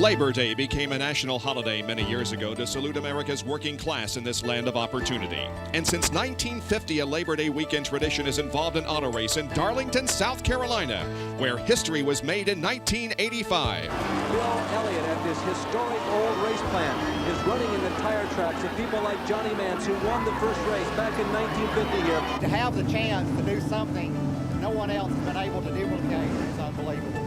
Labor Day became a national holiday many years ago to salute America's working class in this land of opportunity. And since 1950, a Labor Day weekend tradition is involved in auto race in Darlington, South Carolina, where history was made in 1985. Bill Elliott at this historic old race plant is running in the tire tracks of people like Johnny Mance, who won the first race back in 1950 here. To have the chance to do something no one else has been able to duplicate is unbelievable.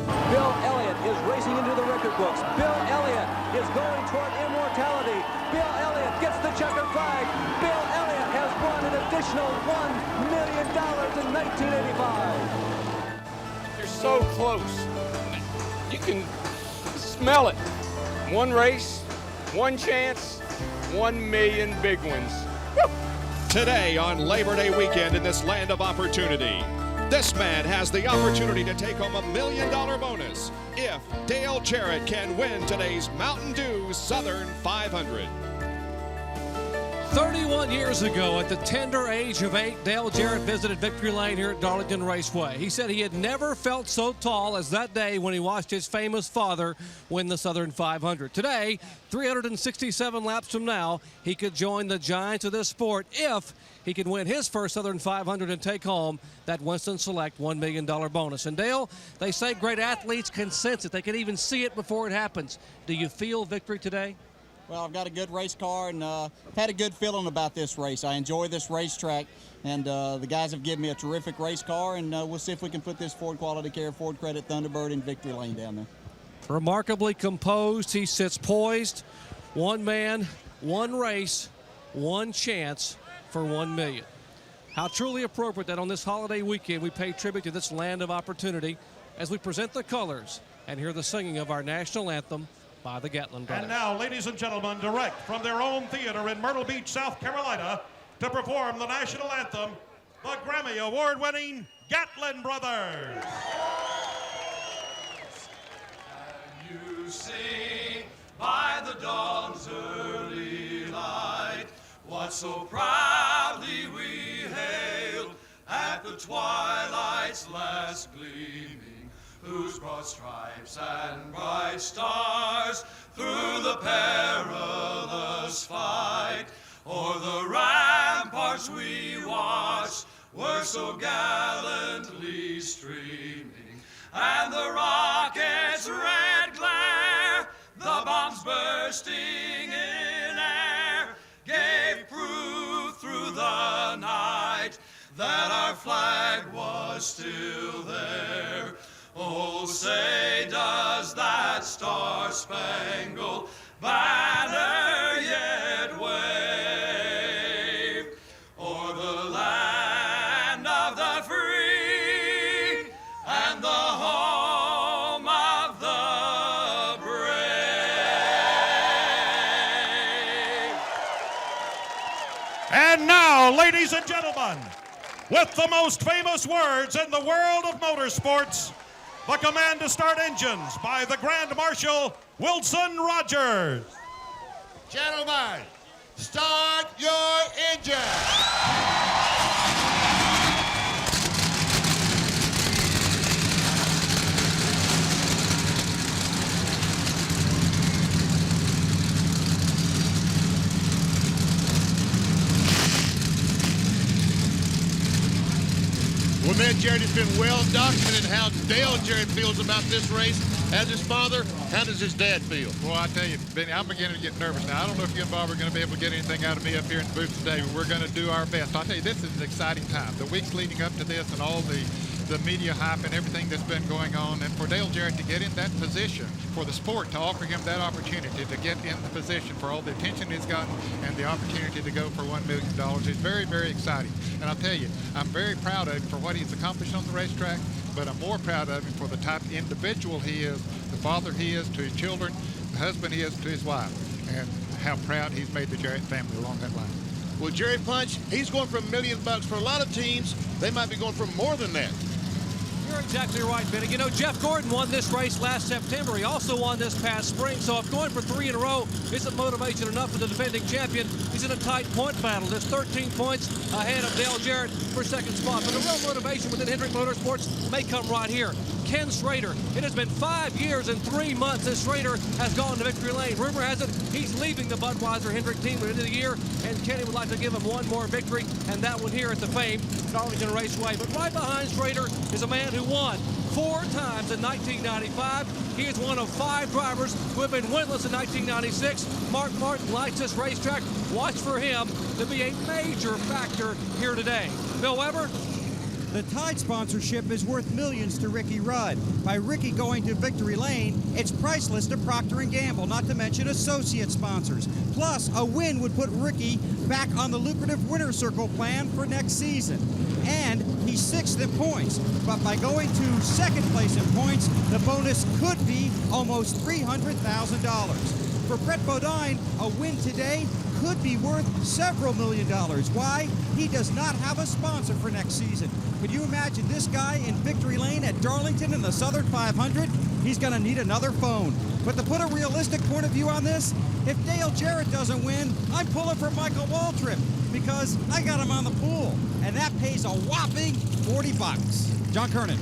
Bill Elliott is racing into the record books. Bill Elliott is going toward immortality. Bill Elliott gets the checker flag. Bill Elliott has won an additional $1 million in 1985. You're so close. You can smell it. One race, one chance, 1 million big ones. Woo! Today on Labor Day weekend in this land of opportunity, this man has the opportunity to take home $1 million bonus if Dale Jarrett can win today's Mountain Dew Southern 500. 31 years ago, at the tender age of 8, Dale Jarrett visited Victory Lane here at Darlington Raceway. He said he had never felt so tall as that day when he watched his famous father win the Southern 500. Today, 367 laps from now, he could join the giants of this sport if he can win his first Southern 500 and take home that Winston Select $1 million bonus. And Dale, they say great athletes can sense it. They can even see it before it happens. Do you feel victory today? Well, I've got a good race car, and I've had a good feeling about this race. I enjoy this racetrack, and the guys have given me a terrific race car, and we'll see if we can put this Ford Quality Care, Ford Credit Thunderbird in Victory Lane down there. Remarkably composed, he sits poised. One man, one race, one chance for $1 million. How truly appropriate that on this holiday weekend we pay tribute to this land of opportunity as we present the colors and hear the singing of our national anthem by the Gatlin Brothers. And now, ladies and gentlemen, direct from their own theater in Myrtle Beach, South Carolina, to perform the national anthem, the Grammy Award-winning Gatlin Brothers. And you sing by the dawn's early light, what so proudly we hailed at the twilight's last gleaming, whose broad stripes and bright stars through the perilous fight o'er the ramparts we watched were so gallantly streaming, and the rockets' red glare, the bombs bursting in air, gave proof through the night that our flag was still there. Oh, say does that star-spangled banner yet wave o'er the land of the free and the home of the brave? And now, ladies and gentlemen, with the most famous words in the world of motorsports, the command to start engines by the Grand Marshal, Wilson Rogers. Gentlemen, start your engine. Well, man, Jarrett, it's been well documented how Dale Jarrett feels about this race. As his father, how does his dad feel? Well, I tell you, Benny, I'm beginning to get nervous now. I don't know if you and Bob are going to be able to get anything out of me up here in the booth today, but we're going to do our best. I'll tell you, this is an exciting time. The weeks leading up to this and all the media hype and everything that's been going on, and for Dale Jarrett to get in that position, for the sport to offer him that opportunity to get in the position for all the attention he's gotten and the opportunity to go for $1 million is very, very exciting. And I'll tell you, I'm very proud of him for what he's accomplished on the racetrack, but I'm more proud of him for the type of individual he is, the father he is to his children, the husband he is to his wife, and how proud he's made the Jarrett family along that line. Well, Jerry Punch, he's going for $1 million. For a lot of teams, they might be going for more than that. You're exactly right, Benny. You know, Jeff Gordon won this race last September. He also won this past spring. So if going for 3 in a row isn't motivation enough for the defending champion, he's in a tight point battle. There's 13 points ahead of Dale Jarrett for second spot. But the real motivation within Hendrick Motorsports may come right here. Ken Schrader. It has been 5 years and 3 months since Schrader has gone to victory lane. Rumor has it he's leaving the Budweiser Hendrick team at the end of the year, and Kenny would like to give him one more victory, and that one here at the famed Darlington Raceway. But right behind Schrader is a man who won 4 times in 1995. He is one of 5 drivers who have been winless in 1996. Mark Martin likes this racetrack. Watch for him to be a major factor here today. Bill Weber? The Tide sponsorship is worth millions to Ricky Rudd. By Ricky going to victory lane, it's priceless to Procter & Gamble, not to mention associate sponsors. Plus, a win would put Ricky back on the lucrative winner's circle plan for next season. And he's 6th in points, but by going to 2nd place in points, the bonus could be almost $300,000. For Brett Bodine, a win today could be worth several $1 million. Why? He does not have a sponsor for next season. Could you imagine this guy in victory lane at Darlington in the Southern 500? He's going to need another phone. But to put a realistic point of view on this, if Dale Jarrett doesn't win, I'm pulling for Michael Waltrip because I got him on the pool, and that pays a whopping $40. John Kernan.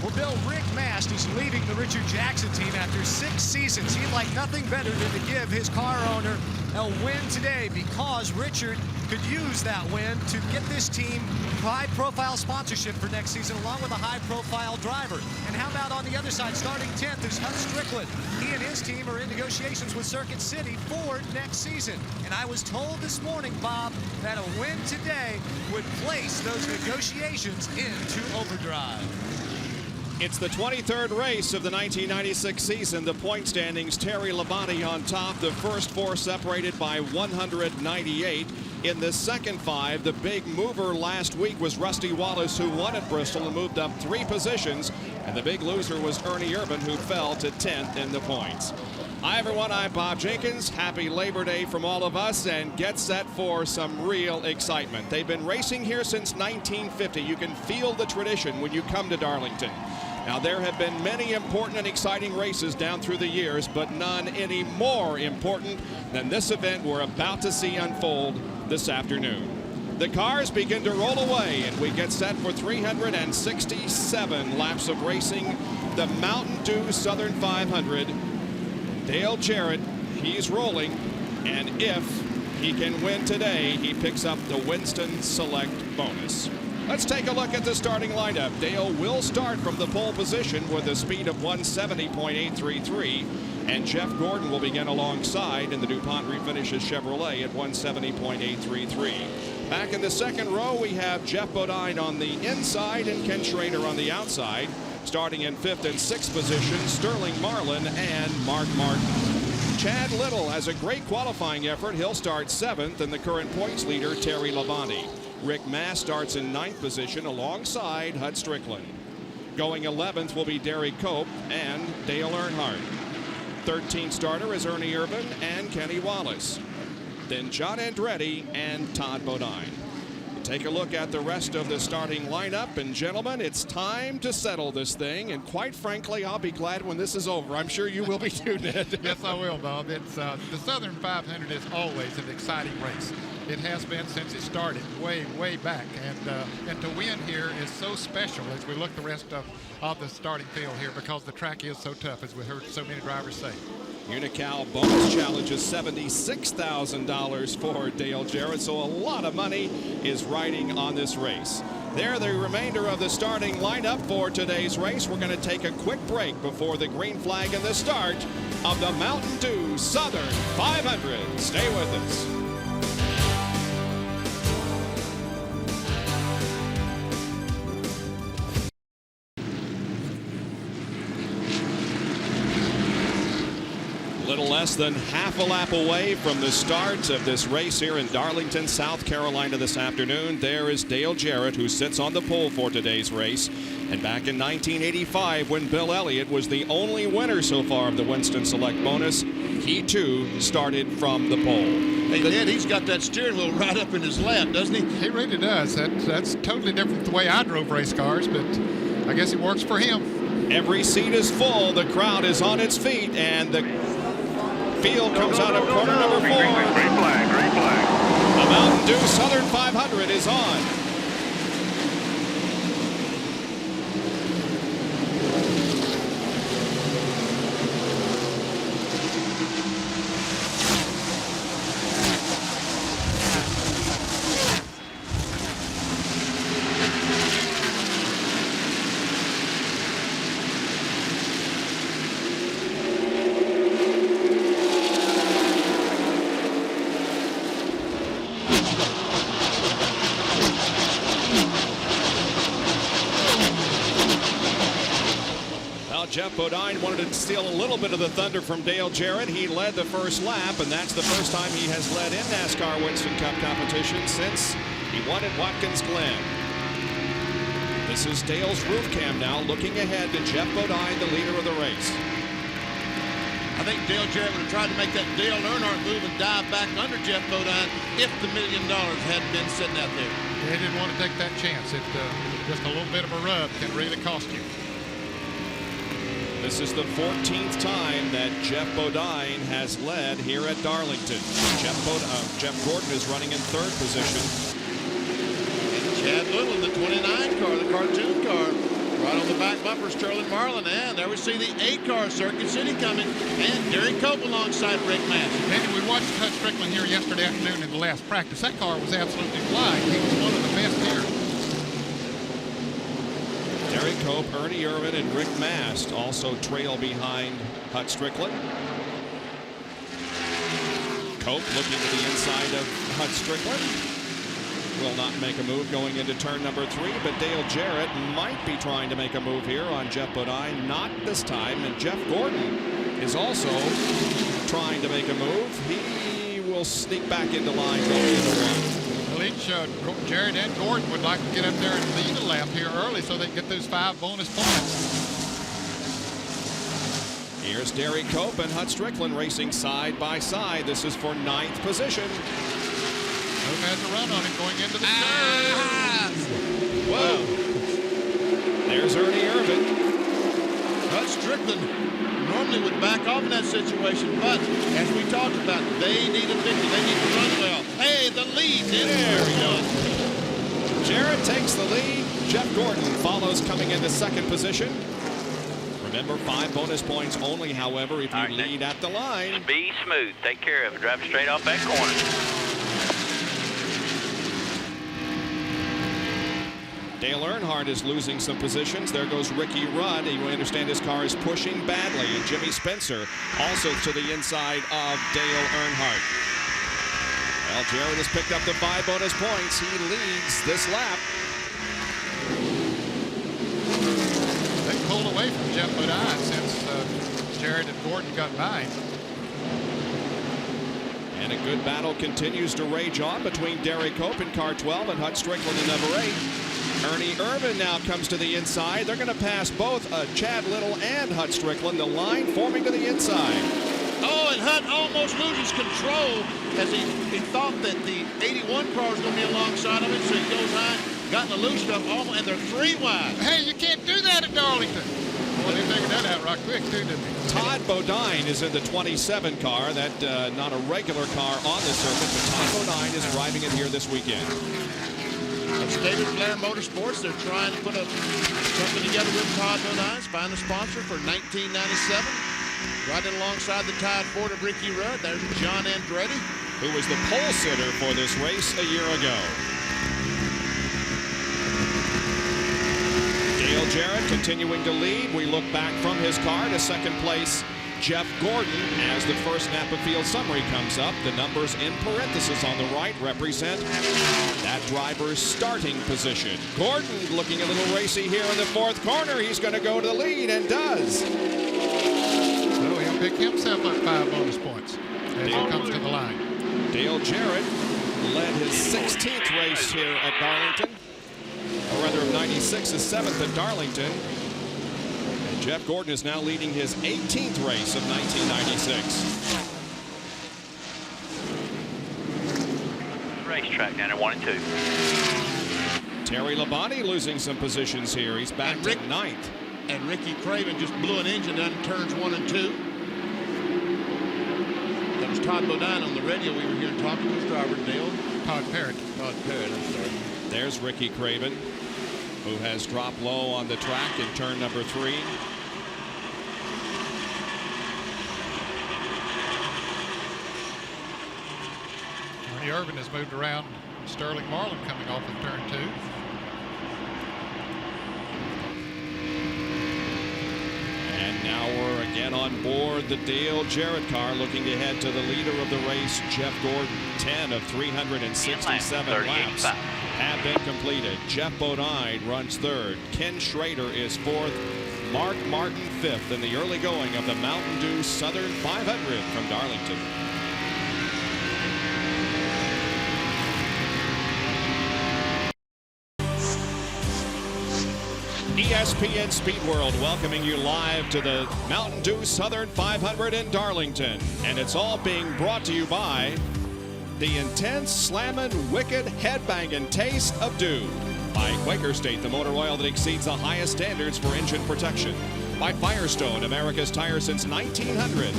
Well, Bill, Rick Mast is leaving the Richard Jackson team after 6 seasons. He'd like nothing better than to give his car owner a win today because Richard could use that win to get this team high-profile sponsorship for next season along with a high-profile driver. And how about on the other side, starting 10th is Strickland. He and his team are in negotiations with Circuit City for next season. And I was told this morning, Bob, that a win today would place those negotiations into overdrive. It's the 23rd race of the 1996 season. The point standings, Terry Labonte on top. The first 4 separated by 198. In the second 5, the big mover last week was Rusty Wallace, who won at Bristol and moved up 3 positions. And the big loser was Ernie Irvin, who fell to 10th in the points. Hi, everyone. I'm Bob Jenkins. Happy Labor Day from all of us, and get set for some real excitement. They've been racing here since 1950. You can feel the tradition when you come to Darlington. Now, there have been many important and exciting races down through the years, but none any more important than this event we're about to see unfold this afternoon. The cars begin to roll away, and we get set for 367 laps of racing. The Mountain Dew Southern 500. Dale Jarrett, he's rolling, and if he can win today, he picks up the Winston Select bonus. Let's take a look at the starting lineup. Dale will start from the pole position with a speed of 170.833, and Jeff Gordon will begin alongside in the DuPont Refinishes Chevrolet at 170.833. Back in the second row, we have Jeff Bodine on the inside and Ken Schrader on the outside. Starting in 5th and 6th position, Sterling Marlin and Mark Martin. Chad Little has a great qualifying effort. He'll start 7th, and the current points leader, Terry Labonte. Rick Mast starts in 9th position alongside Hud Strickland. Going 11th will be Derek Cope and Dale Earnhardt. 13th starter is Ernie Irvin and Kenny Wallace. Then John Andretti and Todd Bodine. Take a look at the rest of the starting lineup, and gentlemen, it's time to settle this thing, and quite frankly, I'll be glad when this is over. I'm sure you will be too, Ned. Yes, I will, Bob. It's the Southern 500 is always an exciting race. It has been since it started way, way back, and to win here is so special as we look the rest of the starting field here because the track is so tough, as we heard so many drivers say. Unical bonus challenge is $76,000 for Dale Jarrett, so a lot of money is riding on this race. There, the remainder of the starting lineup for today's race. We're going to take a quick break before the green flag and the start of the Mountain Dew Southern 500. Stay with us. Little less than half a lap away from the start of this race here in Darlington, South Carolina this afternoon. There is Dale Jarrett, who sits on the pole for today's race. And back in 1985, when Bill Elliott was the only winner so far of the Winston Select bonus, he too started from the pole. Hey, Ned, he's got that steering wheel right up in his lap, doesn't he? He really does. That's totally different the way I drove race cars, but I guess it works for him. Every seat is full. The crowd is on its feet, and the field comes out of corner number 4. Green flag, green flag. The Mountain Dew Southern 500 is on. Jeff Bodine wanted to steal a little bit of the thunder from Dale Jarrett. He led the first lap, and that's the first time he has led in NASCAR Winston Cup competition since he won at Watkins Glen. This is Dale's roof cam now, looking ahead to Jeff Bodine, the leader of the race. I think Dale Jarrett would have tried to make that Dale Earnhardt move and dive back under Jeff Bodine if the $1 million hadn't been sitting out there. They didn't want to take that chance. Just a little bit of a rub can really cost you. This is the 14th time that Jeff Bodine has led here at Darlington. Jeff Gordon is running in third position. And Chad Little in the 29 car, the cartoon car. Right on the back bumper, Sterling Marlin, and there we see the 8-car Circuit City coming, and Derek Cope alongside Rick Mass. And we watched Strickland here yesterday afternoon in the last practice. That car was absolutely flying. He was one of the best here. Derek Cope, Ernie Irvin, and Rick Mast also trail behind Hut Strickland. Cope looking to the inside of Hut Strickland. Will not make a move going into turn number 3, but Dale Jarrett might be trying to make a move here on Jeff Bodine. Not this time, and Jeff Gordon is also trying to make a move. He will sneak back into line going into 1. Well, each Jarrett and Gordon would like to get up there and lead a lap here early so they can get those 5 bonus points. Here's Derek Cope and Hut Strickland racing side by side. This is for 9th position. Cope has a run on it going into the turn. Whoa. There's Ernie Irvin. Hut Strickland normally would back off in that situation, but as we talked about, they need a victory. They need to run well. Hey, the lead. There we go. Jarrett takes the lead. Jeff Gordon follows coming into 2nd position. Remember, 5 bonus points only, however, if you lead at the line. Be smooth. Take care of it. Drive straight off that corner. Dale Earnhardt is losing some positions. There goes Ricky Rudd. You understand his car is pushing badly. And Jimmy Spencer also to the inside of Dale Earnhardt. Well, Jarrett has picked up the 5 bonus points. He leads this lap. They pulled away from Jeff Bodine since Jarrett and Gordon got 9. And a good battle continues to rage on between Derek Cope in car 12 and Hut Strickland in number 8. Ernie Irvin now comes to the inside. They're going to pass both Chad Little and Hut Strickland. The line forming to the inside. Oh, and Hut almost loses control as he thought that the 81 car was going to be alongside of him, so he goes high, got in the loose stuff, and they're 3 wide. Hey, you can't do that at Darlington. Well, they figured that out right quick, too, didn't they? Todd Bodine is in the 27 car. That not a regular car on the circuit, but Todd Bodine is driving it here this weekend. David Blair Motorsports, they're trying to put something together with Todd Bodine, find a sponsor for 1997. Right in alongside the Tide Ford of Ricky Rudd, there's John Andretti, who was the pole sitter for this race a year ago. Dale Jarrett continuing to lead. We look back from his car to 2nd place, Jeff Gordon. As the first Napa Field summary comes up, the numbers in parentheses on the right represent that driver's starting position. Gordon looking a little racy here in the 4th corner. He's going to go to the lead and does. So he'll pick himself up 5 bonus points as he comes to the line. Dale Jarrett led his 16th race here at Darlington. Or rather, of 96, his 7th at Darlington. And Jeff Gordon is now leading his 18th race of 1996. Racetrack down at 1 and 2. Terry Labonte losing some positions here. He's back to 9th. And Ricky Craven just blew an engine down in turns 1 and 2. That was Todd Bodine on the radio. We were here talking to his driver, Dale. Todd Parrott, I'm sorry. There's Ricky Craven, who has dropped low on the track in turn number 3. Ernie Irvin has moved around. Sterling Marlin coming off of turn 2. And now we're again on board the Dale Jarrett car, looking to head to the leader of the race, Jeff Gordon. 10 of 367 laps have been completed. Jeff Bodine runs 3rd. Ken Schrader is 4th. Mark Martin 5th in the early going of the Mountain Dew Southern 500 from Darlington. ESPN Speed World welcoming you live to the Mountain Dew Southern 500 in Darlington. And it's all being brought to you by the intense, slammin', wicked, headbangin' taste of Dew. By Quaker State, the motor oil that exceeds the highest standards for engine protection. By Firestone, America's tire since 1900.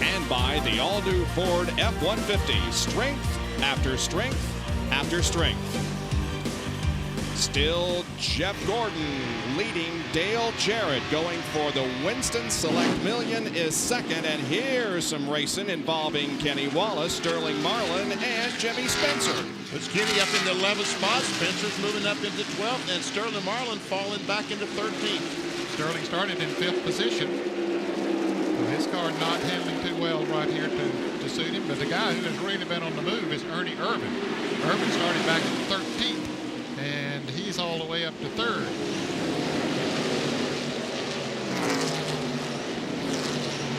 And by the all-new Ford F-150, strength after strength after strength. Still Jeff Gordon leading Dale Jarrett, going for the Winston Select Million is second. And here's some racing involving Kenny Wallace, Sterling Marlin, and Jimmy Spencer. It's Kenny up in the 11th spot. Spencer's moving up into 12th, and Sterling Marlin falling back into 13th. Sterling started in 5th position. So his car not handling too well right here to suit him. But the guy who has really been on the move is Ernie Irvin. Irvin started back in 13th. And he's all the way up to 3rd.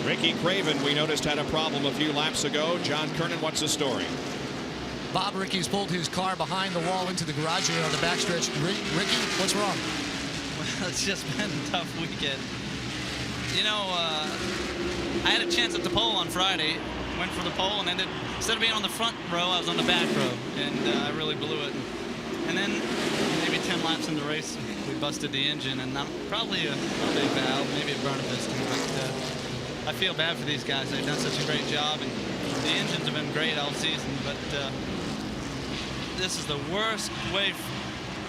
Ricky Craven, we noticed, had a problem a few laps ago. John Kernan, what's the story? Bob, Ricky's pulled his car behind the wall into the garage area on the backstretch. Ricky, what's wrong? Well, it's just been a tough weekend. You know, I had a chance at the pole on Friday. Went for the pole and ended, instead of being on the front row, I was on the back row. And I really blew it. And then maybe 10 laps in the race, we busted the engine, and probably a big valve, maybe a burner piston. But I feel bad for these guys. They've done such a great job, and the engines have been great all season. But this is the worst way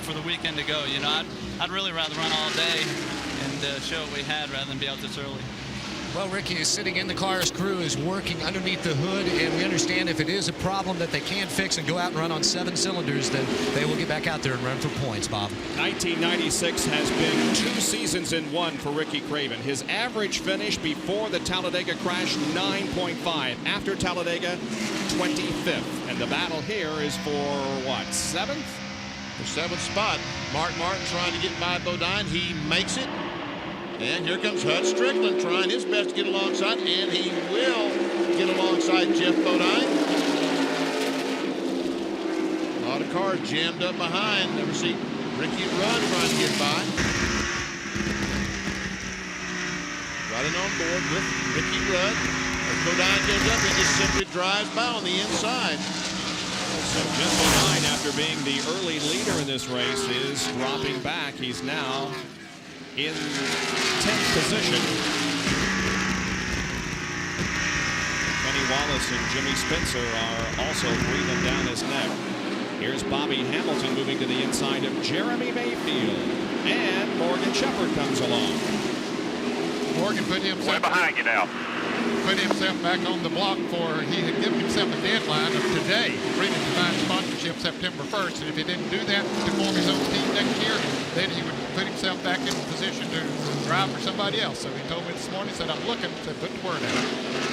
for the weekend to go. You know, I'd really rather run all day and show what we had rather than be out this early. Well, Ricky is sitting in the car. His crew is working underneath the hood, and we understand if it is a problem that they can't fix and go out and run on 7 cylinders, then they will get back out there and run for points, Bob. 1996 has been 2 seasons in 1 for Ricky Craven. His average finish before the Talladega crash, 9.5. After Talladega, 25th. And the battle here is for, what, 7th? The 7th spot. Mark Martin trying to get by Bodine. He makes it. And here comes Hud Strickland trying his best to get alongside, and he will get alongside Jeff Bodine. A lot of cars jammed up behind. Never see Ricky Rudd trying to get by. Riding on board with Ricky Rudd. As Bodine goes up, he just simply drives by on the inside. So Jeff Bodine, after being the early leader in this race, is dropping back. He's now in 10th position. Kenny Wallace and Jimmy Spencer are also breathing down his neck. Here's Bobby Hamilton moving to the inside of Jeremy Mayfield. And Morgan Shepherd comes along. Morgan put himself Way behind you now. Put himself back on the block for he had given himself a deadline of today, really to find sponsorship September 1st. And if he didn't do that to form his own team next year, then he would put himself back in position to drive for somebody else. So he told me this morning, said, I'm looking, said, put the word out.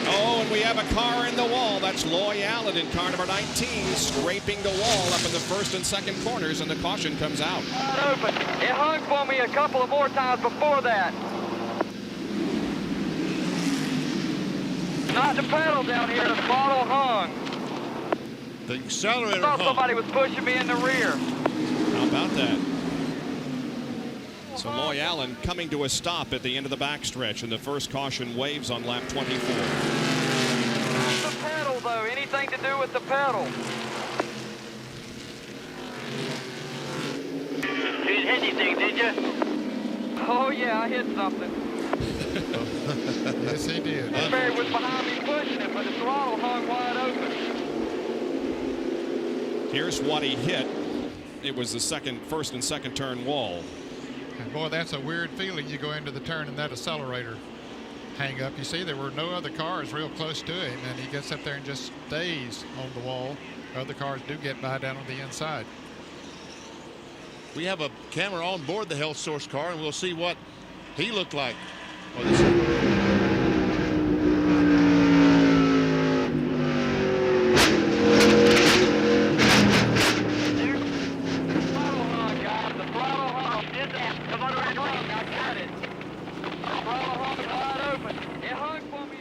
Oh, and we have a car in the wall. That's Loy Allen in car number 19, scraping the wall up in the first and second corners, and the caution comes out. Open. It hung for me a couple of more times before that. Not the pedal down here, the throttle hung. The accelerator I thought hung. somebody was pushing me in the rear. How about that? So Loy Allen coming to a stop at the end of the backstretch, and the first caution waves on lap 24. The pedal, though. Anything to do with the pedal. You didn't hit anything, did you? Oh, yeah, I hit something. Yes, he did. Barry was behind me pushing it, but the throttle hung wide open. Here's what he hit. It was the first and second turn wall. And boy, that's a weird feeling. You go into the turn and that accelerator hang up. You see, there were no other cars real close to him, and he gets up there and just stays on the wall. Other cars do get by down on the inside. We have a camera on board the Health Source car, and we'll see what he looked like. Well,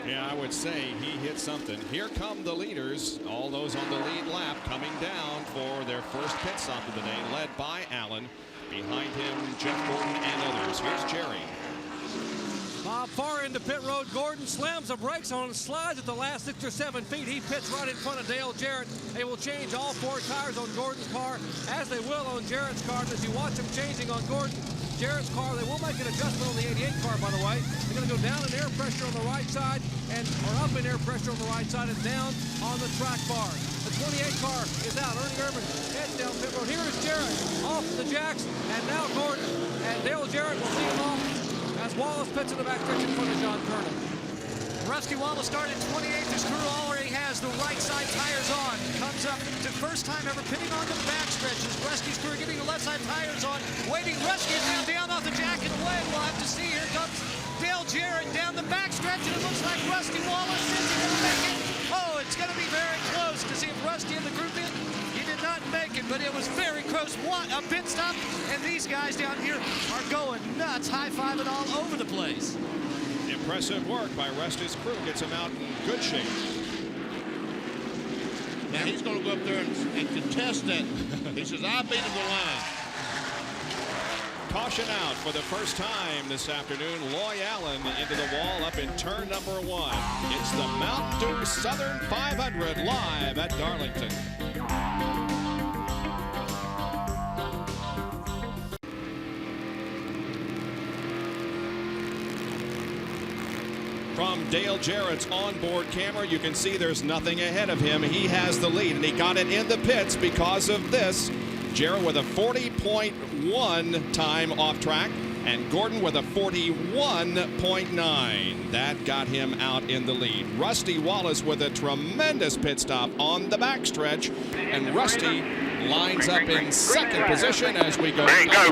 Yeah, I would say he hit something. Here come the leaders, all those on the lead lap coming down for their first pit stop of the day, led by Allen. Behind him, Jeff Gordon and others. Here's Jerry. Far into pit road, Gordon slams the brakes on and slides at the last 6 or 7 feet. He pits right in front of Dale Jarrett. They will change all 4 tires on Gordon's car, as they will on Jarrett's car. And as you watch them changing on Jarrett's car, they will make an adjustment on the 88 car, by the way. They're going to go down in air pressure on the right side, or up in air pressure on the right side, and down on the track bar. The 28 car is out. Ernie Irvin heads down pit road. Here is Jarrett off the jacks, and now Gordon. And Dale Jarrett will see him off as Wallace pits in the backstretch in front of John Kernan. Rusty Wallace started 28th. His crew already has the right side tires on. Comes up to first time ever pitting on the backstretch as Rusty's crew getting the left side tires on. Waiting, Rusty is now down off the jack and away. We'll have to see. Here comes Dale Jarrett down the backstretch, and it looks like Rusty Wallace is going to make it. Oh, it's going to be very close to see if Rusty in the group in. He did not make it, but it was very close. What a pit stop, and these guys down here are going nuts, high-fiving all over the place. Impressive work by Rusty's crew. Gets him out in good shape. Now he's going to go up there and contest that. He says, I beat him the line. Caution out for the first time this afternoon. Loy Allen into the wall up in turn number 1. It's the Mountain Dew Southern 500 live at Darlington. From Dale Jarrett's onboard camera, you can see there's nothing ahead of him. He has the lead, and he got it in the pits because of this. Jarrett with a 40.1 time off track, and Gordon with a 41.9. That got him out in the lead. Rusty Wallace with a tremendous pit stop on the backstretch, and Rusty lines up in second position as we go. Go.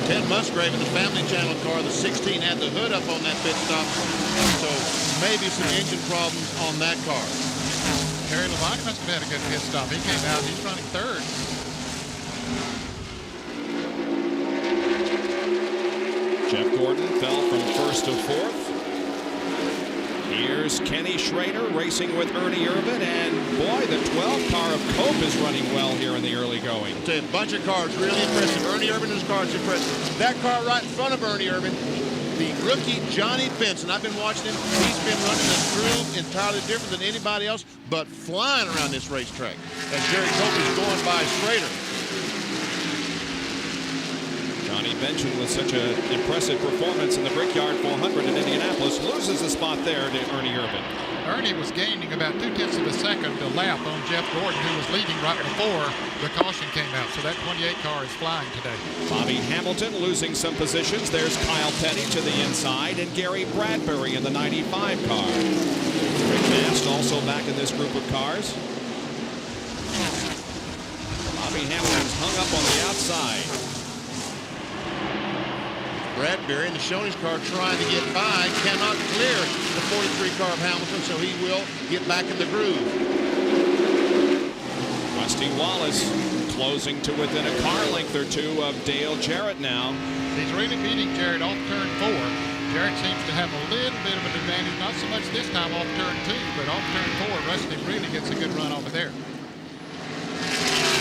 10 Musgrave in the Family Channel car. The 16 had the hood up on that pit stop, so maybe some engine problems on that car. Harry Labonte must have had a good pit stop. He came out, he's running third. Jeff Gordon fell from first to fourth. Here's Kenny Schrader racing with Ernie Irvin, and boy, the 12 car of Cope is running well here in the early going. I'll tell you, a bunch of cars really impressive. Ernie Irvin and his car is impressive. That car right in front of Ernie Irvin, the rookie Johnny Benson. I've been watching him. He's been running this groove entirely different than anybody else, but flying around this racetrack as Jerry Cope is going by Schrader. Johnny Benson with such an impressive performance in the Brickyard 400 in Indianapolis loses the spot there to Ernie Irvin. Ernie was gaining about 0.2 of a second a lap on Jeff Gordon, who was leading right before the caution came out. So that 28 car is flying today. Bobby Hamilton losing some positions. There's Kyle Petty to the inside, and Gary Bradbury in the 95 car. Rick Mast also back in this group of cars. Bobby Hamilton's hung up on the outside. Bradbury in the Shoney's car trying to get by, cannot clear the 43 car of Hamilton, so he will get back in the groove. Rusty Wallace closing to within a car length or two of Dale Jarrett now. He's really beating Jarrett off turn 4. Jarrett seems to have a little bit of an advantage, not so much this time off turn 2, but off turn 4, Rusty really gets a good run over there.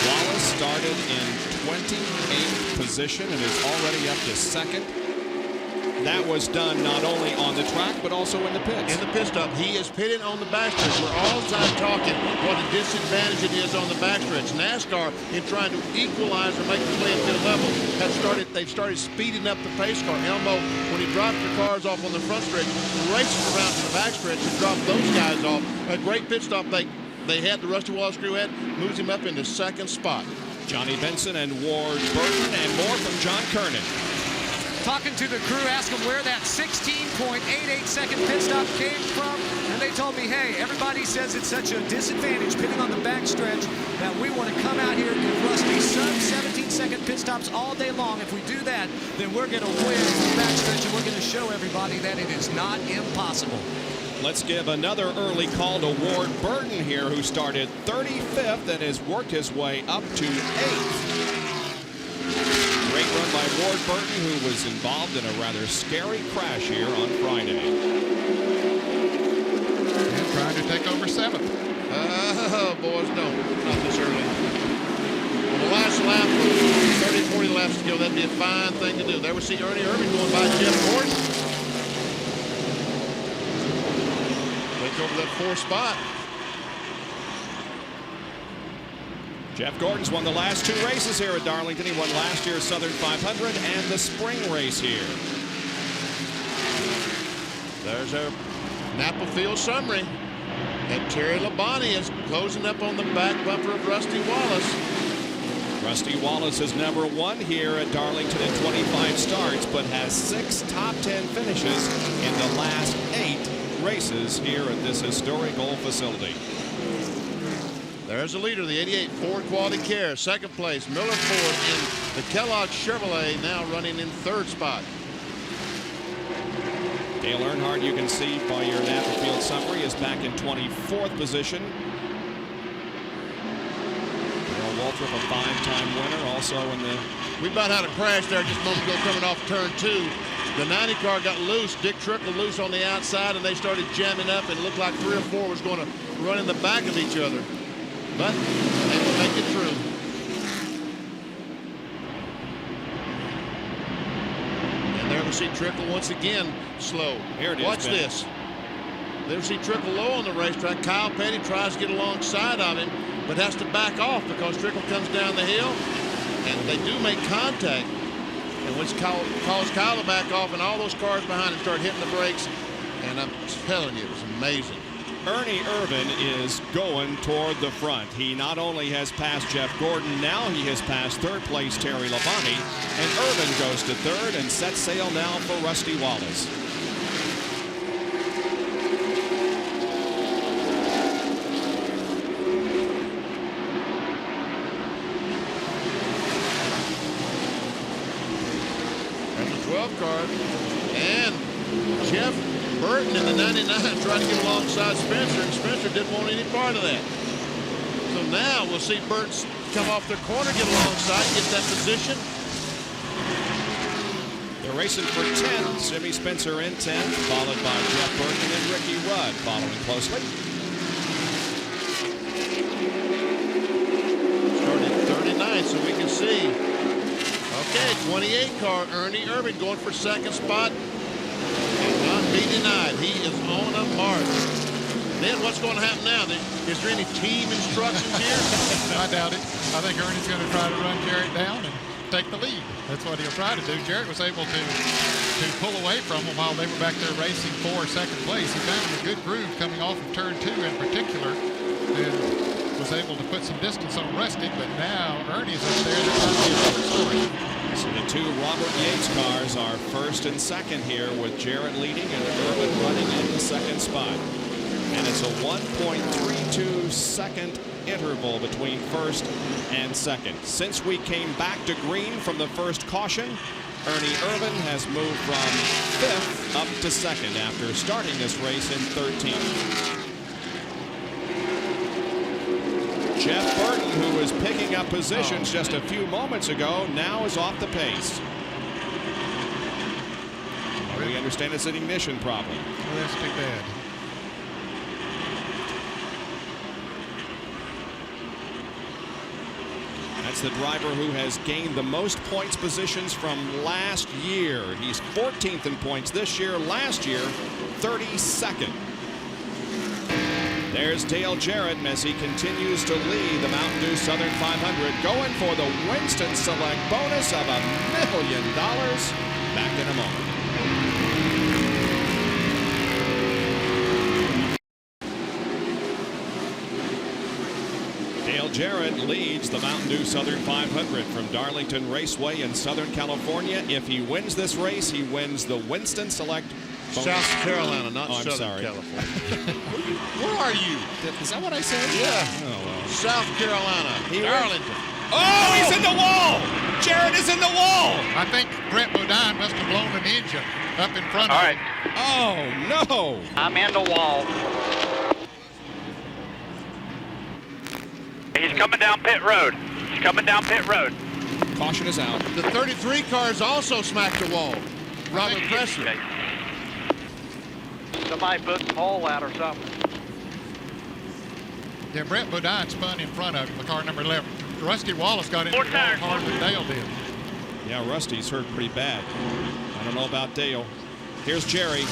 Wallace started in 28th position and is already up to second. That was done not only on the track, but also in the pits. In the pit stop, he is pitting on the backstretch. We're all the time talking what a disadvantage it is on the backstretch. NASCAR, in trying to equalize or make the playing field level, they've started speeding up the pace car. Elmo, when he dropped the cars off on the front stretch, races around to the backstretch and dropped those guys off. A great pit stop they had, the Rusty Wallace crew had, moves him up into second spot. Johnny Benson and Ward Burton, and more from John Kernan. Talking to the crew, asked them where that 16.88 second pit stop came from, and they told me, hey, everybody says it's such a disadvantage pitting on the backstretch that we want to come out here and give Rusty sub-17-second pit stops all day long. If we do that, then we're going to win the backstretch, and we're going to show everybody that it is not impossible. Let's give another early call to Ward Burton here, who started 35th and has worked his way up to 8th. Great run by Ward Burton, who was involved in a rather scary crash here on Friday. And trying to take over 7th. Oh, boys, don't. Not this early. On the last lap, 30, 40 laps to go, that'd be a fine thing to do. There we see Ernie Irvin going by Jeff Gordon. Take over that 4th spot. Jeff Gordon's won the last 2 races here at Darlington. He won last year's Southern 500 and the spring race here. There's our Napa Field summary. And Terry Labonte is closing up on the back bumper of Rusty Wallace. Rusty Wallace has never won here at Darlington in 25 starts, but has 6 top 10 finishes in the last 8 races here at this historic old facility. There's the leader, the 88 Ford Quality Care. 2nd place, Miller Ford in the Kellogg Chevrolet, now running in 3rd spot. Dale Earnhardt, you can see by your Napa Field summary, is back in 24th position. Earl Waltrip, a 5-time winner, also in the... We about had a crash there just a moment ago coming off turn 2. The 90 car got loose, Dick Trickle loose on the outside, and they started jamming up, and it looked like 3 or 4 was going to run in the back of each other. But they will make it through. And there we see Trickle once again slow. Here it is. Watch this. There we see Trickle low on the racetrack. Kyle Petty tries to get alongside of him, but has to back off because Trickle comes down the hill, and they do make contact. And when calls Kyle to back off, and all those cars behind him start hitting the brakes, and I'm telling you, it was amazing. Ernie Irvin is going toward the front. He not only has passed Jeff Gordon, now he has passed 3rd place Terry Labonte, and Irvin goes to 3rd and sets sail now for Rusty Wallace. There's the 12 car, and Jeff Burton in the 99 tried to get alongside Spencer, and Spencer didn't want any part of that. So now we'll see Burton come off their corner, get alongside, get that position. They're racing for 10th. Jimmy Spencer in 10th, followed by Jeff Burton and Ricky Rudd following closely. Started 39th, so we can see. Okay, 28 car, Ernie Irvin going for 2nd spot. Not be denied. He is on a march. Then what's going to happen now? Is there any team instructions here? I doubt it. I think Ernie's going to try to run Jarrett down and take the lead. That's what he'll try to do. Jarrett was able to pull away from him while they were back there racing for 2nd place. He found a good groove coming off of turn 2 in particular, and was able to put some distance on Rusty, but now Ernie's up there. That's going to be a different story. So the 2 Robert Yates cars are 1st and 2nd here, with Jarrett leading and Irvin running in the 2nd spot. And it's a 1.32 second interval between 1st and 2nd. Since we came back to green from the first caution, Ernie Irvin has moved from 5th up to 2nd after starting this race in 13th. Jeff Burton, who was picking up positions just a few moments ago, now is off the pace. We understand it's an ignition problem. Well, that's too bad. That's the driver who has gained the most points positions from last year. He's 14th in points this year. Last year, 32nd. There's Dale Jarrett as he continues to lead the Mountain Dew Southern 500, going for the Winston Select bonus of $1 million. Back in a moment. Dale Jarrett leads the Mountain Dew Southern 500 from Darlington Raceway in Southern California. If he wins this race, he wins the Winston Select bonus. South Carolina, not I'm Southern sorry. California. Where are you? Is that what I said? Yeah. Oh, well. South Carolina, Darlington. Oh, he's in the wall! Jarrett is in the wall! I think Brett Bodine must have blown an engine. up in front All of right. him. Oh, no. I'm in the wall. He's coming down pit road. He's coming down pit road. Caution is out. The 33 cars also smacked the wall. Robert Presley. Somebody put the pole out or something. Yeah, Brett Bodine spun in front of him, the car number 11. Rusty Wallace got into the wall harder than Dale did. Yeah, Rusty's hurt pretty bad. I don't know about Dale. Here's Jerry.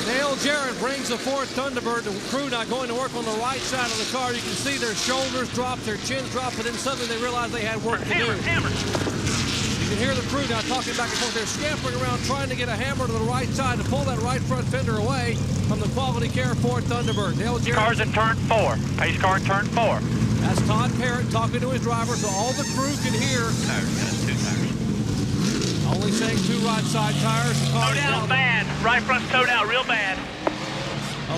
Dale Jarrett brings the Ford Thunderbird. The crew now going to work on the right side of the car. You can see their shoulders drop, their chins drop, and then suddenly they realize they had work to do. You can hear the crew now talking back and forth. They're scampering around trying to get a hammer to the right side to pull that right front fender away from the Quality Care Ford Thunderbird. Dale Jarrett. Car's in turn 4. Pace car in turn 4. That's Todd Parrott talking to his driver so all the crew can hear. Two tires. Only saying 2 right side tires. Towed out bad. Right front's towed out real bad.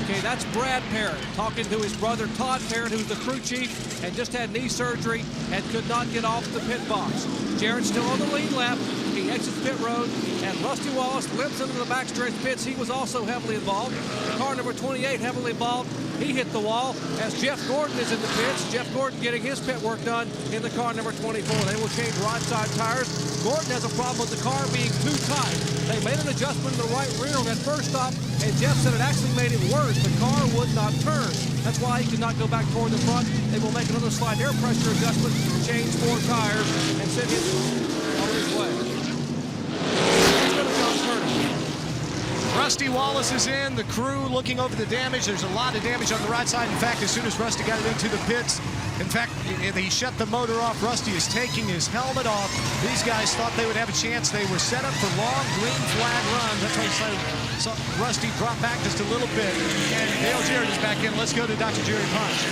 Okay, that's Brad Parrott talking to his brother Todd Parrott, who's the crew chief and just had knee surgery and could not get off the pit box. Jarrett's still on the lead lap. He exits pit road, and Rusty Wallace limps into the backstretch pits. He was also heavily involved. Car number 28 heavily involved. He hit the wall as Jeff Gordon is in the pits. Jeff Gordon getting his pit work done in the car number 24. They will change right side tires. Gordon has a problem with the car being too tight. They made an adjustment in the right rear on that first stop, and Jeff said it actually made it worse. The car would not turn. That's why he could not go back toward the front. They will make another slight air pressure adjustment, change 4 tires, and send him on his way. Rusty Wallace is in, the crew looking over the damage. There's a lot of damage on the right side. In fact, as soon as Rusty got it into the pits, in fact, he shut the motor off. Rusty is taking his helmet off. These guys thought they would have a chance. They were set up for long green flag runs. That's why you saw Rusty drop back just a little bit. And Dale Jarrett is back in. Let's go to Dr. Jerry Punch.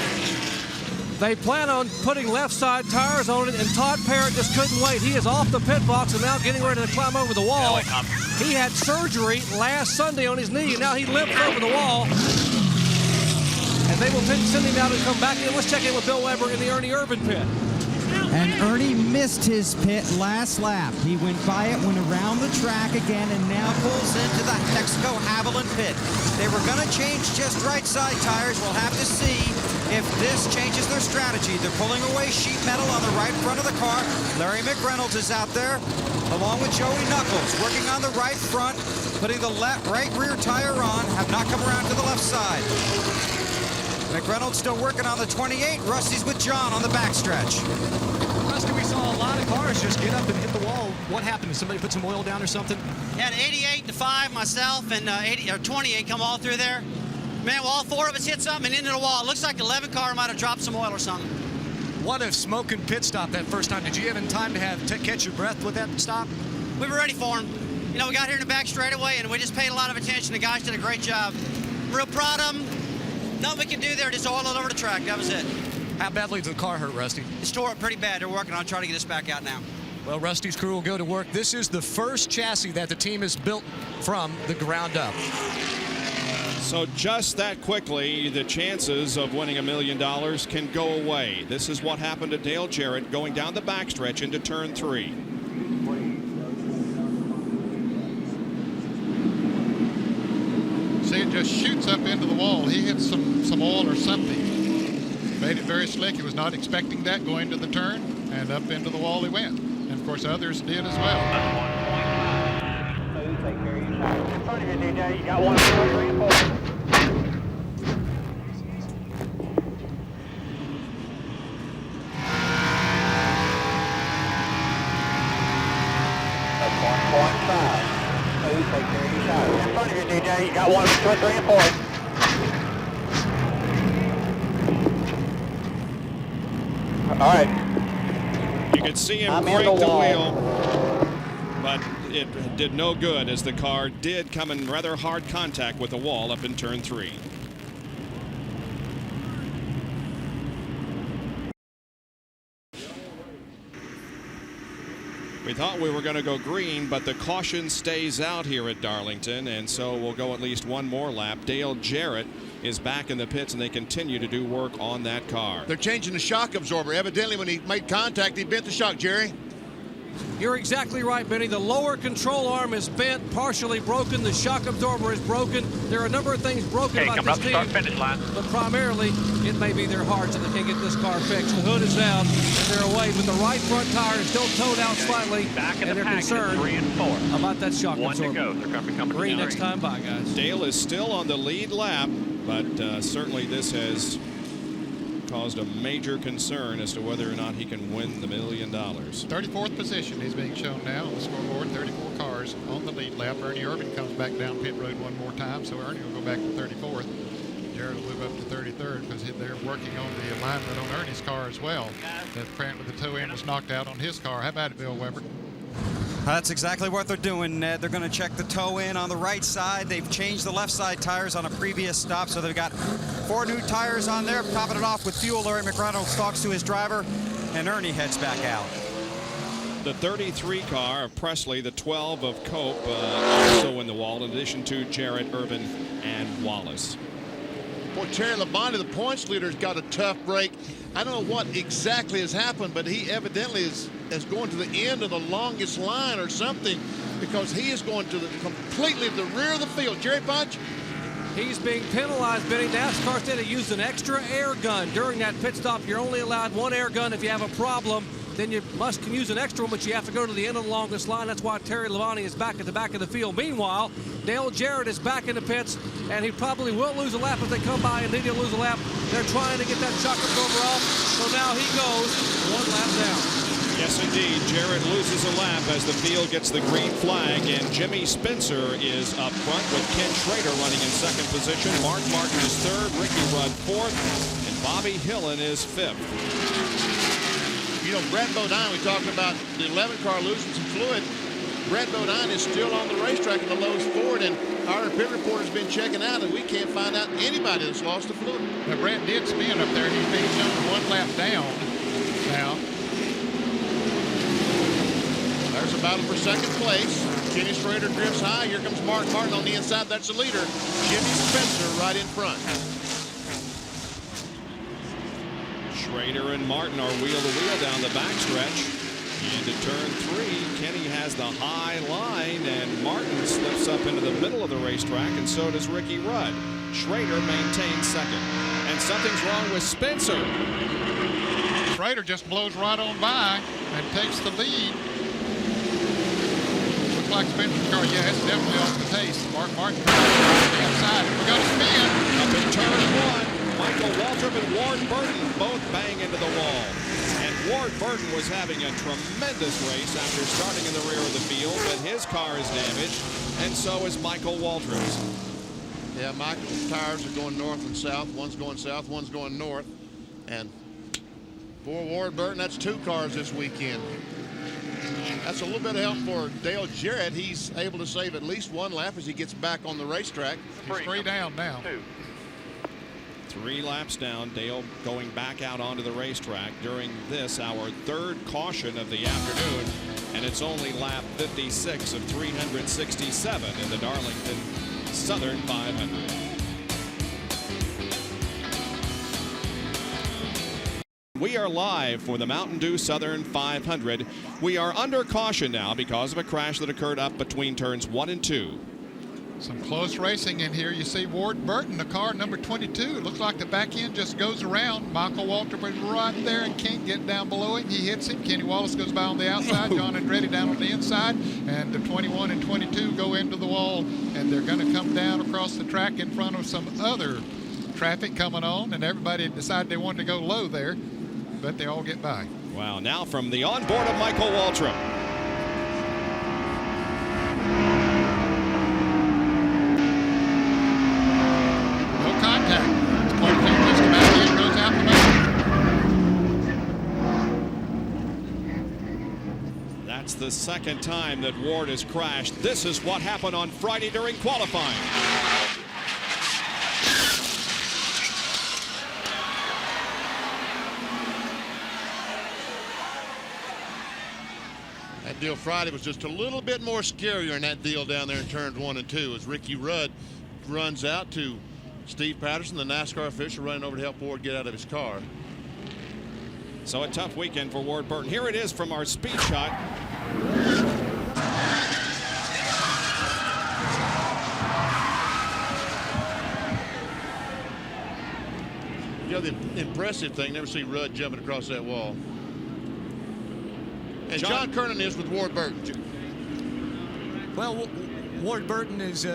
They plan on putting left side tires on it, and Todd Parrott just couldn't wait. He is off the pit box and now getting ready to climb over the wall. He had surgery last Sunday on his knee, and now he limps over the wall. And they will send him out and come back in. Let's check in with Bill Weber in the Ernie Irvin pit. And Ernie missed his pit last lap. He went by it, went around the track again, and now pulls into the Texaco Haviland pit. They were going to change just right side tires. We'll have to see if this changes their strategy. They're pulling away sheet metal on the right front of the car. Larry McReynolds is out there, along with Joey Knuckles, working on the right front, putting the right rear tire on, have not come around to the left side. McReynolds still working on the 28. Rusty's with John on the backstretch. Rusty, we saw a lot of cars just get up and hit the wall. What happened? Did somebody put some oil down or something? Yeah, 88 to 5, myself, and 28 come all through there. Man, well, all 4 of us hit something and into the wall. It looks like the 11 car might have dropped some oil or something. What a smoking pit stop that first time. Did you have time to catch your breath with that stop? We were ready for him. You know, we got here in the back straight away, and we just paid a lot of attention. The guys did a great job. Real proud of them. Nothing we can do there, just oil it over the track. That was it. How badly did the car hurt, Rusty? It's tore up pretty bad. They're working on trying to get us back out now. Well, Rusty's crew will go to work. This is the first chassis that the team has built from the ground up. So just that quickly, the chances of winning $1 million can go away. This is what happened to Dale Jarrett going down the backstretch into turn 3. See, it just shoots up into the wall. He hit some oil or something. Made it very slick. He was not expecting that going to the turn, and up into the wall he went. And of course others did as well. Take care of your tires. In front of you, DJ. You got 1, 2, 3, and 4. That's 1.5. Take care of your tires. In front of you, DJ. You got 1, 2, 3, and 4. All right. You could see him break the wheel, but it did no good as the car did come in rather hard contact with the wall up in turn 3. We thought we were going to go green, but the caution stays out here at Darlington, and so we'll go at least one more lap. Dale Jarrett is back in the pits, and they continue to do work on that car. They're changing the shock absorber. Evidently, when he made contact, he bent the shock, Jerry. You're exactly right, Benny. The lower control arm is bent, partially broken. The shock absorber is broken. There are a number of things broken about this team. Start-finish line. But primarily, it may be their hearts that they can't get this car fixed. The hood is down, and they're away. But the right front tire is still towed out slightly, and they're concerned about that shock absorber. Green next time by, guys. Dale is still on the lead lap, but certainly this has caused a major concern as to whether or not he can win the $1 million. 34th position is being shown now on the scoreboard. 34 cars on the lead lap. Ernie Irvin comes back down pit road one more time, so Ernie will go back to 34th. Jarrett will move up to 33rd because they're working on the alignment on Ernie's car as well. Apparently the toe end was knocked out on his car. How about it, Bill Weber? That's exactly what they're doing, Ned. They're going to check the toe in on the right side. They've changed the left side tires on a previous stop, so they've got 4 new tires on there, topping it off with fuel. Larry McReynolds talks to his driver, and Ernie heads back out. The 33 car of Presley, the 12 of Cope, also in the wall, in addition to Jarrett, Irvin, and Wallace. Boy, Terry Labonte, the points leader's got a tough break. I don't know what exactly has happened, but he evidently is going to the end of the longest line or something, because he is going to completely the rear of the field. Jerry Bunch? He's being penalized, Benny. NASCAR said he used an extra air gun during that pit stop. You're only allowed 1 air gun if you have a problem. Then you can use an extra one, but you have to go to the end of the longest line. That's why Terry Labonte is back at the back of the field. Meanwhile, Dale Jarrett is back in the pits, and he probably will lose a lap if they come by and need to lose a lap. They're trying to get that shock absorber off, so now he goes 1 lap down. Yes, indeed. Jarrett loses a lap as the field gets the green flag, and Jimmy Spencer is up front with Ken Schrader running in second position. Mark Martin is third, Ricky Rudd fourth, and Bobby Hillen is fifth. You know, Brett Bodine, we talked about the 11 car losing some fluid. Brett Bodine is still on the racetrack in the Lowe's Ford, and our pit reporter's been checking out, and we can't find out anybody that's lost the fluid. Now, Brett did spin up there. He's being shown 1 lap down now. There's a battle for second place. Kenny Schrader drifts high. Here comes Mark Martin on the inside. That's the leader. Jimmy Spencer right in front. Schrader and Martin are wheel-to-wheel down the backstretch. Into turn 3, Kenny has the high line, and Martin slips up into the middle of the racetrack, and so does Ricky Rudd. Schrader maintains second. And something's wrong with Spencer. Schrader just blows right on by and takes the lead. Looks like Spencer's car, yeah, it's definitely off the pace. Mark Martin on the inside. We got a spin. Up in turn 1. Michael Waltrip and Ward Burton both bang into the wall. And Ward Burton was having a tremendous race after starting in the rear of the field, but his car is damaged, and so is Michael Waltrip's. Yeah, Michael's tires are going north and south. One's going south, one's going north. And for Ward Burton, that's 2 cars this weekend. That's a little bit of help for Dale Jarrett. He's able to save at least 1 lap as he gets back on the racetrack. He's 3 down now. 3 laps down. Dale going back out onto the racetrack during this, our 3rd caution of the afternoon, and it's only lap 56 of 367 in the Darlington Southern 500. We are live for the Mountain Dew Southern 500. We are under caution now because of a crash that occurred up between turns 1 and 2. Some close racing in here. You see Ward Burton, the car number 22. It looks like the back end just goes around. Michael Waltrip is right there and can't get down below him. He hits him. Kenny Wallace goes by on the outside. John Andretti down on the inside. And the 21 and 22 go into the wall. And they're going to come down across the track in front of some other traffic coming on. And everybody decided they wanted to go low there. But they all get by. Wow, now from the onboard of Michael Waltrip. That's the 2nd time that Ward has crashed. This is what happened on Friday during qualifying. That deal Friday was just a little bit more scarier than that deal down there in turns 1 and 2 as Ricky Rudd runs out to Steve Patterson, the NASCAR official, running over to help Ward get out of his car. So a tough weekend for Ward Burton. Here it is from our speed shot. You know, the impressive thing, never see Rudd jumping across that wall. And John Kernan is with Ward Burton. Well, Ward Burton is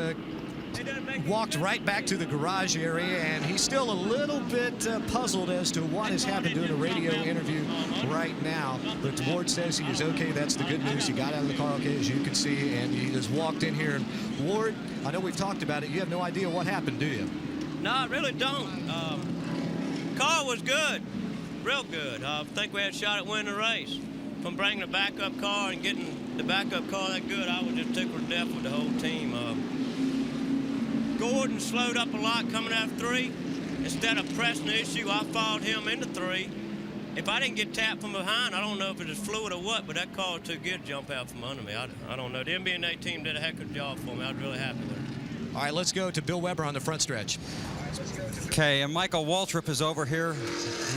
walked right back to the garage area, and he's still a little bit puzzled as to what has happened during a radio interview right now. But Ward says he is okay. That's the good news. He got out of the car okay, as you can see, and he just walked in here. And Ward, I know we've talked about it. You have no idea what happened, do you? No, I really don't. Car was good, real good. I think we had a shot at winning the race. From bringing the backup car and getting the backup car that good, I was just tickled to death with the whole team. Gordon slowed up a lot coming out of 3. Instead of pressing the issue, I followed him into 3. If I didn't get tapped from behind, I don't know if it was fluid or what, but that car was too good to jump out from under me. I don't know. The MB&A team did a heck of a job for me. I was really happy with it. All right, let's go to Bill Weber on the front stretch. Okay, and Michael Waltrip is over here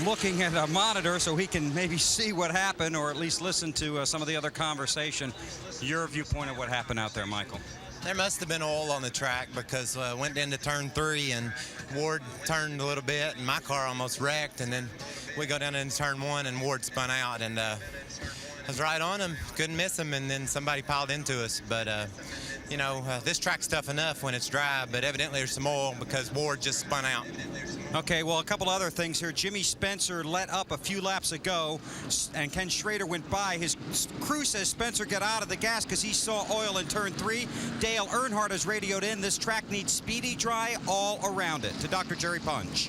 looking at a monitor so he can maybe see what happened or at least listen to some of the other conversation. Your viewpoint of what happened out there, Michael. There must have been oil on the track because I went into turn 3 and Ward turned a little bit and my car almost wrecked, and then we go down into turn 1 and Ward spun out, and I was right on him, couldn't miss him, and then somebody piled into us. But you know, this track's tough enough when it's dry, but evidently there's some oil because Ward just spun out. Okay, well, a couple other things here. Jimmy Spencer let up a few laps ago, and Ken Schrader went by. His crew says Spencer got out of the gas because he saw oil in turn 3. Dale Earnhardt has radioed in. This track needs speedy dry all around it. To Dr. Jerry Punch.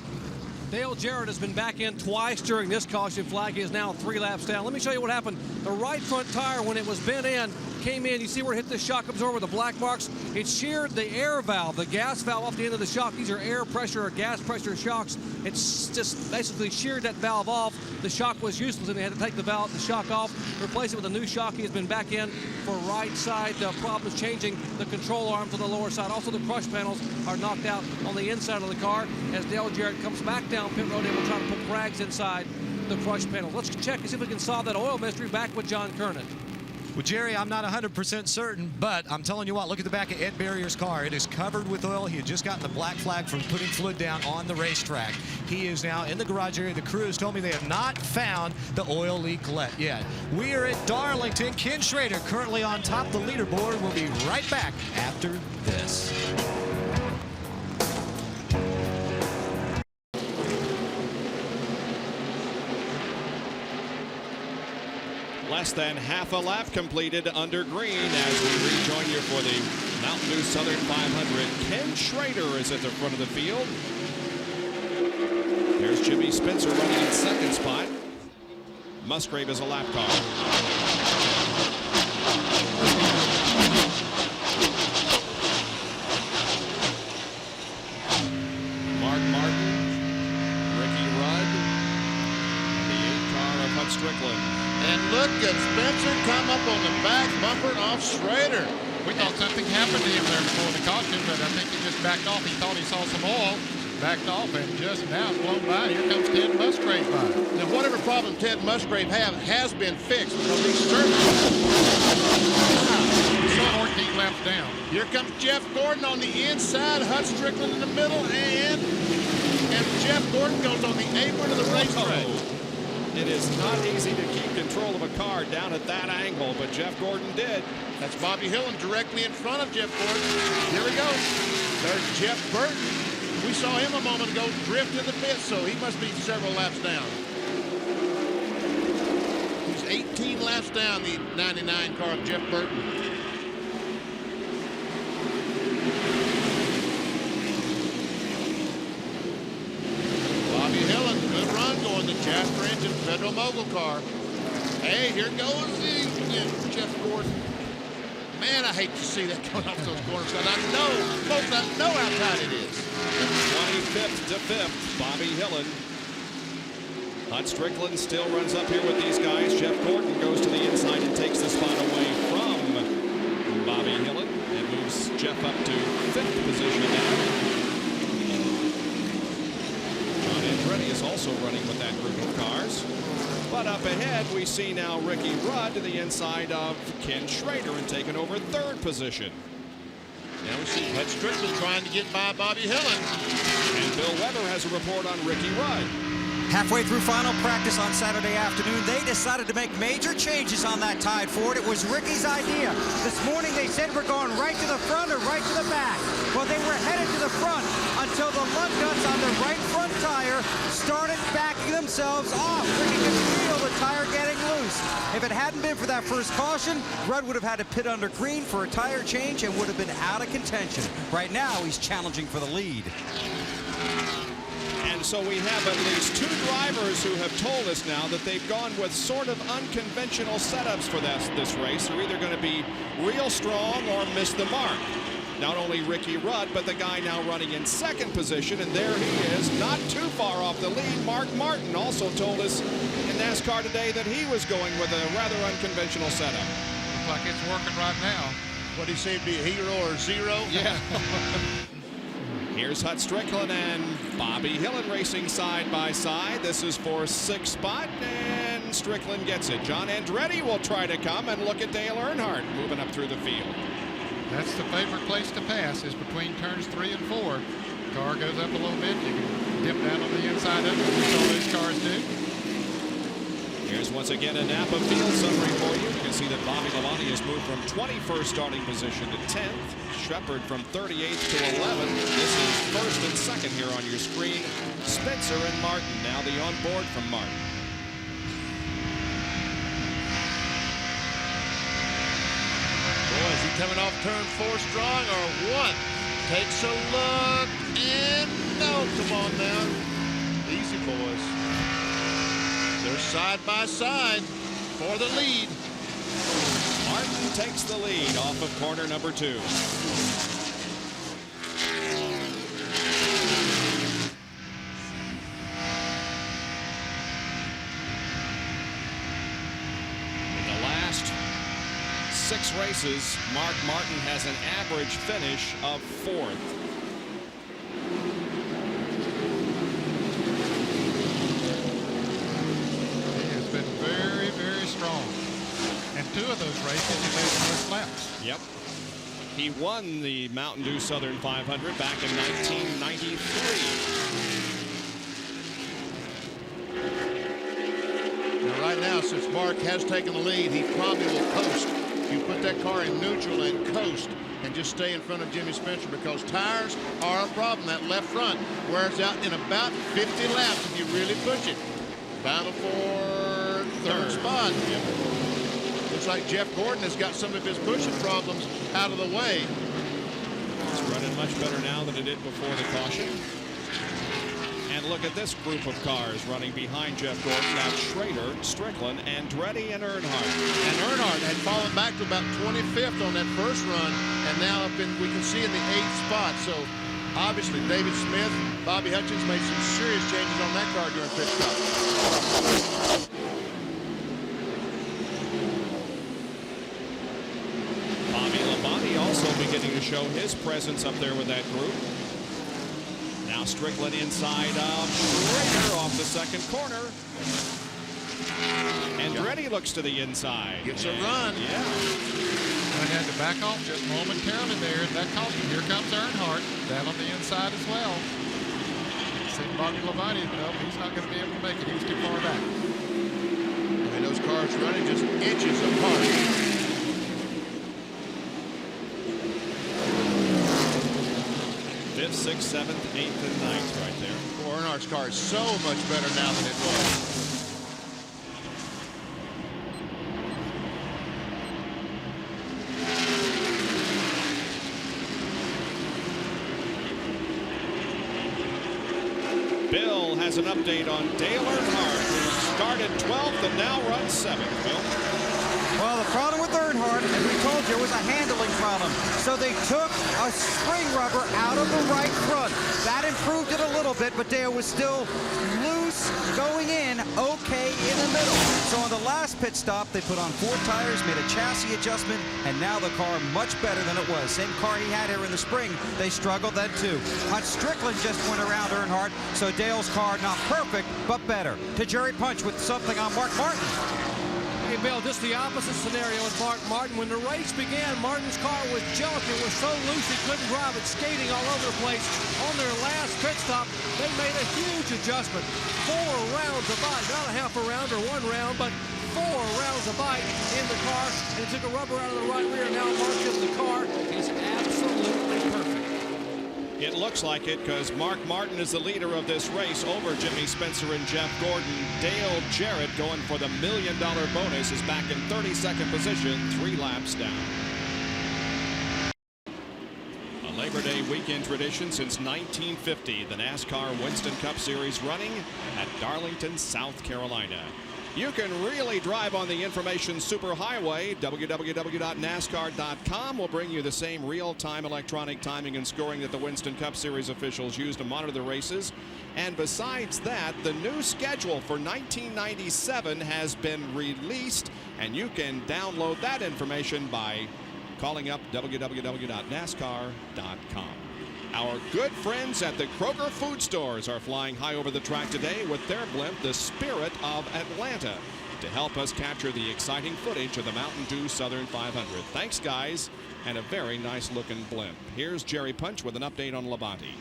Dale Jarrett has been back in twice during this caution flag. He is now 3 laps down. Let me show you what happened. The right front tire, when it was bent in, came in. You see where it hit the shock absorber, the black marks? It sheared the air valve, the gas valve off the end of the shock. These are air pressure or gas pressure shocks. It's just basically sheared that valve off. The shock was useless, and they had to take the shock off, replace it with a new shock. He has been back in for right side problems, changing the control arms on the lower side. Also, the crush panels are knocked out on the inside of the car. As Dale Jarrett comes back down pit road, they will try to put frags inside the crush panel. Let's check and see if we can solve that oil mystery back with John Kernan. Well, Jerry, I'm not 100% certain, but I'm telling you what, look at the back of Ed Barrier's car. It is covered with oil. He had just gotten the black flag from putting fluid down on the racetrack. He is now in the garage area. The crew has told me they have not found the oil leak yet. We are at Darlington. Ken Schrader currently on top of the leaderboard. We'll be right back after this. Less than half a lap completed under green as we rejoin you for the Mountain Dew Southern 500. Ken Schrader is at the front of the field. There's Jimmy Spencer running in second spot. Musgrave is a lap car. Mark Martin, Ricky Rudd, the 8 car of Hut Strickland. And look at Spencer come up on the back bumper off Schrader. We thought something happened to him there before the caution, but I think he just backed off. He thought he saw some oil, backed off, and just now blown by. Here comes Ted Musgrave by. Now, whatever problem Ted Musgrave has been fixed because these surfaces. He's 14 laps down. Here comes Jeff Gordon on the inside, Hut Strickland in the middle, and Jeff Gordon goes on the apron of the racetrack. It is not easy to keep control of a car down at that angle, but Jeff Gordon did. That's Bobby Hillen directly in front of Jeff Gordon. Here we go. There's Jeff Burton. We saw him a moment ago drift in the pit, so he must be several laps down. He's 18 laps down, the 99 car of Jeff Burton. Bobby Hillen, good run going the Jasper Engine Federal Mogul car. Hey, here goes Jeff Gordon. Man, I hate to see that going off those corners. And I know, folks, I know how tight it is. 25th to 5th, Bobby Hillen. Hut Strickland still runs up here with these guys. Jeff Gordon goes to the inside and takes the spot away from Bobby Hillen. It moves Jeff up to 5th position now. Andretti is also running with that group of cars. But up ahead, we see now Ricky Rudd to the inside of Ken Schrader and taking over 3rd position. Now we see Hut Strickland trying to get by Bobby Hillen. And Bill Weber has a report on Ricky Rudd. Halfway through final practice on Saturday afternoon, they decided to make major changes on that Tide Ford. It was Ricky's idea. This morning they said we're going right to the front or right to the back. Well, they were headed to the front until the lug nuts on the right front tire started backing themselves off. Ricky could feel the tire getting loose. If it hadn't been for that first caution, Rudd would have had to pit under green for a tire change and would have been out of contention. Right now, he's challenging for the lead. And so we have at least 2 drivers who have told us now that they've gone with sort of unconventional setups for this race. They're either going to be real strong or miss the mark. Not only Ricky Rudd, but the guy now running in second position, and there he is, not too far off the lead. Mark Martin also told us in NASCAR today that he was going with a rather unconventional setup. Looks like it's working right now. What do you say, be a hero or zero? Yeah. Here's Hut Strickland and Bobby Hillen racing side by side. This is for 6th spot, and Strickland gets it. John Andretti will try to come and look at Dale Earnhardt moving up through the field. That's the favorite place to pass, is between turns 3 and 4. Car goes up a little bit, you can dip down on the inside of it, which all those cars do. Here's once again a Napa field summary for you. You can see that Bobby Labonte has moved from 21st starting position to 10th. Shepard from 38th to 11th. This is 1st and 2nd here on your screen. Spencer and Martin, now the on board from Martin. Boy, is he coming off turn 4 strong or what? Takes a look and no, come on now. Easy, boys. They're side by side for the lead. Martin takes the lead off of corner number 2. In the last 6 races, Mark Martin has an average finish of 4th. And 2 of those races he made the most laps. Yep. He won the Mountain Dew Southern 500 back in 1993. Now right now, since Mark has taken the lead, he probably will coast. You put that car in neutral and coast and just stay in front of Jimmy Spencer, because tires are a problem. That left front wears out in about 50 laps if you really push it. Battle for 3rd spot. Yep. Looks like Jeff Gordon has got some of his pushing problems out of the way. It's running much better now than it did before the caution. And look at this group of cars running behind Jeff Gordon. Now Schrader, Strickland, Andretti, and Earnhardt. And Earnhardt had fallen back to about 25th on that first run, and now up in, we can see in the 8th spot. So obviously David Smith, Bobby Hutchins made some serious changes on that car during pit stop. Bobby Labonte also beginning to show his presence up there with that group. Now Strickland inside of Schrader off the 2nd corner. Andretti looks to the inside. Gets a run. Yeah. And had to back off just momentarily there. That caution. Here comes Earnhardt. That on the inside as well. See Bobby Labonte, no, he's not going to be able to make it. He was too far back. I mean, those cars running just inches apart. 5th, 6th, 7th, 8th, and 9th right there. Well, Earnhardt's car is so much better now than it was. Bill has an update on Dale Earnhardt, who started 12th and now runs 7th. Bill? Well, the problem with Earnhardt, as we told you, was a handling problem. So they took a spring rubber out of the right front. That improved it a little bit, but Dale was still loose going in, okay in the middle. So on the last pit stop, they put on 4 tires, made a chassis adjustment, and now the car much better than it was. Same car he had here in the spring, they struggled then too. Hut Strickland just went around Earnhardt, so Dale's car not perfect, but better. To Jerry Punch with something on Mark Martin. Hey, Bill, just the opposite scenario with Mark Martin. When the race began, Martin's car was junk. It was so loose he couldn't drive it, skating all over the place. On their last pit stop, they made a huge adjustment. 4 rounds of bite, not a half a round or 1 round, but 4 rounds of bite in the car, and took a rubber out of the right rear. Now Mark in the car is absolutely perfect. It looks like it, because Mark Martin is the leader of this race over Jimmy Spencer and Jeff Gordon. Dale Jarrett, going for the $1 million bonus, is back in 32nd position, 3 laps down. A Labor Day weekend tradition since 1950, the NASCAR Winston Cup Series running at Darlington, South Carolina. You can really drive on the information superhighway. www.nascar.com will bring you the same real-time electronic timing and scoring that the Winston Cup Series officials use to monitor the races. And besides that, the new schedule for 1997 has been released, and you can download that information by calling up www.nascar.com. Our good friends at the Kroger Food Stores are flying high over the track today with their blimp, the Spirit of Atlanta, to help us capture the exciting footage of the Mountain Dew Southern 500. Thanks, guys, and a very nice-looking blimp. Here's Jerry Punch with an update on Labonte.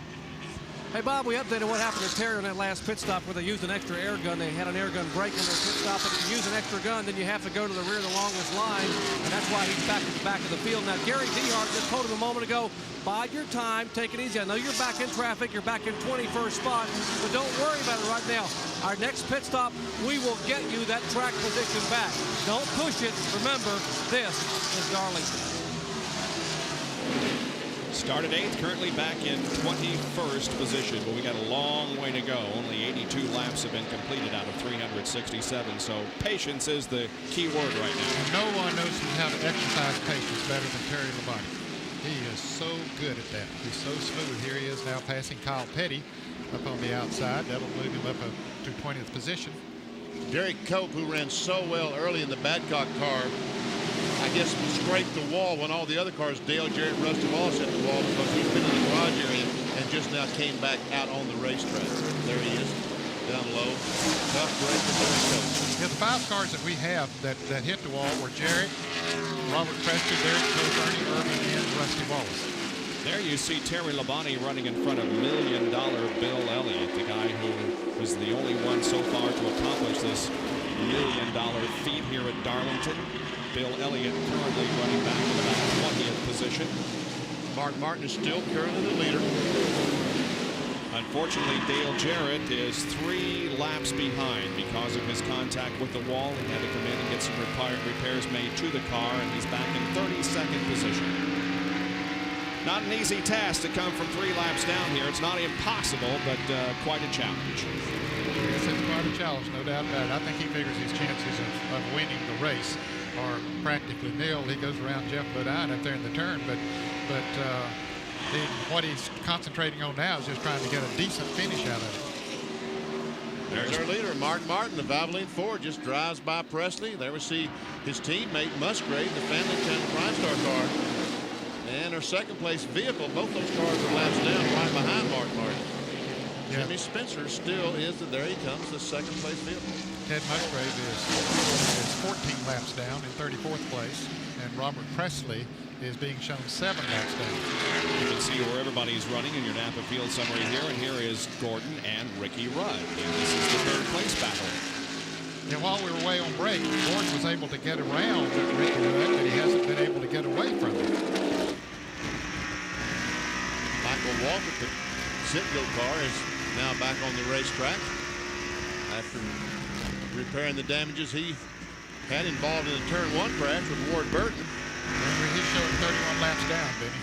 Hey, Bob, we updated what happened to Terry on that last pit stop where they used an extra air gun. They had an air gun break on their pit stop. But if you use an extra gun, then you have to go to the rear of the longest line, and that's why he's back at the back of the field. Now, Gary Dehart just told him a moment ago, bide your time, take it easy. I know you're back in traffic, you're back in 21st spot, but don't worry about it right now. Our next pit stop, we will get you that track position back. Don't push it. Remember, this is Darlington. Started 8th, currently back in 21st position, but we got a long way to go. Only 82 laps have been completed out of 367, so patience is the key word right now. No one knows how to exercise patience better than Terry Labonte. He is so good at that. He's so smooth. Here he is now passing Kyle Petty up on the outside. That'll move him up to 20th position. Derek Cope, who ran so well early in the Badcock car, I guess scraped the wall when all the other cars, Dale Jarrett and Rusty Wallace, hit the wall because he's been in the garage area and just now came back out on the racetrack. There he is, down low. Tough break for Derek Cope. Yeah, the 5 cars that we have that hit the wall were Jarrett, Robert Preston, Derek Cope, Ernie Irvin, and Rusty Wallace. There you see Terry Labonte running in front of $1 million Bill Elliott, the guy who was the only one so far to accomplish this $1 million feat here at Darlington. Bill Elliott currently running back in about 20th position. Mark Martin is still currently the leader. Unfortunately, Dale Jarrett is 3 laps behind because of his contact with the wall. He had to come in and get some repairs made to the car, and he's back in 32nd position. Not an easy task to come from 3 laps down here. It's not impossible, but quite a challenge. Yes, it's quite a challenge, no doubt about it. I think he figures his chances of winning the race are practically nil. He goes around Jeff Bodine up there in the turn, but what he's concentrating on now is just trying to get a decent finish out of it. There's our leader, Mark Martin. The Valvoline Ford just drives by Presley. There we see his teammate Musgrave, the Family Channel Prime Star car. And our second place vehicle, both those cars are laps down right behind Mark Martin. Yeah. Jimmy Spencer still is, there he comes, the second place vehicle. Ted Musgrave is 14 laps down in 34th place, and Robert Presley is being shown 7 laps down. You can see where everybody's running in your Napa Field summary here, and here is Gordon and Ricky Rudd. And this is the 3rd place battle. And while we were away on break, Gordon was able to get around Ricky Rudd, but he hasn't been able to get away from him. Michael Walker, the Citgo car, is now back on the racetrack after repairing the damages he had involved in a turn 1 crash with Ward Burton. Remember, he's showing 31 laps down, Benny.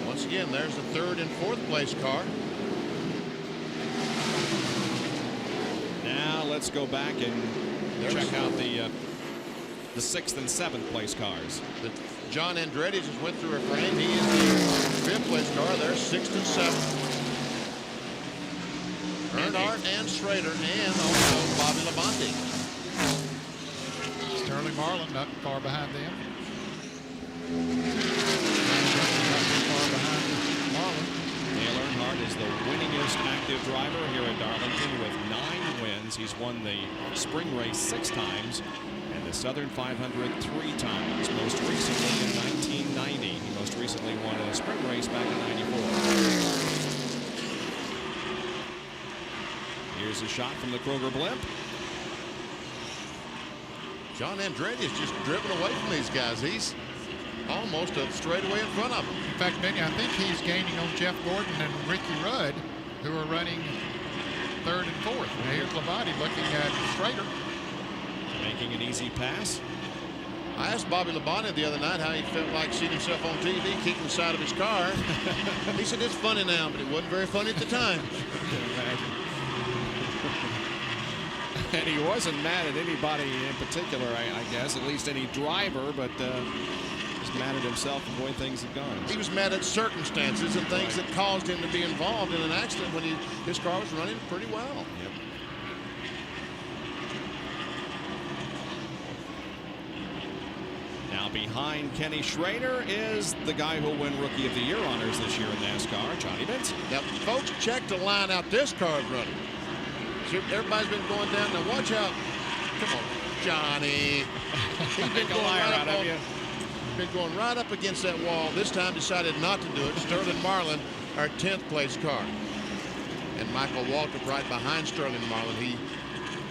Once again, there's the 3rd and 4th place car. Now let's go back and check out the 6th and 7th place cars. John Andretti just went through a frame. He is the 5th place car. There's 6th and 7th. Earnhardt and Schrader, and also Bobby Labonte. Sterling Marlin not far behind them. Dale Earnhardt is the winningest active driver here at Darlington with 9 wins. He's won the spring race 6 times and the Southern 500 3 times, most recently in 1990. He most recently won a spring race back in '94. Here's a shot from the Kroger blimp. John Andretti is just driven away from these guys. He's almost a straightaway in front of them. In fact, Benny, I think he's gaining on Jeff Gordon and Ricky Rudd, who are running 3rd and 4th. And here's Labonte looking at Schrader. Making an easy pass. I asked Bobby Labonte the other night how he felt like seeing himself on TV kicking the side of his car. He said it's funny now, but it wasn't very funny at the time. And he wasn't mad at anybody in particular, I guess, at least any driver, but he's mad at himself for the way things have gone. He was mad at circumstances and things that caused him to be involved in an accident when his car was running pretty well. Yep. Now behind Kenny Schrader is the guy who'll win Rookie of the Year honors this year in NASCAR, Johnny Benson. Now, folks, check the line out this car's running. Everybody's been going down. Now watch out. Come on, Johnny. He's been going right up against that wall. This time decided not to do it. Sterling Marlin, our 10th place car. And Michael Waltrip right behind Sterling Marlin. He,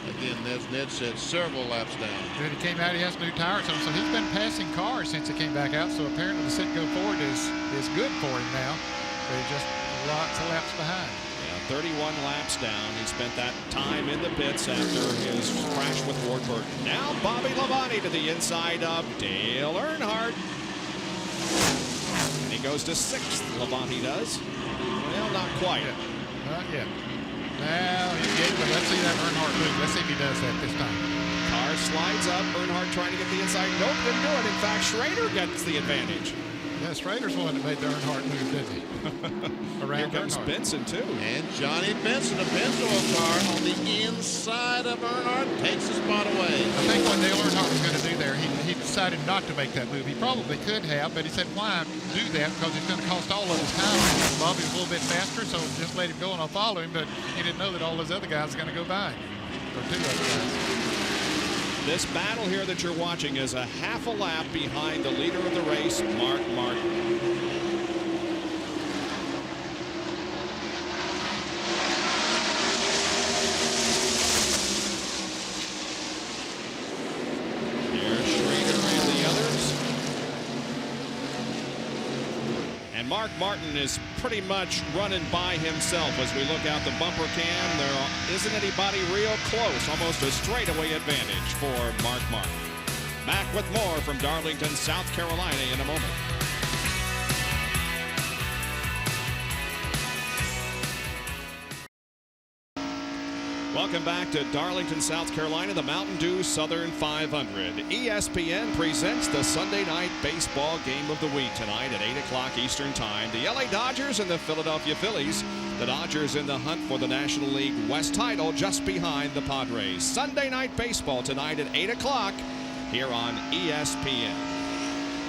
again, as Ned said, several laps down. When he came out, he has new tires on, so he's been passing cars since he came back out. So apparently the sit-go forward is good for him now. But he's just lots of laps behind. 31 laps down. He spent that time in the pits after his crash with Ward Burton. Now Bobby Labonte to the inside of Dale Earnhardt. And he goes to 6th, Labonte does. Well, not quite. Not yet. Now he's getting, but let's see that Earnhardt move. Let's see if he does that this time. Car slides up. Earnhardt trying to get the inside. Nope, didn't do it. In fact, Schrader gets the advantage. Yeah, Schrader's the one that made the Earnhardt move, didn't he? Here comes Benson, too. And Johnny Benson, a Benzoil car on the inside of Earnhardt, takes the spot away. I think what Dale Earnhardt was going to do there, he decided not to make that move. He probably could have, but he said, why do that? Because it's going to cost all of his time. Bobby's a little bit faster, so just let him go and I'll follow him. But he didn't know that all those other guys are going to go by. Or 2 other guys. This battle here that you're watching is a half a lap behind the leader of the race, Mark Martin. There's Schrader and the others. And Mark Martin is pretty much running by himself as we look out the bumper cam. There isn't anybody real close. Almost a straightaway advantage for Mark Martin. Back with more from Darlington, South Carolina in a moment. Welcome back to Darlington, South Carolina, the Mountain Dew Southern 500. ESPN presents the Sunday night baseball game of the week tonight at 8 o'clock Eastern Time. The LA Dodgers and the Philadelphia Phillies. The Dodgers in the hunt for the National League West title just behind the Padres. Sunday night baseball tonight at 8 o'clock here on ESPN.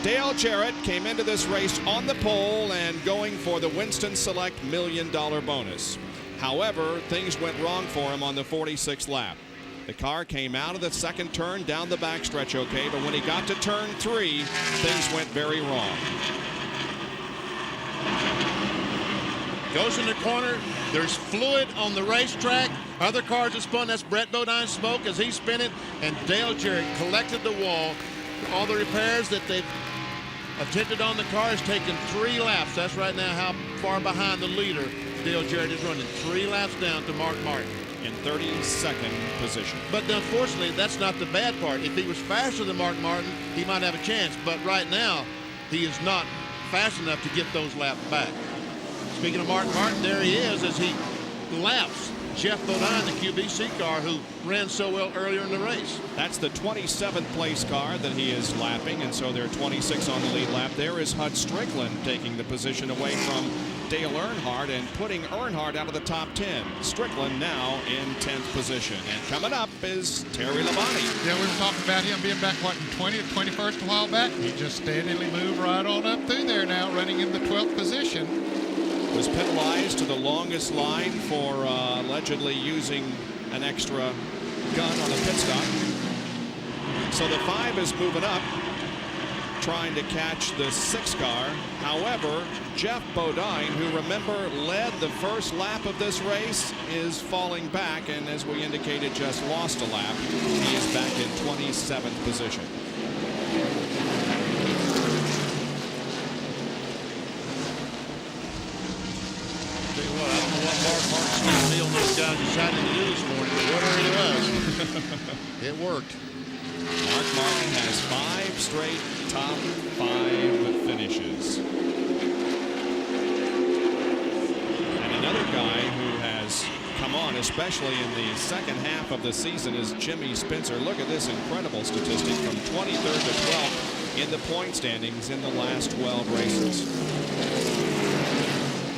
Dale Jarrett came into this race on the pole and going for the Winston Select $1 million bonus. However, things went wrong for him on the 46th lap. The car came out of the second turn down the backstretch okay, but when he got to turn 3, things went very wrong. Goes in the corner. There's fluid on the racetrack. Other cars are spun. That's Brett Bodine's smoke as he's spinning. And Dale Jarrett collected the wall. All the repairs that they've attempted on the car has taken 3 laps. That's right now how far behind the leader Dale Jarrett is running. 3 laps down to Mark Martin. In 32nd position. But unfortunately, that's not the bad part. If he was faster than Mark Martin, he might have a chance. But right now, he is not fast enough to get those laps back. Speaking of Mark Martin, there he is as he laps Jeff Bodine, the QBC car, who ran so well earlier in the race. That's the 27th place car that he is lapping, and so they're 26 on the lead lap. There is Strickland taking the position away from Dale Earnhardt and putting Earnhardt out of the top 10. Strickland now in 10th position. And coming up is Terry Labonte. Yeah, we were talking about him being back, what, in 20th, 21st a while back. He just steadily moved right on up through there now, running in the 12th position. Was penalized to the longest line for allegedly using an extra gun on a pit stop. So the 5 is moving up, trying to catch the 6 car. However, Jeff Bodine, who remember led the first lap of this race, is falling back, and as we indicated, just lost a lap. He is back in 27th position. Tell you what, I don't know what Mark Deal those guys decided to do this morning, but whatever it was, it worked. Mark Martin has 5 straight top 5 finishes. And another guy who has come on, especially in the second half of the season, is Jimmy Spencer. Look at this incredible statistic from 23rd to 12th in the point standings in the last 12 races.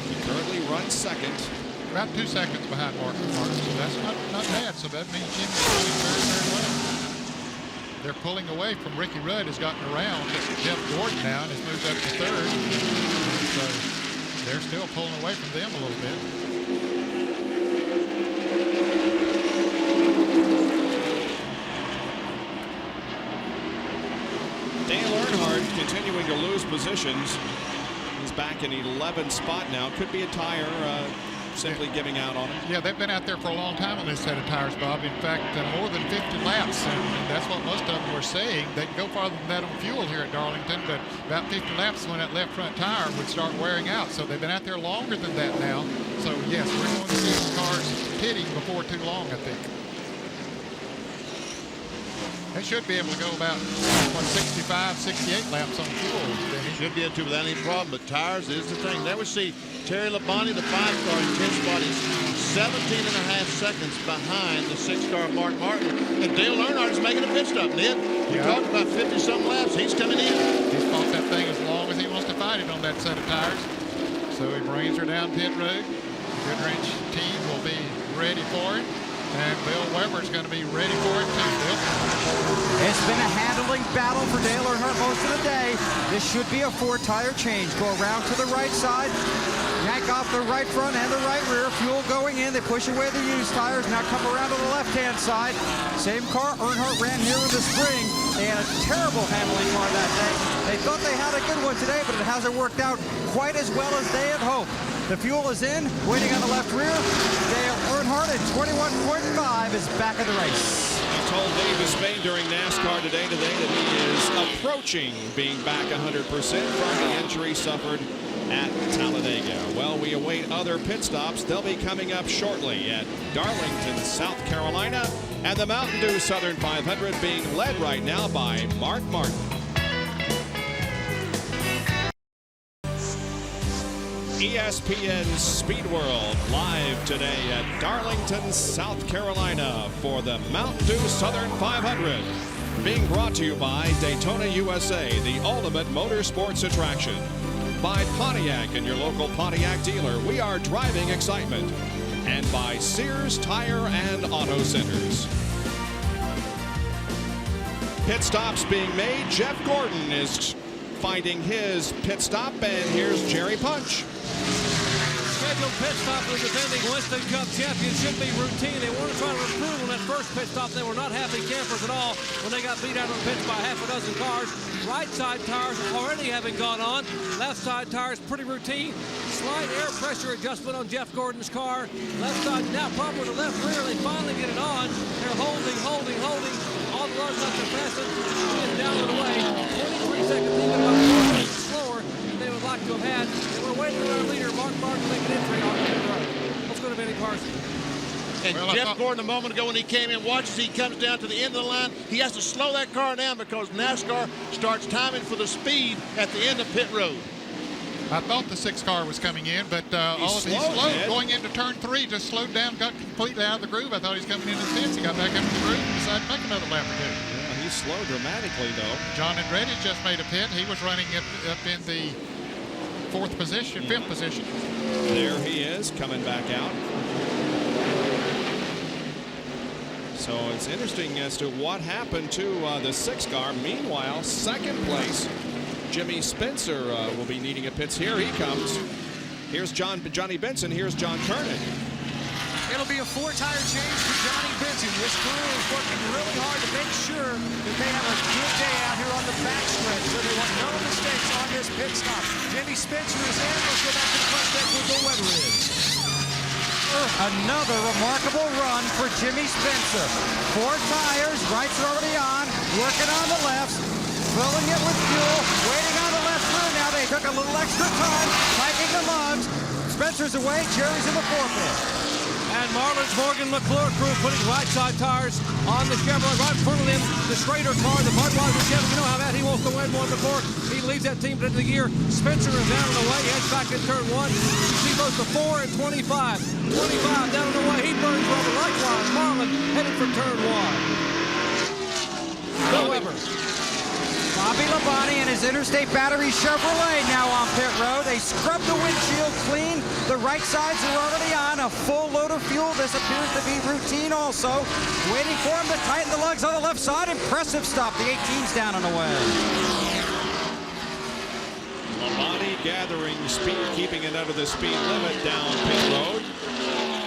He currently runs second. About 2 seconds behind Mark Martin, so that's not bad. So that means Jimmy's doing very, very well. They're pulling away from Ricky Rudd, has gotten around Jeff Gordon now and has moved up to 3rd. So they're still pulling away from them a little bit. Dale Earnhardt continuing to lose positions. He's back in 11th spot now. Could be a tire simply giving out on him. Yeah, they've been out there for a long time on this set of tires, Bob. In fact, more than 50 laps, and that's what most of them were saying. They can go farther than that on fuel here at Darlington, but about 50 laps when that left front tire would start wearing out. So they've been out there longer than that now. So yes, we're going to see some cars pitting before too long, I think. They should be able to go about 65, 68 laps on fuel. Should be able to without any problem, but tires is the thing. There we see Terry Labonte, the 5-car in 10th spot, is 17.5 seconds behind the 6-car Mark Martin. And Dale Earnhardt is making a pit stop, Ned. We talked about 50-some laps. He's coming in. He's fought that thing as long as he wants to fight it on that set of tires. So he brings her down pit road. The Goodrich team will be ready for it. And Bill Weber's going to be ready for it too, Bill. It's been a handling battle for Dale Earnhardt most of the day. This should be a 4-tire change. Go around to the right side, yank off the right front and the right rear. Fuel going in. They push away the used tires. Now come around to the left-hand side. Same car Earnhardt ran here in the spring. They had a terrible handling car that day. They thought they had a good one today, but it hasn't worked out quite as well as they had hoped. The fuel is in, waiting on the left rear. Dale Earnhardt at 21.5 is back in the race. He told Dave Bisbane during NASCAR today that he is approaching being back 100% from the injury suffered at Talladega. Well, we await other pit stops. They'll be coming up shortly at Darlington, South Carolina, and the Mountain Dew Southern 500 being led right now by Mark Martin. ESPN Speed World live today at Darlington, South Carolina for the Mountain Dew Southern 500. Being brought to you by Daytona USA, the ultimate motorsports attraction. By Pontiac and your local Pontiac dealer, we are driving excitement. And by Sears Tire and Auto Centers. Pit stops being made. Jeff Gordon is finding his pit stop, and here's Jerry Punch. Scheduled pit stop for the defending Winston Cup champion should be routine. They want to try to improve on that first pit stop. They were not happy campers at all when they got beat out on the pits by half a dozen cars. Right side tires already having gone on. Left side tires pretty routine. Slight air pressure adjustment on Jeff Gordon's car. Left side now proper to left rear. They finally get it on. They're holding. All the runs up to fasten. He is down and away. 23 seconds, even about 4 seconds slower than they would like to have had. And we're waiting for our leader, Mark Martin, to make an entry on pit road. Let's go to Benny Carson. And Jeff Gordon, a moment ago when he came in, watch as he comes down to the end of the line. He has to slow that car down because NASCAR starts timing for the speed at the end of pit road. I thought the 6 car was coming in, but he slowed going into turn 3, just slowed down, got completely out of the groove. I thought he was coming into the fence. He got back into the groove and decided to make another lap or two. Yeah, he slowed dramatically, though. John Andretti just made a pit. He was running up in the 4th position, 5th position. There he is, coming back out. So it's interesting as to what happened to the 6 car. Meanwhile, second place, Jimmy Spencer will be needing a pits. Here he comes. Here's Johnny Benson. Here's John Kernan. It'll be a 4-tire change for Johnny Benson. This crew is working really hard to make sure that they have a good day out here on the backstretch, so they want no mistakes on this pit stop. Jimmy Spencer is in. Let's go back to the front deck where Bill Weber is. Another remarkable run for Jimmy Spencer. 4 tires, rights are already on, working on the lefts, filling it with fuel, waiting on the left rear. Now they took a little extra time, tightening the lugs. Spencer's away, Jerry's in the 4th. And Marlin's Morgan McClure crew putting right side tires on the Chevrolet right in front of them. The Schrader car, the Budweiser Chevy. You know how bad he wants to win one McClure. He leads that team to the end of the year. Spencer is down and away. He heads back in turn 1. You see both the 4 and 25. 25 down and away. He burns rubber likewise. Marlin headed for turn 1. Bill Weber. Bobby Labonte and his Interstate Battery Chevrolet now on pit road. They scrubbed the windshield clean. The right sides are already on. A full load of fuel. This appears to be routine also. Waiting for him to tighten the lugs on the left side. Impressive stop. The 18's down and away. Labonte gathering speed, keeping it under the speed limit down pit road.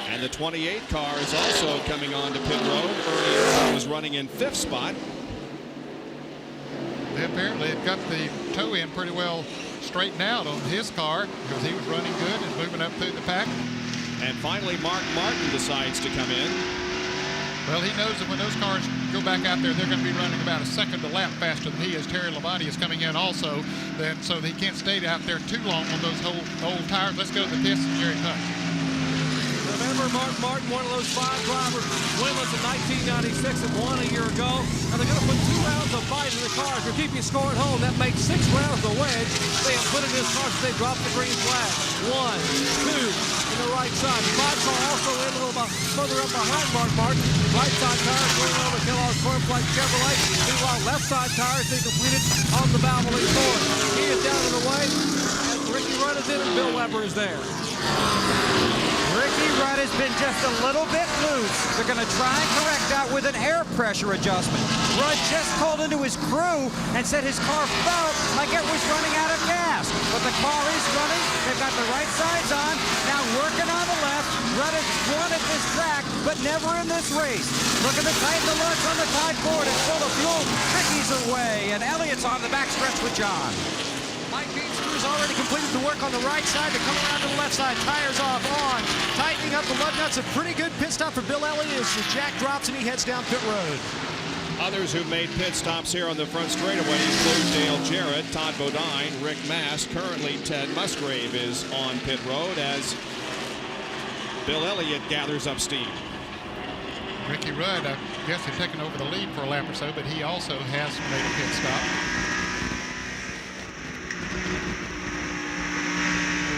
And the 28 car is also coming on to pit road. Earlier was running in 5th spot. They apparently had got the toe in pretty well straightened out on his car because he was running good and moving up through the pack. And finally, Mark Martin decides to come in. Well, he knows that when those cars go back out there, they're going to be running about a second a lap faster than he is. Terry Labonte is coming in also, so he can't stay out there too long on those old tires. Let's go to the pits and here he comes. Remember Mark Martin, one of those 5 drivers, winless in 1996 and won a year ago. And they're going to put 2 rounds of fight in the cars. They're keeping score at home. That makes 6 rounds of wedge. They have put in this car since they dropped the green flag. 1, 2, in the right side. 5 car also in a little bit further up behind Mark Martin. Right side tires going over Kellogg's Cornflake Chevrolet. Meanwhile, left side tires being completed on the Valvoline Ford. He is down and away. And Ricky Rudd is in and Bill Weber is there. Ricky Rudd has been just a little bit loose. They're going to try and correct that with an air pressure adjustment. Rudd just called into his crew and said his car felt like it was running out of gas. But the car is running. They've got the right sides on. Now working on the left. Rudd has won at this track, but never in this race. Looking to tighten the lugs on the Tide Ford and full of fuel. Ricky's away, and Elliott's on the backstretch with John. Mike Bean's crew's already completed the work on the right side. They're coming around to the left side. Tires off on. Tightening up the lug nuts. A pretty good pit stop for Bill Elliott as the jack drops and he heads down pit road. Others who've made pit stops here on the front straightaway include Dale Jarrett, Todd Bodine, Rick Mast. Currently, Ted Musgrave is on pit road as Bill Elliott gathers up steam. Ricky Rudd, I guess, had taken over the lead for a lap or so, but he also has made a pit stop.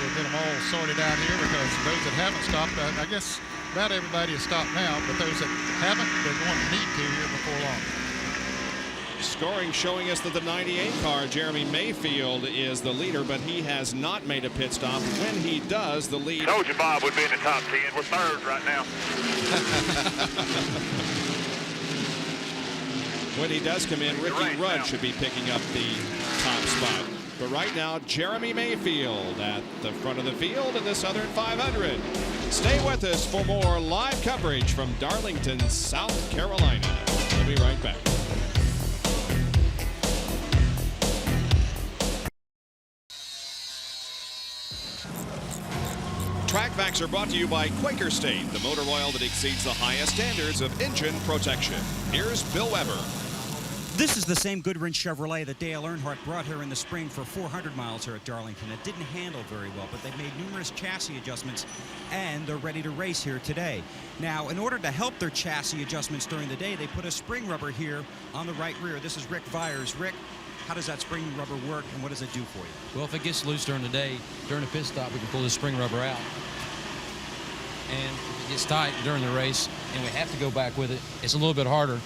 We'll get them all sorted out here because those that haven't stopped, I guess about everybody has stopped now, but those that haven't, they're going to need to here before long. Scoring showing us that the 98 car, Jeremy Mayfield, is the leader, but he has not made a pit stop. When he does, the lead... Told you Bob would be in the top 10. We're third right now. When he does come in, Ricky Rudd should be picking up the top spot. But right now, Jeremy Mayfield at the front of the field in the Southern 500. Stay with us for more live coverage from Darlington, South Carolina. We'll be right back. Track Facts are brought to you by Quaker State, the motor oil that exceeds the highest standards of engine protection. Here's Bill Weber. This is the same Goodwrench Chevrolet that Dale Earnhardt brought here in the spring for 400 miles here at Darlington. It didn't handle very well, but they've made numerous chassis adjustments, and they're ready to race here today. Now, in order to help their chassis adjustments during the day, they put a spring rubber here on the right rear. This is Rick Vyers. Rick, how does that spring rubber work, and what does it do for you? Well, if it gets loose during the day, during the pit stop, we can pull the spring rubber out. And if it gets tight during the race and we have to go back with it, it's a little bit harder.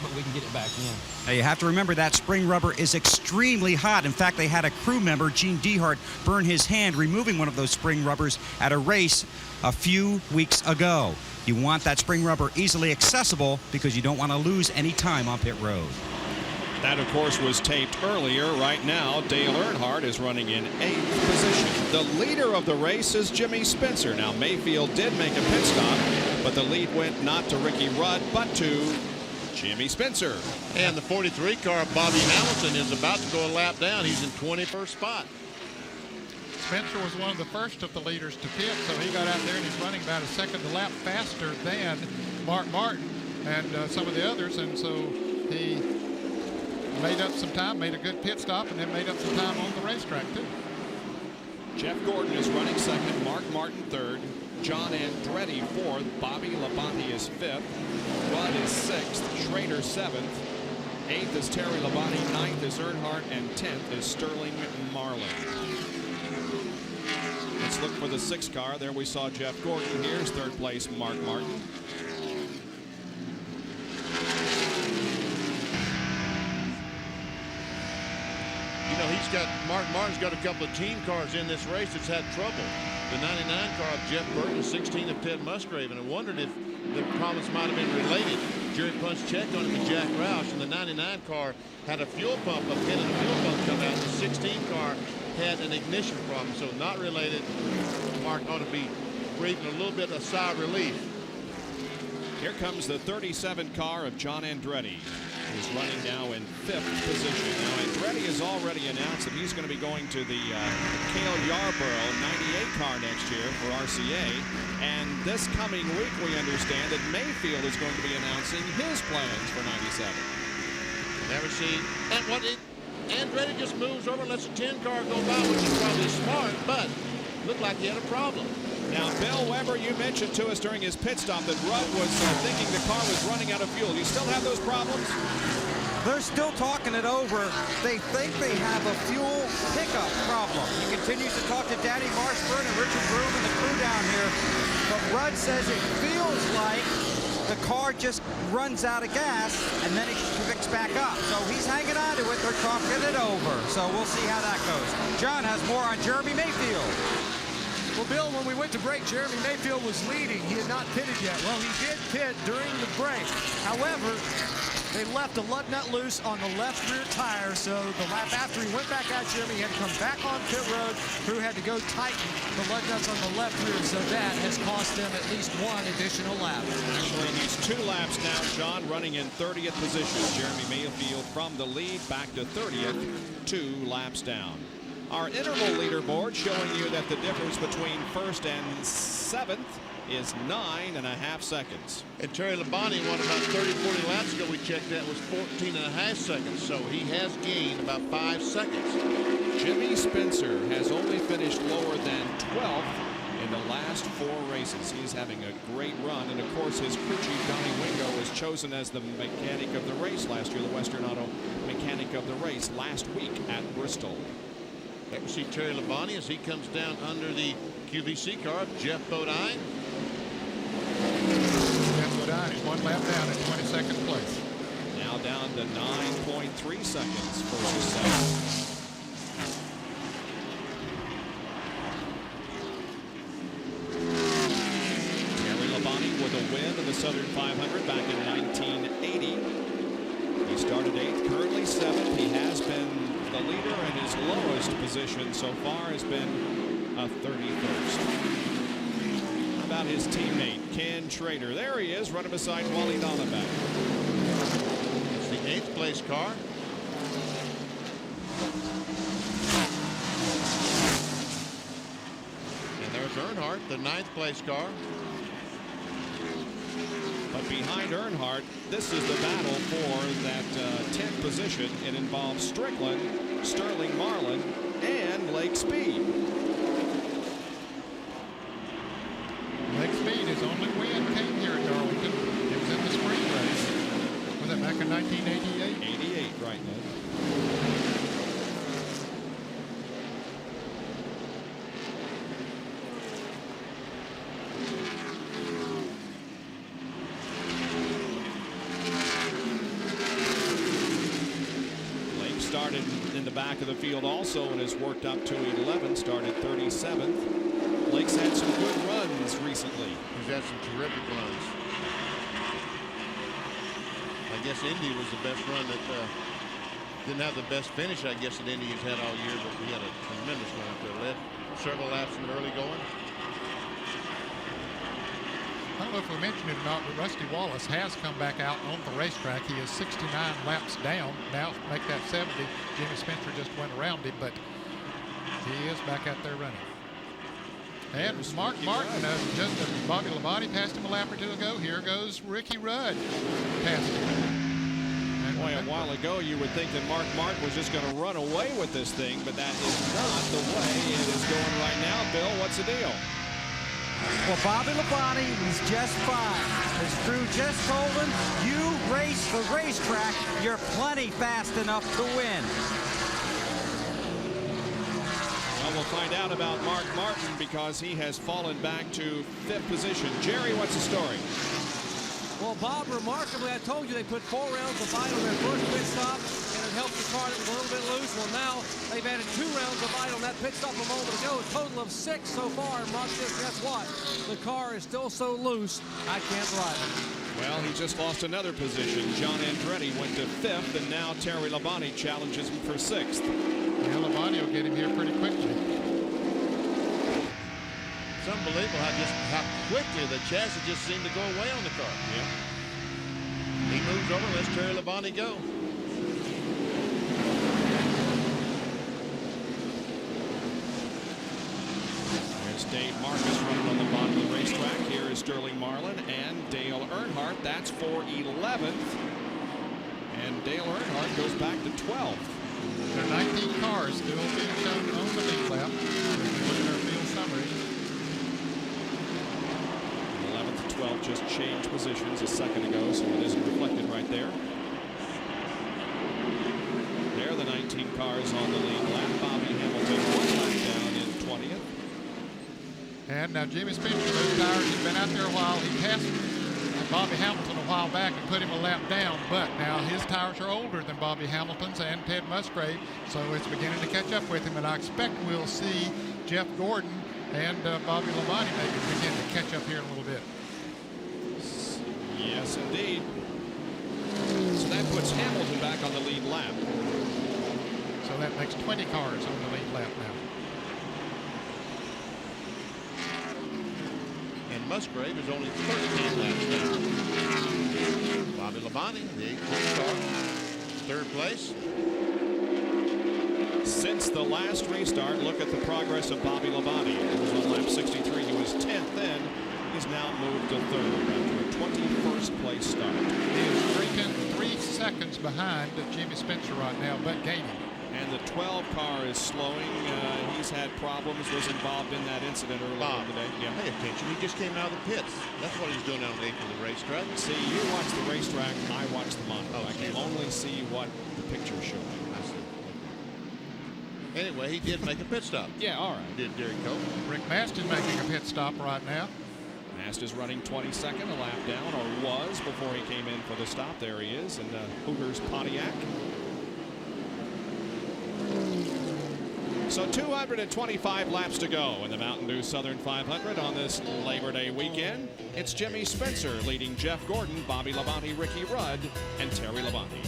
but we can get it back in. Now you have to remember that spring rubber is extremely hot. In fact, they had a crew member, Gene Dehart, burn his hand removing one of those spring rubbers at a race a few weeks ago. You want that spring rubber easily accessible because you don't want to lose any time on pit road. That, of course, was taped earlier. Right now, Dale Earnhardt is running in 8th position. The leader of the race is Jimmy Spencer. Now, Mayfield did make a pit stop, but the lead went not to Ricky Rudd, but to Jimmy Spencer. And the 43 car of Bobby Hamilton is about to go a lap down. He's in 21st spot. Spencer was one of the first of the leaders to pit, so he got out there and he's running about a second a lap faster than Mark Martin and some of the others, and so he made up some time, made a good pit stop, and then made up some time on the racetrack too. Jeff Gordon is running second, Mark Martin third, John Andretti fourth, Bobby Labonte is fifth, Rudd is sixth, Schrader seventh, eighth is Terry Labonte, ninth is Earnhardt, and 10th is Sterling Marlin. Let's look for the 6 car. There we saw Jeff Gordon. Here's third place, Mark Martin. You know, Mark Martin's got a couple of team cars in this race that's had trouble. The 99 car of Jeff Burton, the 16 of Ted Musgrave, and I wondered if the problems might have been related. Jerry Punch checked on it with Jack Roush, and the 99 car had a fuel pump, a pin and a fuel pump come out. The 16 car had an ignition problem, so not related. Mark ought to be breathing a little bit of sigh of relief. Here comes the 37 car of John Andretti. He's running now in 5th position. Now Andretti has already announced that he's going to be going to the Cale Yarborough 98 car next year for RCA. And this coming week we understand that Mayfield is going to be announcing his plans for 97. Never seen. And Andretti just moves over and lets a 10 car go by, which is probably smart, but looked like he had a problem. Now, Bill Weber, you mentioned to us during his pit stop that Rudd was thinking the car was running out of fuel. Do you still have those problems? They're still talking it over. They think they have a fuel pickup problem. He continues to talk to Danny Marshburn and Richard Broom and the crew down here. But Rudd says it feels like the car just runs out of gas and then it picks back up. So he's hanging on to it. They're talking it over. So we'll see how that goes. John has more on Jeremy Mayfield. Well, Bill, when we went to break, Jeremy Mayfield was leading. He had not pitted yet. Well, he did pit during the break. However, they left a lug nut loose on the left rear tire, so the lap after he went back at Jeremy, he had to come back on pit road. Crew had to go tighten the lug nuts on the left rear, so that has cost them at least one additional lap. Actually, he's 2 laps now, John, running in 30th position. Jeremy Mayfield from the lead back to 30th, 2 laps down. Our interval leaderboard showing you that the difference between 1st and 7th is 9.5 seconds. And Terry Labonte won about 30-40 laps ago. We checked that was 14.5 seconds. So he has gained about 5 seconds. Jimmy Spencer has only finished lower than 12th in the last 4 races. He's having a great run. And of course, his crew chief, Donnie Wingo, was chosen as the mechanic of the race last year, the Western Auto mechanic of the race last week at Bristol. Let me see Terry Labonte as he comes down under the QVC car of Jeff Bodine. Jeff Bodine is 1 lap down in 22nd place. Now down to 9.3 seconds versus 7. Terry Labonte with a win in the Southern 500 back in 1980. He started 8th, currently 7th. He has been the leader, and his lowest position so far has been a 31st. How about his teammate, Ken Schrader? There he is, running beside Wally Donovan. It's the 8th place car. And there's Earnhardt, the 9th place car. But behind Earnhardt, this is the battle for that 10th position. It involves Strickland, Sterling Marlin, and Lake Speed. Lake Speed, his only win came here at Darlington. It was in the spring race. Was that back in 1988? 88, right, Ned. in the back of the field also and has worked up to 11, started 37th. Blake's had some good runs recently. He's had some terrific runs. I guess Indy was the best run that didn't have the best finish, I guess, that Indy has had all year, but he had a tremendous run up there. Led several laps in the early going. I don't know if we mentioned it or not, but Rusty Wallace has come back out on the racetrack. He is 69 laps down. Now make that 70. Jimmy Spencer just went around him, but he is back out there running. And Mark Martin, Bobby Labonte passed him a lap or two ago. Here goes Ricky Rudd past him. Boy, a while ago you would think that Mark Martin was just going to run away with this thing, but that is not the way it is going right now. Bill, what's the deal? Well, Bobby Labonte is just fine. His crew just told him, you race the racetrack, you're plenty fast enough to win. Well, we'll find out about Mark Martin because he has fallen back to 5th position. Jerry, what's the story? Well, Bob, remarkably, I told you they put 4 rounds of idle in their first pit stop, and it helped the car that was a little bit loose. Well, now they've added 2 rounds of idle in that pit stop a moment ago, a total of 6 so far. And Mark says, guess what? The car is still so loose, I can't ride it. Well, he just lost another position. John Andretti went to 5th, and now Terry Labonte challenges him for 6th. Yeah, Labonte will get him here pretty quickly. It's unbelievable how quickly the chassis just seemed to go away on the car. Yeah. He moves over and lets Terry Labonte go. There's Dave Marcus running on the bottom of the racetrack. Here is Sterling Marlin and Dale Earnhardt. That's for 11th. And Dale Earnhardt goes back to 12th. There are 19 cars still being shown on the lead lap. Look at our field summary. 11th and 12th just changed positions a second ago, so it isn't reflected right there. There are the 19 cars on the lead lap. Bobby Hamilton 1 lap down in 20th. And now Jimmy Spencer, those tires have been out there a while. He passed Bobby Hamilton a while back and put him a lap down, but now his tires are older than Bobby Hamilton's and Ted Musgrave, so it's beginning to catch up with him, and I expect we'll see Jeff Gordon and Bobby Labonte maybe begin to catch up here in a little bit. Yes, indeed. So that puts Hamilton back on the lead lap. So that makes 20 cars on the lead lap now. And Musgrave is only 13 laps down. Bobby Labonte, the 18th car, 3rd place. Since the last restart, look at the progress of Bobby Labonte. He was on lap 63. He was 10th then. He's now moved to 3rd after a 21st place start. He is 3 seconds behind Jimmy Spencer right now, but gaining. And the 12 car is slowing. He's had problems, was involved in that incident earlier in the day. Yeah. Pay attention. He just came out of the pits. That's what he's doing on the 8th of the racetrack. See, you watch the racetrack, I watch the monitor. I can only see what the picture's showing. I see. Anyway, he did make a pit stop. Yeah, all right. Did Derek Cope. Rick Mast is making a pit stop right now. Mast is running 22nd, a lap down, or was before he came in for the stop. There he is in Hooters Pontiac. So 225 laps to go in the Mountain Dew Southern 500 on this Labor Day weekend. It's Jimmy Spencer leading Jeff Gordon, Bobby Labonte, Ricky Rudd, and Terry Labonte.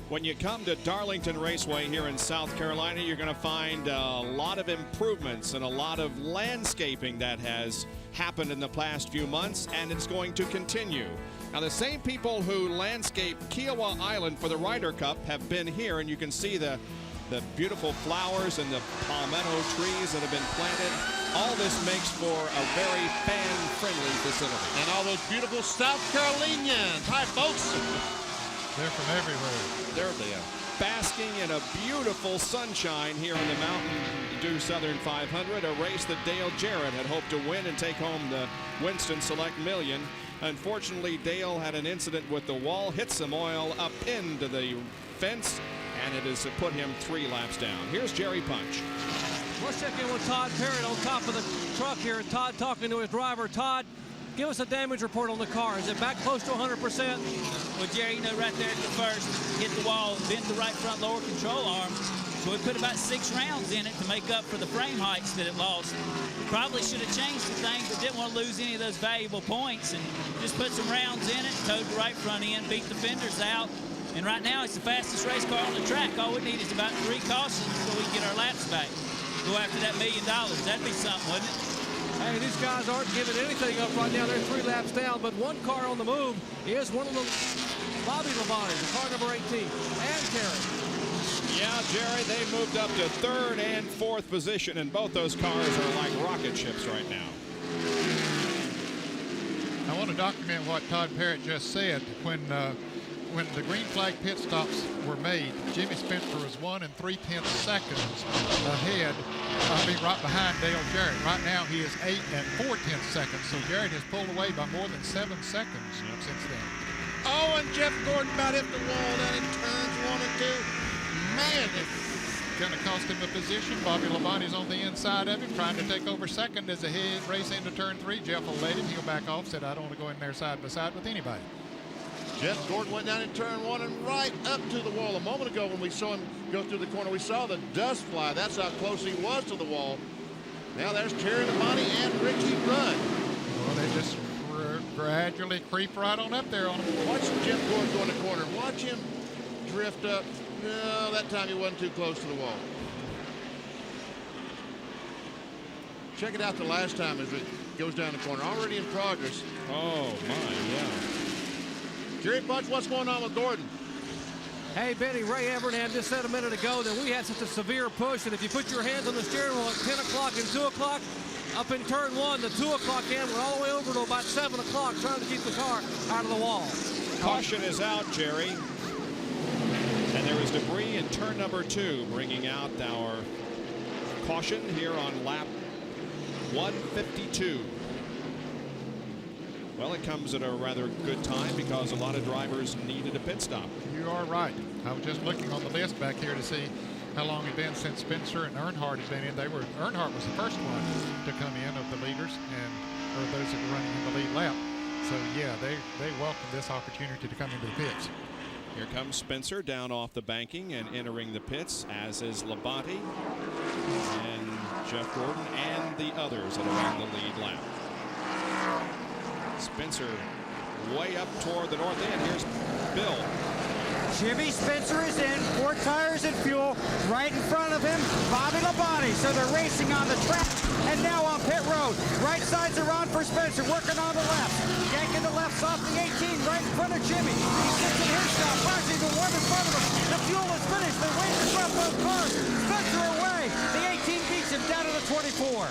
When you come to Darlington Raceway here in South Carolina, you're going to find a lot of improvements and a lot of landscaping that has happened in the past few months, and it's going to continue. Now, the same people who landscaped Kiowa Island for the Ryder Cup have been here, and you can see the beautiful flowers and the palmetto trees that have been planted. All this makes for a very fan-friendly facility. And all those beautiful South Carolinians. Hi, folks. They're from everywhere. There they are. Basking in a beautiful sunshine here in the Mountain Dew Southern 500, a race that Dale Jarrett had hoped to win and take home the Winston Select Million. Unfortunately, Dale had an incident with the wall, hit some oil up into the fence, and it has put him 3 laps down. Here's Jerry Punch. Let's check in with Todd Perry on top of the truck here. Todd talking to his driver. Todd, Give us a damage report on the car. Is it back close to 100%? Well, Jerry, you know, right there at the first, hit the wall, bent the right front lower control arm. So we put about 6 rounds in it to make up for the frame heights that it lost. Probably should have changed the thing, but didn't want to lose any of those valuable points, and just put some rounds in it, towed the right front end, beat the fenders out. And right now, it's the fastest race car on the track. All we need is about 3 cautions so we can get our laps back. Go after that $1 million. That'd be something, wouldn't it? Hey, these guys aren't giving anything up right now. They're 3 laps down, but one car on the move is one of them, Bobby Labonte, the car number 18, and Terry. Yeah, Jerry, they moved up to 3rd and 4th position, and both those cars are like rocket ships right now. I want to document what Todd Parrott just said. When the green flag pit stops were made, Jimmy Spencer was 1 3/10 seconds ahead, right behind Dale Jarrett. Right now he is 8 4/10 seconds, so Jarrett has pulled away by more than 7 seconds since then. Oh, and Jeff Gordon about hit the wall down in turns 1 and 2. Man, it's going to cost him a position. Bobby Labonte's on the inside of him, trying to take over second as the head race into turn 3. Jeff will let him. He'll back off, said, I don't want to go in there side by side with anybody. Jeff Gordon went down in turn 1 and right up to the wall. A moment ago when we saw him go through the corner, we saw the dust fly. That's how close he was to the wall. Now there's Terry Labonte and Ricky Rudd. Well, they just gradually creep right on up there on him. Watch Jeff Gordon go in the corner. Watch him drift up. No, that time he wasn't too close to the wall. Check it out the last time as it goes down the corner. Already in progress. Oh, my, yeah. Jerry Bunch, what's going on with Gordon? Hey, Benny, Ray Evernham just said a minute ago that we had such a severe push, and if you put your hands on the steering wheel at 10 o'clock and 2 o'clock, up in turn 1, the 2 o'clock end went all the way over to about 7 o'clock, trying to keep the car out of the wall. Caution is out, Jerry. And there is debris in turn number 2, bringing out our caution here on lap 152. Well, it comes at a rather good time because a lot of drivers needed a pit stop. You are right. I was just looking on the list back here to see how long it had been since Spencer and Earnhardt had been in. Earnhardt was the first one to come in of the leaders, or those that were running in the lead lap. So yeah, they welcome this opportunity to come into the pits. Here comes Spencer down off the banking and entering the pits, as is Labonte and Jeff Gordon and the others that are on the lead lap. Spencer way up toward the north end. Here's Bill. Jimmy Spencer is in, 4 tires and fuel. Right in front of him, Bobby Labonte. So they're racing on the track and now on pit road. Right sides are on for Spencer, working on the left. Yanking the lefts off the 18 right in front of Jimmy. He's getting his stop. Cars even one in front of him. The fuel is finished. They're waiting to drop those cars. Spencer away. The 18 beats him down to the 24.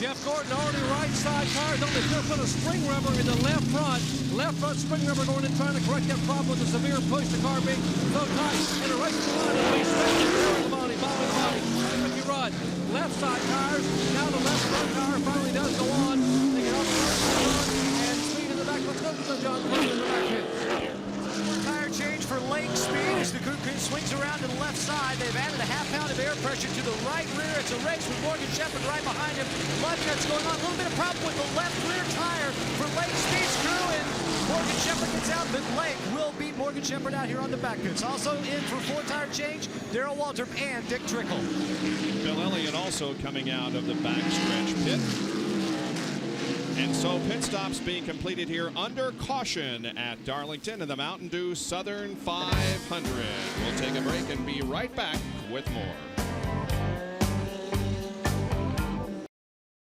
Jeff Gordon already right side tires on. They should put a spring rubber in the left front. Left front spring rubber going in trying to correct that problem with the severe push. The car being so tight. And the race is line to be Bobby and Ricky Rudd. Left side tires. Now the left front tire finally does go on. They get off the right front and speed in the back. Let's go to John Gordon in the back pit. Tire change for Lake Speed as the crew swings around to the left side. They've added a half pound of air pressure to the right rear. It's a race with Morgan Shepherd right behind him. Mud nuts going on. A little bit of problem with the left rear tire for Lake Speed's crew, and Morgan Shepherd gets out, but Lake will beat Morgan Shepherd out here on the back pits. Also in for 4 tire change, Darrell Waltrip and Dick Trickle. Bill Elliott also coming out of the backstretch pit. And so pit stops being completed here under caution at Darlington in the Mountain Dew Southern 500. We'll take a break and be right back with more.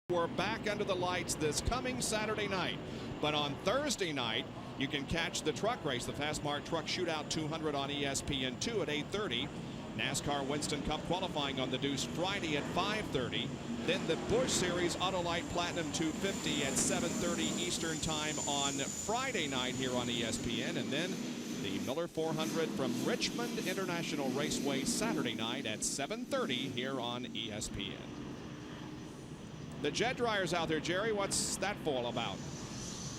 We're back under the lights this coming Saturday night. But on Thursday night, you can catch the truck race, the Fastmark Truck Shootout 200 on ESPN2 at 8:30. NASCAR Winston Cup qualifying on the Deuce Friday at 5:30. Then the Busch Series Autolite Platinum 250 at 7:30 Eastern Time on Friday night here on ESPN. And then the Miller 400 from Richmond International Raceway Saturday night at 7:30 here on ESPN. The jet dryer's out there, Jerry. What's that all about?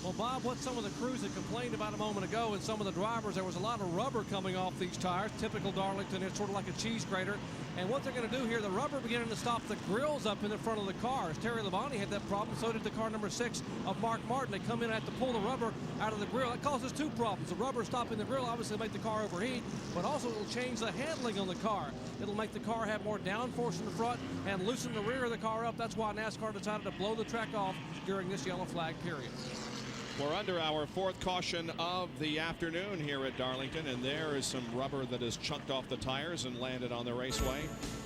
Well, Bob, what some of the crews had complained about a moment ago and some of the drivers, there was a lot of rubber coming off these tires. Typical Darlington, it's sort of like a cheese grater. And what they're going to do here, the rubber beginning to stop the grills up in the front of the cars. Terry Labonte had that problem, so did the car number 6 of Mark Martin. They come in and have to pull the rubber out of the grill. That causes 2 problems. The rubber stopping the grill obviously make the car overheat, but also it'll change the handling on the car. It'll make the car have more downforce in the front and loosen the rear of the car up. That's why NASCAR decided to blow the track off during this yellow flag period. We're under our 4th caution of the afternoon here at Darlington, and there is some rubber that has chunked off the tires and landed on the raceway.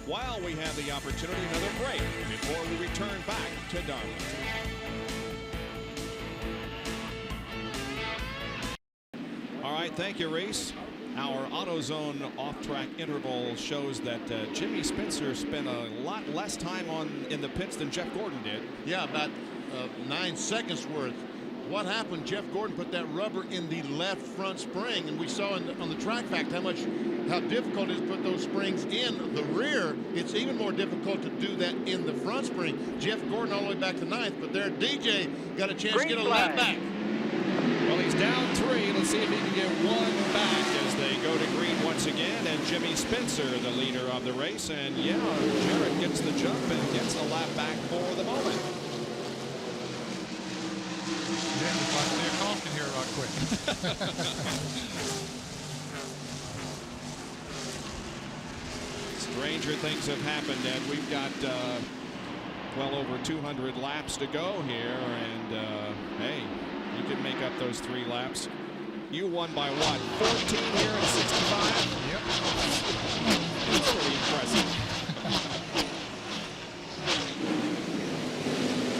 While we have the opportunity, another break before we return back to Darlington. All right, thank you, Reese. Our AutoZone off-track interval shows that Jimmy Spencer spent a lot less time in the pits than Jeff Gordon did. Yeah, about 9 seconds worth. What happened? Jeff Gordon put that rubber in the left front spring, and we saw on the track fact how difficult it is to put those springs in the rear. It's even more difficult to do that in the front spring. Jeff Gordon all the way back to 9th, but there DJ got a chance to get a lap back. Well, he's down 3. Let's see if he can get 1 back as they go to green once again. And Jimmy Spencer, the leader of the race. And yeah, Jarrett gets the jump and gets a lap back for the moment. Yeah, if I see a caution here right quick. Stranger things have happened, and we've got well over 200 laps to go here. And hey, you can make up those 3 laps. You won by what? 14 here at 65? Yep. That's pretty impressive.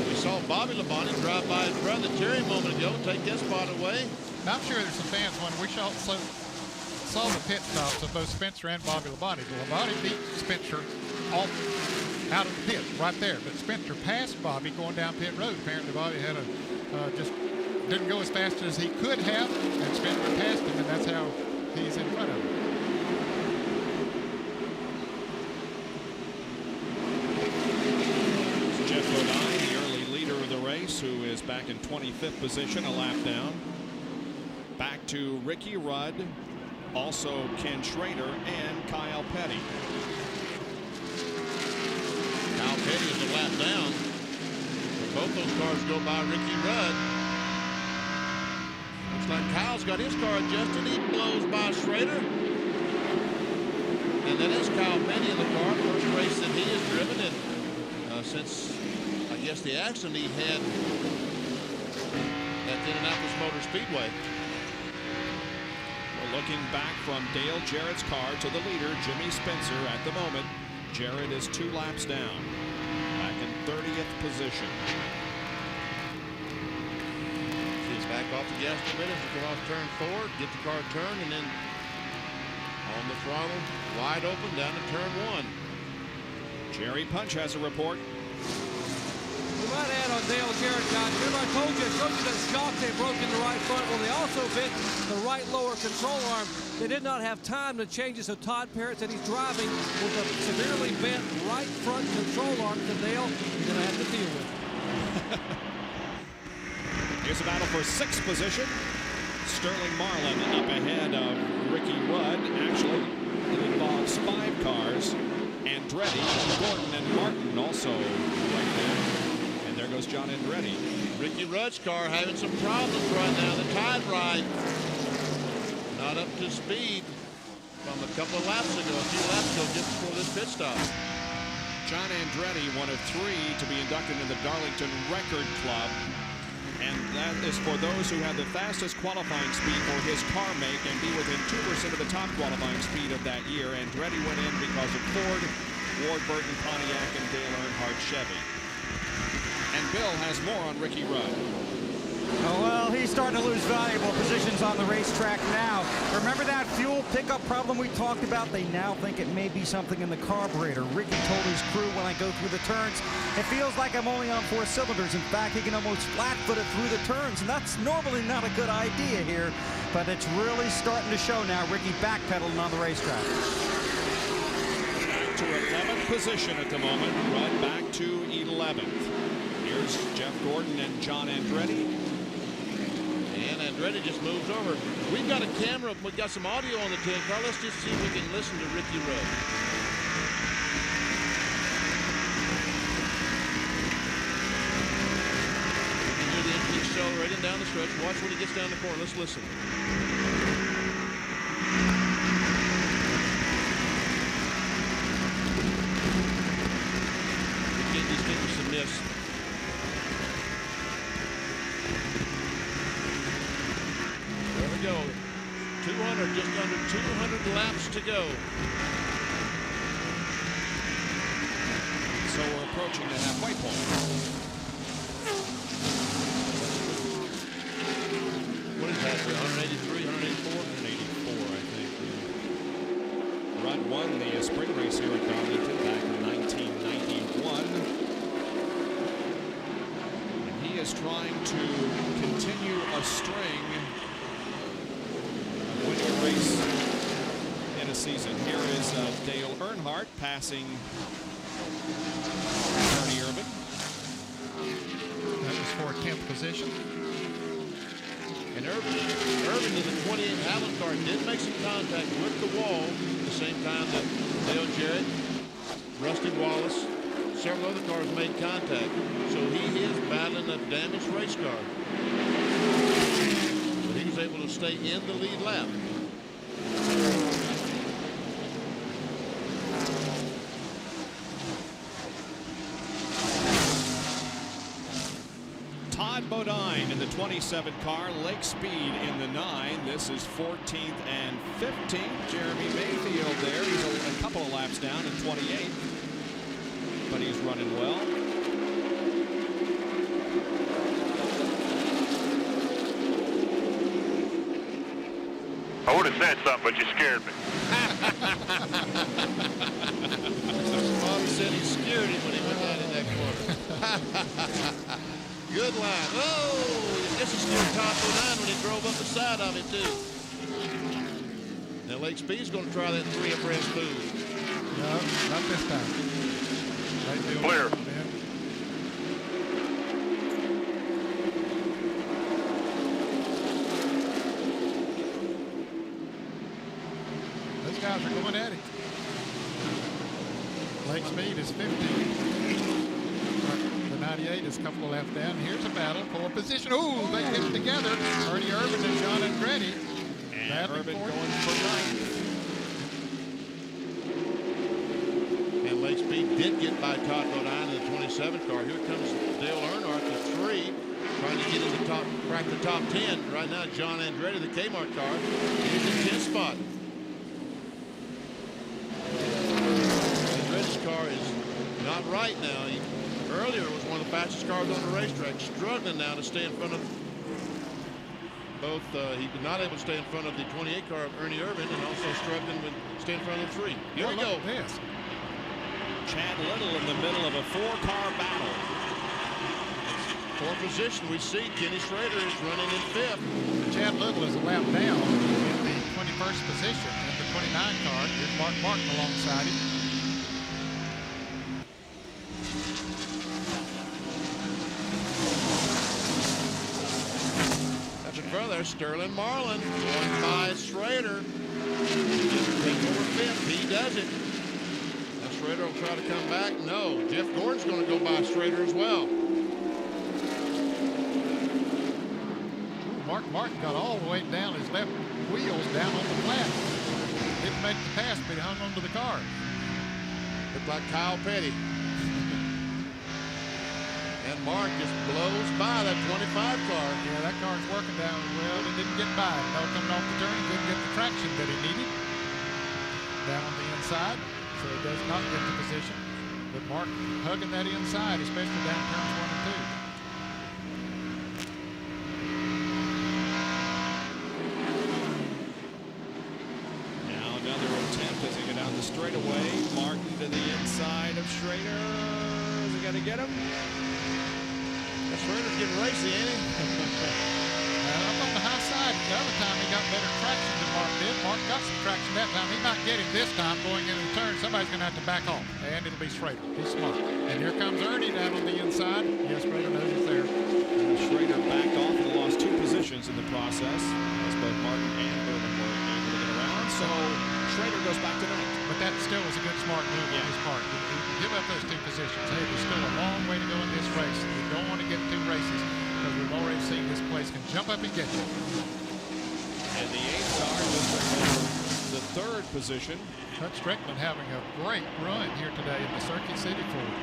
We saw Bobby Labonte drive by his brother Terry a moment ago, take that spot away. Now, I'm sure there's some fans when we saw the pit stops of both Spencer and Bobby Labonte. Labonte beat Spencer out of the pit right there, but Spencer passed Bobby going down pit road. Apparently, Bobby had just didn't go as fast as he could have, and Spencer passed him, and that's how he's in front of him. Jeff Bodine, the early leader of the race, who is back in 25th position, a lap down. Back to Ricky Rudd, also Ken Schrader, and Kyle Petty. Kyle Petty is a lap down. Both those cars go by Ricky Rudd. Looks like Kyle's got his car adjusted. He blows by Schrader. And that is Kyle Petty in the car. First race that he has driven in since, I guess, the accident he had at the Indianapolis Motor Speedway. Well, looking back from Dale Jarrett's car to the leader, Jimmy Spencer. At the moment, Jarrett is 2 laps down, back in 30th position. He's back off the gas a minute to go off turn 4, get the car turned, and then on the throttle, wide open down to turn 1. Jerry Punch has a report. We might add on Dale Jarrett, guys. Remember I showed you that shock they broke in the right front. Well, they also bit the right lower control arm. They did not have time to change it, so Todd Parrott said he's driving with a severely bent right front control arm that Dale is going to have to deal with. Here's a battle for 6th position. Sterling Marlin up ahead of Ricky Rudd. Actually, it involves 5 cars. Andretti, Gordon, and Martin also right there. And there goes John Andretti. Ricky Rudd's car having some problems right now. The tide ride not up to speed from a couple of laps ago, a few laps ago, just before this pit stop. John Andretti, one of 3 to be inducted in the Darlington Record Club. And that is for those who have the fastest qualifying speed for his car make and be within 2% of the top qualifying speed of that year. Andretti went in because of Ford, Ward Burton Pontiac, and Dale Earnhardt Chevy. And Bill has more on Ricky Rudd. Oh, well, he's starting to lose valuable positions on the racetrack now. Remember that fuel pickup problem we talked about? They now think it may be something in the carburetor. Ricky told his crew, when I go through the turns, it feels like I'm only on 4 cylinders. In fact, he can almost flat-foot it through the turns, and that's normally not a good idea here, but it's really starting to show now. Ricky backpedaling on the racetrack. Back to 11th position at the moment. Rudd back to 11th. Here's Jeff Gordon and John Andretti. Andretti just moves over. We've got a camera. We've got some audio on the 10 car. Let's just see if we can listen to Ricky Rudd. You can hear the engine accelerating down the stretch. Watch when he gets down the corner. Let's listen. These fingers to miss. There we go. 200, just under 200 laps to go. So we're approaching the halfway point. What is that? 183, 184? 184, I think. Yeah. Rudd won the spring race here at Darlington back in 1991. And he is trying to continue a string of winning race in a season. Here is Dale Earnhardt passing Ernie Irvin. That was for 10th position. And Irvin in the 28 Howland car did make some contact with the wall at the same time that Dale Jarrett, Rusty Wallace, several other cars made contact. So he is battling a damaged race car. But he was able to stay in the lead lap. Todd Bodine in the 27 car, Lake Speed in the 9. This is 14th and 15th. Jeremy Mayfield there. He's a couple of laps down in 28, but he's running well. I would have said something, but you scared me. Bobby said he scared him when he went down in that corner. Good line. Oh, I guess he steered top of 9 when he drove up the side of it, too. Now, Lake Speed's going to try that 3 abreast move. No, not this time. Clear. Those guys are going at it. Lake Speed is 15. The 98 is a couple of laps down. Here's a battle for position. Ooh, they get together. Ernie Irvin and John Andretti. And Irvin going for 9th. And Lake Speed did get by Todd Bodine in the 27 car. Here comes Dale Earnhardt, the 3, trying to get in the top, crack the top 10. Right now, John Andretti, the Kmart car, is in 10th spot. Andretti's car is not right now. Earlier was one of the fastest cars on the racetrack, struggling now to stay in front of both. He was not able to stay in front of the 28 car of Ernie Irvin, and also struggling to stay in front of the 3. Here we go. Yes. Chad Little in the middle of a 4-car battle. For position, we see Kenny Schrader is running in 5th. Chad Little is a lap down in the 21st position in the 29 car. Here's Mark Martin alongside him. Brother Sterling Marlin going by Schrader. Take over 5th. He does it. Now Schrader will try to come back. No. Jeff Gordon's going to go by Schrader as well. Mark Martin got all the way down his left wheels down on the flat. Didn't make the pass, but he hung onto the car. Looked like Kyle Petty. And Mark just blows by that 25 car. Yeah, that car's working down well. It didn't get by. No, coming off the turn, he didn't get the traction that he needed. Down on the inside, so he does not get the position. But Mark hugging that inside, especially down turns 1 and 2. Now another attempt as they go down the straightaway. Martin to the inside of Schrader. Is he going to get him? Schrader's getting racy, ain't he? Up on the high side, the other time he got better traction than Mark did. Mark got some traction that time. He might get him this time going into the turn. Somebody's going to have to back off, and it'll be Schrader. He's smart. And here comes Ernie down on the inside. Yes, Schrader knows he's there. And Schrader backed off and lost 2 positions positions in the process, as both Martin and Irvin were able to get around. So Schrader goes back to 9th. But that still was a good, smart move on his part. Give up those 2 positions. Hey, there's still a long way to go in this race. You don't want to get 2 races because we've already seen this place can jump up and get you. And the 8th car just over the 3rd position. Strickland having a great run here today in the Circuit City Ford.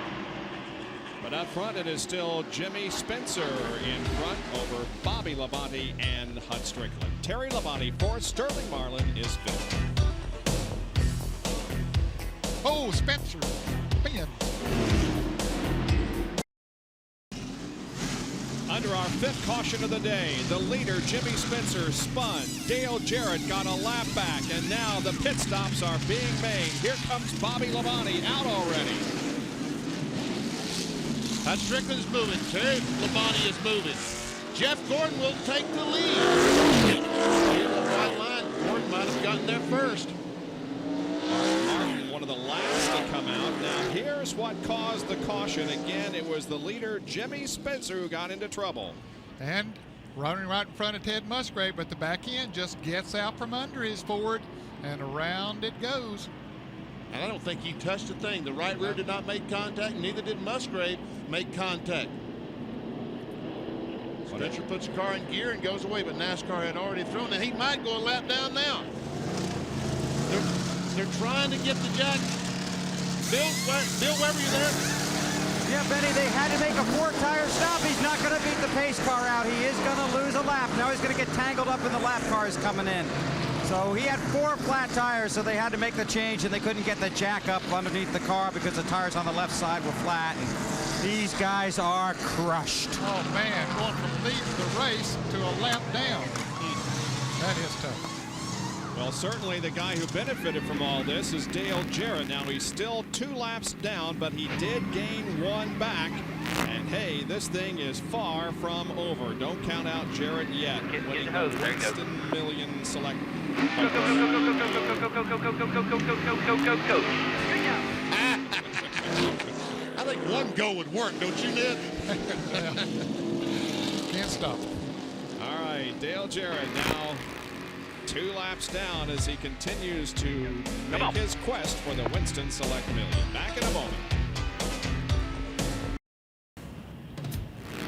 But up front, it is still Jimmy Spencer in front over Bobby Labonte and Hut Strickland. Terry Labonte 4th, Sterling Marlin is 5th. Oh, Spencer, Ben. Under our 5th caution of the day, the leader, Jimmy Spencer, spun. Dale Jarrett got a lap back, and now the pit stops are being made. Here comes Bobby Labonte out already. Strickland's moving. Terry Labonte is moving. Jeff Gordon will take the lead. In the white line, Gordon might have gotten there first. Martin, one of the last to come out. Now here's what caused the caution. Again, it was the leader, Jimmy Spencer, who got into trouble. And running right in front of Ted Musgrave, but the back end just gets out from under his Ford, and around it goes. And I don't think he touched a thing. The right rear did not make contact, neither did Musgrave make contact. Spencer puts the car in gear and goes away, but NASCAR had already thrown it. He might go a lap down now. They're trying to get the jack. Bill Weber, you there? Yeah, Benny, they had to make a 4-tire stop. He's not going to beat the pace car out. He is going to lose a lap. Now he's going to get tangled up in the lap cars coming in. So he had 4 flat tires, so they had to make the change, and they couldn't get the jack up underneath the car because the tires on the left side were flat. And these guys are crushed. Oh, man, going from leading the race to a lap down. That is tough. Well, certainly the guy who benefited from all this is Dale Jarrett. Now, he's still 2 laps down, but he did gain 1 back. And, hey, this thing is far from over. Don't count out Jarrett yet. Winning the Winston Million Select. Go, go, go, go, go, go, go, go, go, go, go, go, go, go, go, go, go. I think 1 go would work, don't you, Ned? Can't stop. All right, Dale Jarrett now 2 laps down as he continues to make his quest for the Winston Select Million. Back in a moment.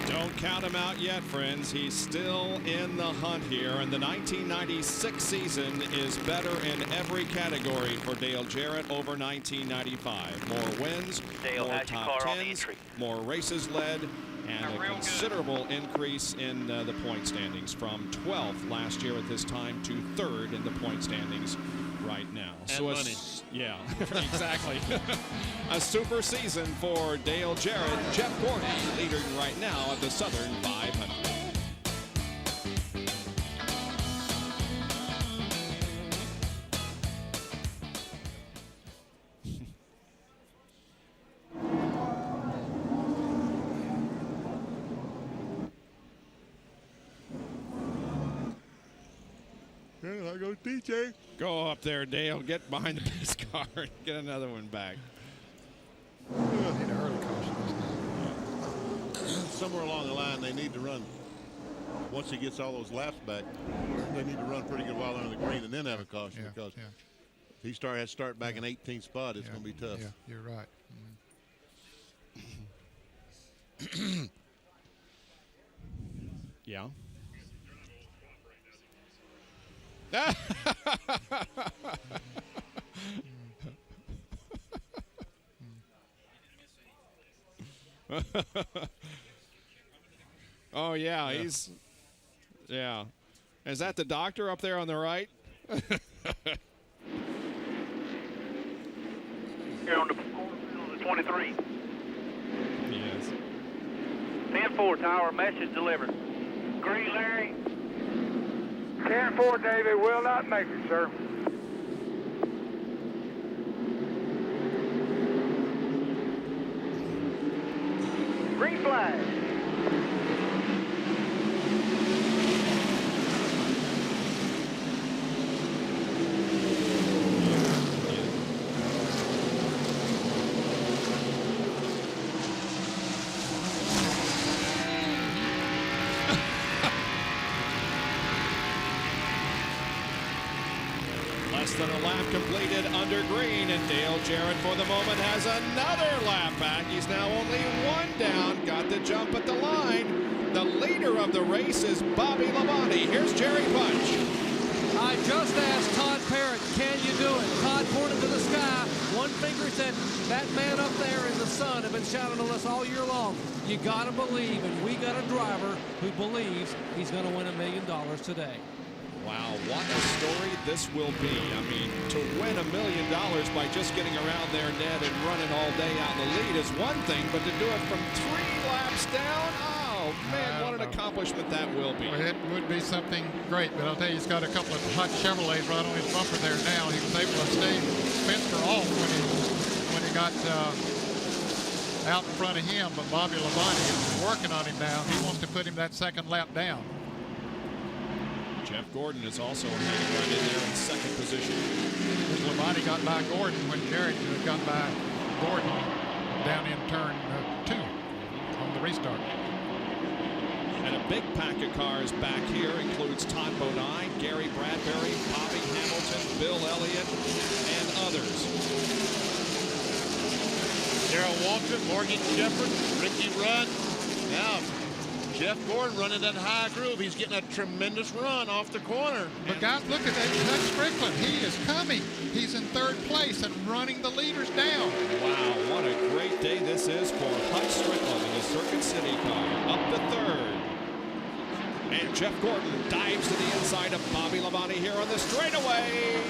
Don't count him out yet, friends. He's still in the hunt here, and the 1996 season is better in every category for Dale Jarrett over 1995. More wins, more top 10s, more races led, and a considerable increase in the point standings from 12th last year at this time to 3rd in the point standings right now. And so money. Yeah, exactly. A super season for Dale Jarrett. Jeff Gordon leading right now at the Southern 500. There goes DJ. Go up there, Dale. Get behind the pace car and get another one back. Need a early caution. Somewhere along the line, they need to run. Once he gets all those laps back, they need to run pretty good while under the green and then have a caution, because if he has to start back in 18th spot, it's going to be tough. Yeah, you're right. Yeah. Oh, yeah, he's, yeah. Is that the doctor up there on the right? Here on the 23. Yes. 10-4 tower, message delivered. Green, Larry. 10-4, David, will not make it, sir. Green flag. Less than a lap completed under green, and Dale Jarrett for the moment has another lap back. He's now only one down, got the jump at the line. The leader of the race is Bobby Labonte. Here's Jerry Punch. I just asked Todd Parrott, can you do it? Todd pointed to the sky. One finger said, that man up there in the sun have been shouting on us all year long. You got to believe, and we got a driver who believes he's going to win $1 million today. Wow, what a story this will be. I mean, to win $1 million by just getting around there, Ned, and running all day out in the lead is one thing, but to do it from 3 laps down, oh man, what an accomplishment that will be. Well, it would be something great, but I'll tell you, he's got a couple of hot Chevrolets right on his bumper there now. He was able to stay Spencer off when he got out in front of him, but Bobby Labonte is working on him now. He wants to put him that second lap down. Jeff Gordon is also hanging right in there in second position. Labonte got by Gordon when Jarrett got by Gordon down in turn 2 on the restart. And a big pack of cars back here includes Todd Bodine, Gary Bradbury, Bobby Hamilton, Bill Elliott, and others. Darrell Waltrip, Morgan Shepherd, Ricky Rudd. Now, Jeff Gordon running that high groove. He's getting a tremendous run off the corner. But guys, look at that. That's Strickland. He is coming. He's in 3rd place and running the leaders down. Wow, what a great day this is for Hut Strickland in the Circuit City car. Up to 3rd. And Jeff Gordon dives to the inside of Bobby Labonte here on the straightaway.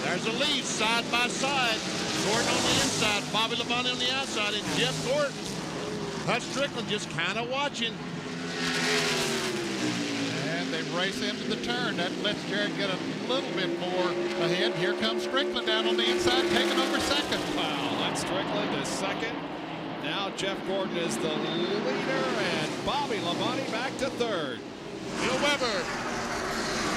There's a lead side by side. Gordon on the inside, Bobby Labonte on the outside, and Jeff Gordon. Hut Strickland just kind of watching. And they race into the turn. That lets Jarrett get a little bit more ahead. Here comes Strickland down on the inside, taking over second. Wow, that's Strickland is second. Now Jeff Gordon is the leader, and Bobby Labonte back to 3rd. Bill Weber.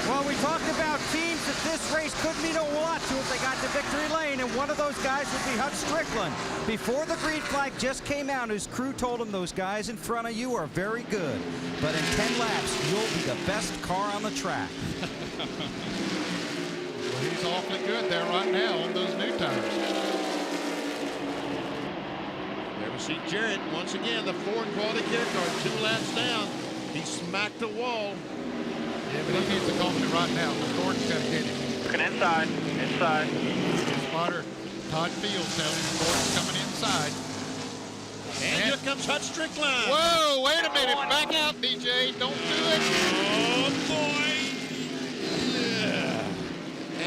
Well, we talked about teams that this race could mean a lot to if they got to victory lane, and one of those guys would be Hut Strickland. Before the green flag just came out, his crew told him those guys in front of you are very good, but in 10 laps, you'll be the best car on the track. Well, he's awfully good there right now on those new tires. There we see Jarrett once again, the Ford quality care car, 2 laps down. He smacked the wall. Yeah, but he needs to call me right now. Gordon's got to get him. Looking inside. His spotter, Todd Fields, telling him Gordon's coming inside. And here comes Hut Strickland. Whoa, wait a minute. Back out, DJ. Don't do it. Oh, boy. Yeah.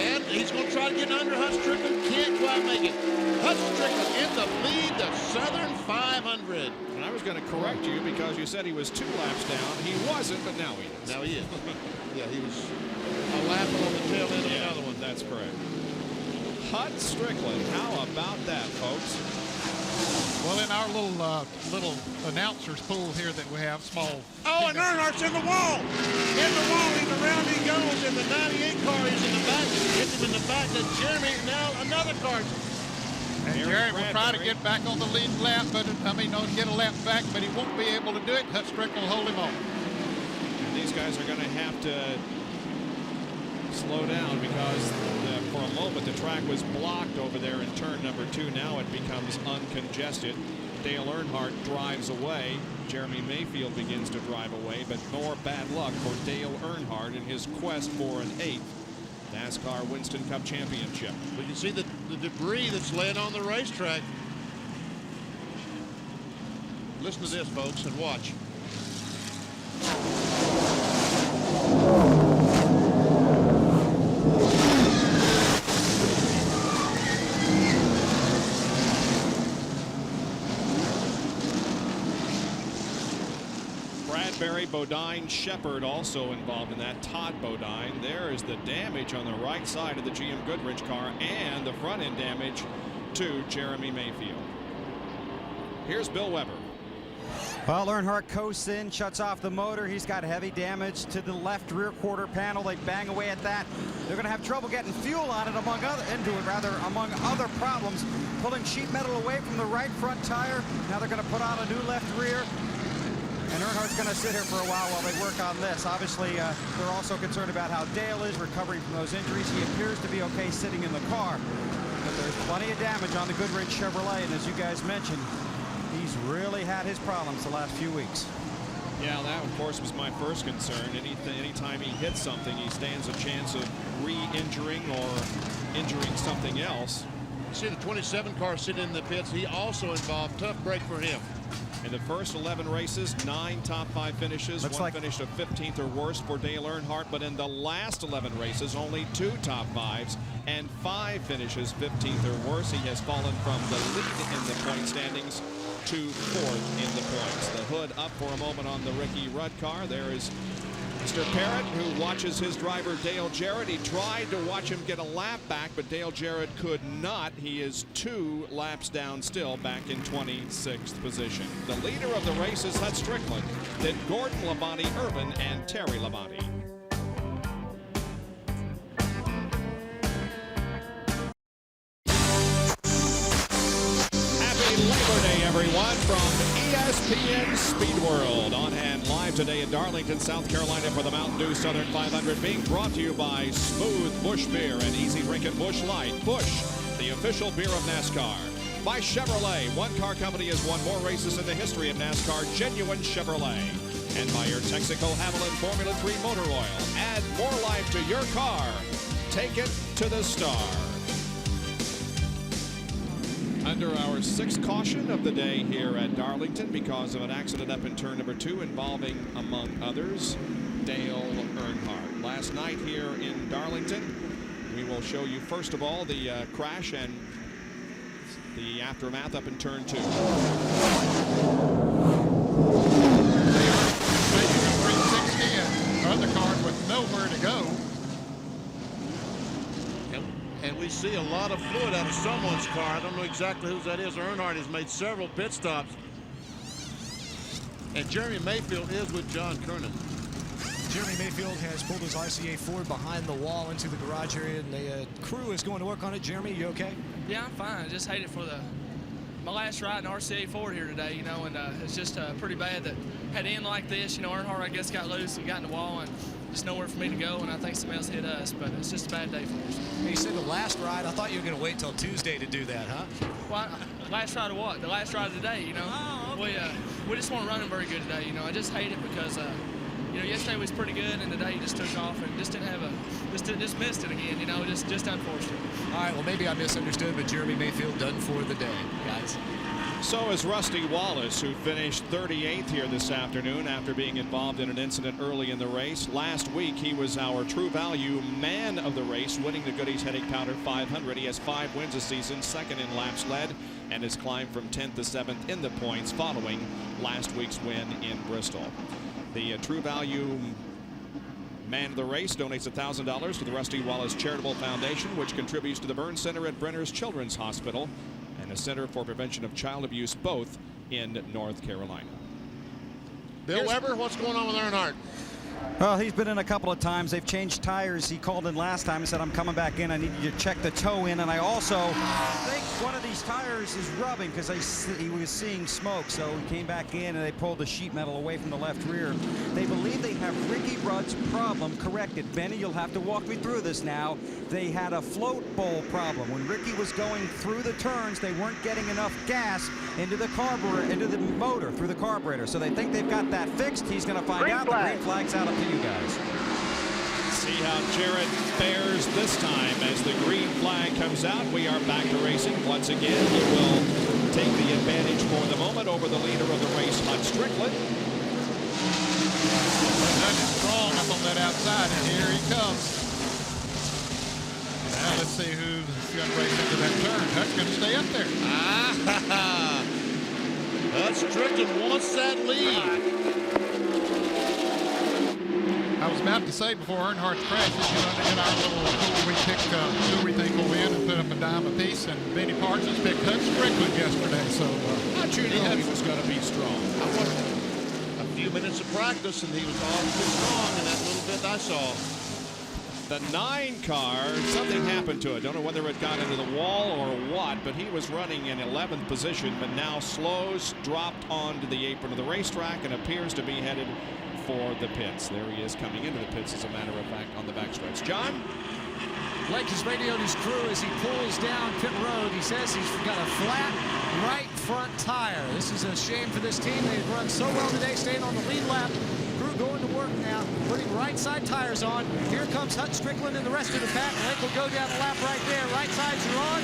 And he's going to try to get under Hut Strickland. Can't quite make it. Hut Strickland in the lead, the Southern 500. And I was going to correct you because you said he was 2 laps down. He wasn't, but now he is. Now he is. Yeah, he was a lap on the tail end of another one. That's correct. Hut Strickland, how about that, folks? Well, in our little announcers pool here that we have, small. Oh, and Earnhardt's in the wall. In the wall, he's around he goes. In the 98 car, he's in the back. Hits him in the back. Then Jeremy, now another car. And Jarrett will try to get back on the lead lap, but don't get a lap back, but he won't be able to do it. Hut Strickland will hold him off. And these guys are going to have to slow down because for a moment the track was blocked over there in turn number 2. Now it becomes uncongested. Dale Earnhardt drives away. Jeremy Mayfield begins to drive away, but more bad luck for Dale Earnhardt in his quest for an 8th NASCAR Winston Cup championship. We can see the debris that's laying on the racetrack. Listen to this, folks, and watch. Bradbury, Bodine, Shepard also involved in that. Todd Bodine. There is the damage on the right side of the GM Goodrich car and the front end damage to Jeremy Mayfield. Here's Bill Weber. Well, Earnhardt coasts in, shuts off the motor. He's got heavy damage to the left rear quarter panel. They bang away at that. They're going to have trouble getting fuel on it, among other problems. Pulling sheet metal away from the right front tire. Now they're going to put on a new left rear. And Earnhardt's going to sit here for a while they work on this. Obviously, they're also concerned about how Dale is recovering from those injuries. He appears to be okay sitting in the car, but there's plenty of damage on the Goodwrench Chevrolet, and as you guys mentioned, he's really had his problems the last few weeks. Yeah, that, of course, was my first concern. Anytime he hits something, he stands a chance of re-injuring or injuring something else. You see the 27 car sitting in the pits. He also involved. Tough break for him. In the first 11 races, 9 top 5 finishes. One finished a 15th or worse for Dale Earnhardt, but in the last 11 races, only 2 top 5s and 5 finishes 15th or worse. He has fallen from the lead in the point standings to 4th in the points. The hood up for a moment on the Ricky Rudd car. There is Mr. Parrott, who watches his driver Dale Jarrett. He tried to watch him get a lap back, but Dale Jarrett could not. He is 2 laps down still, back in 26th position. The leader of the race is Hut Strickland, then Gordon, Labonte, Irvin, and Terry Labonte. Everyone from ESPN Speed World, on hand live today in Darlington, South Carolina for the Mountain Dew Southern 500, being brought to you by Smooth Busch Beer and Easy Drinking Busch Light. Busch, the official beer of NASCAR. By Chevrolet, one car company has won more races in the history of NASCAR, genuine Chevrolet. And by your Texaco Havoline Formula 3 motor oil. Add more life to your car. Take it to the star. Under our 6th caution of the day here at Darlington because of an accident up in turn number 2 involving, among others, Dale Earnhardt. Last night here in Darlington, we will show you first of all the crash and the aftermath up in turn 2. Making a 360 and other cars with nowhere to go. And we see a lot of fluid out of someone's car. I don't know exactly whose that is. Earnhardt has made several pit stops. And Jeremy Mayfield is with John Kernan. Jeremy Mayfield has pulled his RCA Ford behind the wall into the garage area, and the crew is going to work on it. Jeremy, you okay? Yeah, I'm fine. I just hate it for my last ride in RCA Ford here today, you know, and it's just pretty bad that had to end like this. You know, Earnhardt, I guess, got loose and got in the wall, and just nowhere for me to go, and I think somebody else hit us, but it's just a bad day for us. You said the last ride. I thought you were going to wait till Tuesday to do that, huh? Well, last ride of what? The last ride of the day, you know? Oh, okay. We just weren't running very good today, you know. I just hate it because, you know, yesterday was pretty good, and today just took off and just just missed it again, you know, just unfortunate. All right, well, maybe I misunderstood, but Jeremy Mayfield done for the day, guys. So is Rusty Wallace, who finished 38th here this afternoon after being involved in an incident early in the race. Last week, he was our True Value man of the race, winning the Goodies Headache Powder 500. He has 5 wins this season, 2nd in laps led, and has climbed from 10th to 7th in the points following last week's win in Bristol. The True Value man of the race donates $1,000 to the Rusty Wallace Charitable Foundation, which contributes to the Burn Center at Brenner's Children's Hospital and a Center for Prevention of Child Abuse, both in North Carolina. Bill Weber, what's going on with Earnhardt? Well, he's been in a couple of times. They've changed tires. He called in last time and said, I'm coming back in. I need you to check the toe in. And I also think one of these tires is rubbing because he was seeing smoke. So he came back in and they pulled the sheet metal away from the left rear. They believe they have Ricky Rudd's problem corrected. Benny, you'll have to walk me through this now. They had a float bowl problem. When Ricky was going through the turns, they weren't getting enough gas into the carburetor, into the motor, through the carburetor. So they think they've got that fixed. He's going to find out. The green flag's out. Up to you guys. See how Jarrett fares this time as the green flag comes out. We are back to racing once again. He will take the advantage for the moment over the leader of the race, Hut Strickland. That is strong up on that outside, and here he comes. Now let's see who's going to race into that turn. Hut's going to stay up there. Hut Strickland wants that lead. I was about to say before Earnhardt's crash, in our little pool, we picked who we think will win and put up a dime apiece. And Benny Parsons picked Hut Strickland yesterday. So I truly knew he was going to be strong. I watched a few minutes of practice, and he was awfully strong in that little bit I saw. The 9 car, something happened to it. Don't know whether it got into the wall or what, but he was running in 11th position, but now slows, dropped onto the apron of the racetrack, and appears to be headed for the pits. There he is coming into the pits, as a matter of fact, on the backstretch. John? Blake has radioed his crew as he pulls down pit road. He says he's got a flat right front tire. This is a shame for this team. They've run so well today, staying on the lead lap. Crew going to work now, putting right side tires on. Here comes Hut Strickland and the rest of the pack. Blake will go down the lap right there. Right sides are on.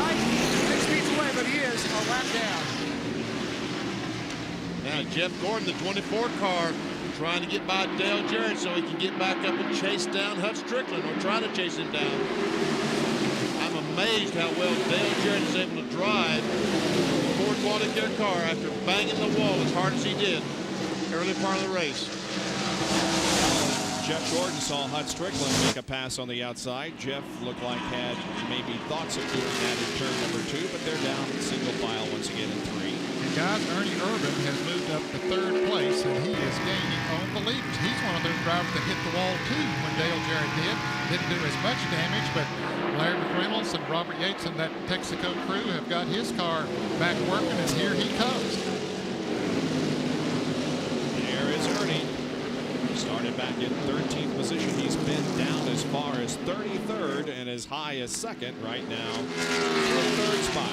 Hut 6 speeds away, but he is a lap down. Now Jeff Gordon, the 24 car, trying to get by Dale Jarrett so he can get back up and chase down Hut Strickland, or try to chase him down. I'm amazed how well Dale Jarrett is able to drive the Ford Quality Care car after banging the wall as hard as he did early part of the race. Jeff Gordon saw Hut Strickland make a pass on the outside. Jeff looked like had maybe thoughts of doing that in turn number 2, but they're down single file once again in 3. Guys, Ernie Urban has moved up to 3rd place, and he is gaining on the leaders. He's one of those drivers that hit the wall too when Dale Jarrett did. Didn't do as much damage, but Larry McReynolds and Robert Yates and that Texaco crew have got his car back working, and here he comes. There is Ernie. Started back in 13th position. He's been down as far as 33rd and as high as 2nd right now in the 3rd spot.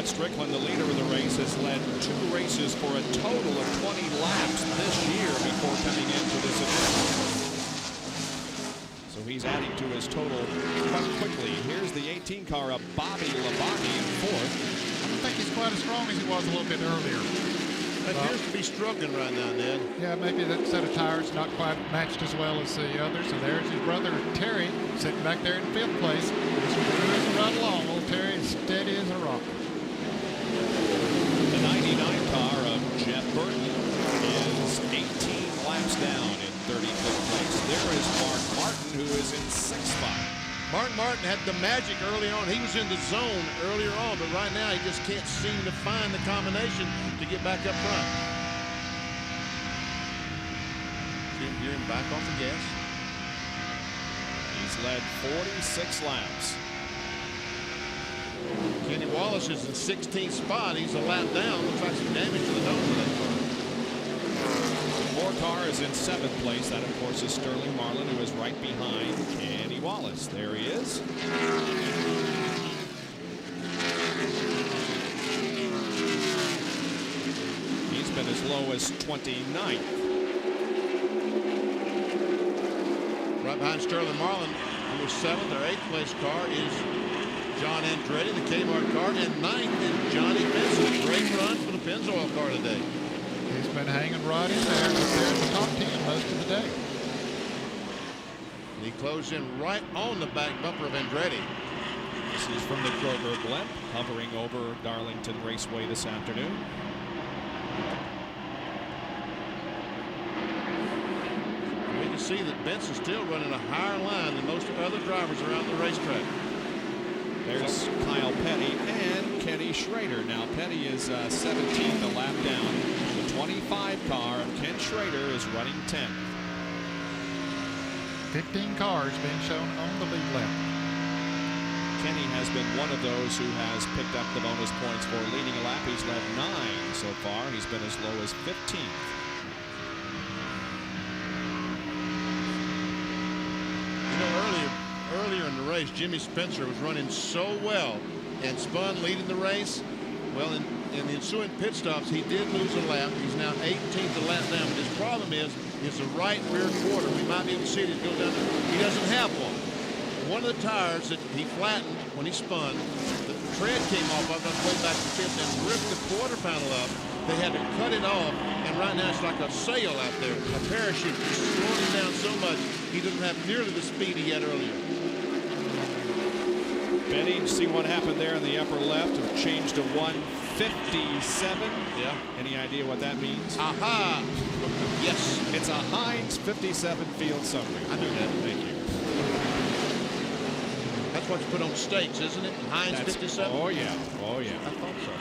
Strickland, the leader of the race, has led 2 races for a total of 20 laps this year before coming into this event. So he's adding to his total quite quickly. Here's the 18 car of Bobby Labonte in 4th. I don't think he's quite as strong as he was a little bit earlier. Appears to be struggling right now, Ned. Yeah, maybe that set of tires not quite matched as well as the others. And there's his brother Terry sitting back there in 5th place. Just moving right along. Old Terry is steady as a rock. The 99 car of Jeff Burton is 18 laps down in 35th place. There is Mark Martin, who is in 6th spot. Mark Martin had the magic early on. He was in the zone earlier on, but right now he just can't seem to find the combination to get back up front. Hear him back off the gas. He's led 46 laps. Kenny Wallace is in 16th spot. He's a lap down. Looks like some damage to the nose of that car. The 4 car is in 7th place. That, of course, is Sterling Marlin, who is right behind Kenny Wallace. There he is. He's been as low as 29th. Right behind Sterling Marlin, who was 7th or 8th place car, is John Andretti, the Kmart car, and 9th is Johnny Benson. Great run for the Pennzoil car today. He's been hanging right in there, up there in the top 10 most of the day. And he closed in right on the back bumper of Andretti. This is from the Kroger blimp, hovering over Darlington Raceway this afternoon. We can see that Benson's still running a higher line than most other drivers around the racetrack. There's Kyle Petty and Kenny Schrader. Now Petty is 17th, a lap down. The 25 car of Ken Schrader is running 10th. 15 cars being shown on the lead lap. Kenny has been one of those who has picked up the bonus points for leading a lap. He's led 9 so far. He's been as low as 15th. You know, earlier in the race, Jimmy Spencer was running so well and spun leading the race. Well, in the ensuing pit stops, he did lose a lap. He's now 18th a lap down. But his problem is the right rear quarter. We might be able to see it go down there. He doesn't have one. One of the tires that he flattened when he spun, the tread came off of way back to 5th and ripped the quarter panel up. They had to cut it off, and right now it's like a sail out there. A parachute just slowing him down so much, he doesn't have nearly the speed he had earlier. Benny, see what happened there in the upper left? It changed to 157. Yeah. Any idea what that means? Aha! Yes. It's a Heinz 57 field summary. I knew that. Thank you. That's what's put on steaks, isn't it? Heinz 57? Oh, yeah. Oh, yeah. I thought so.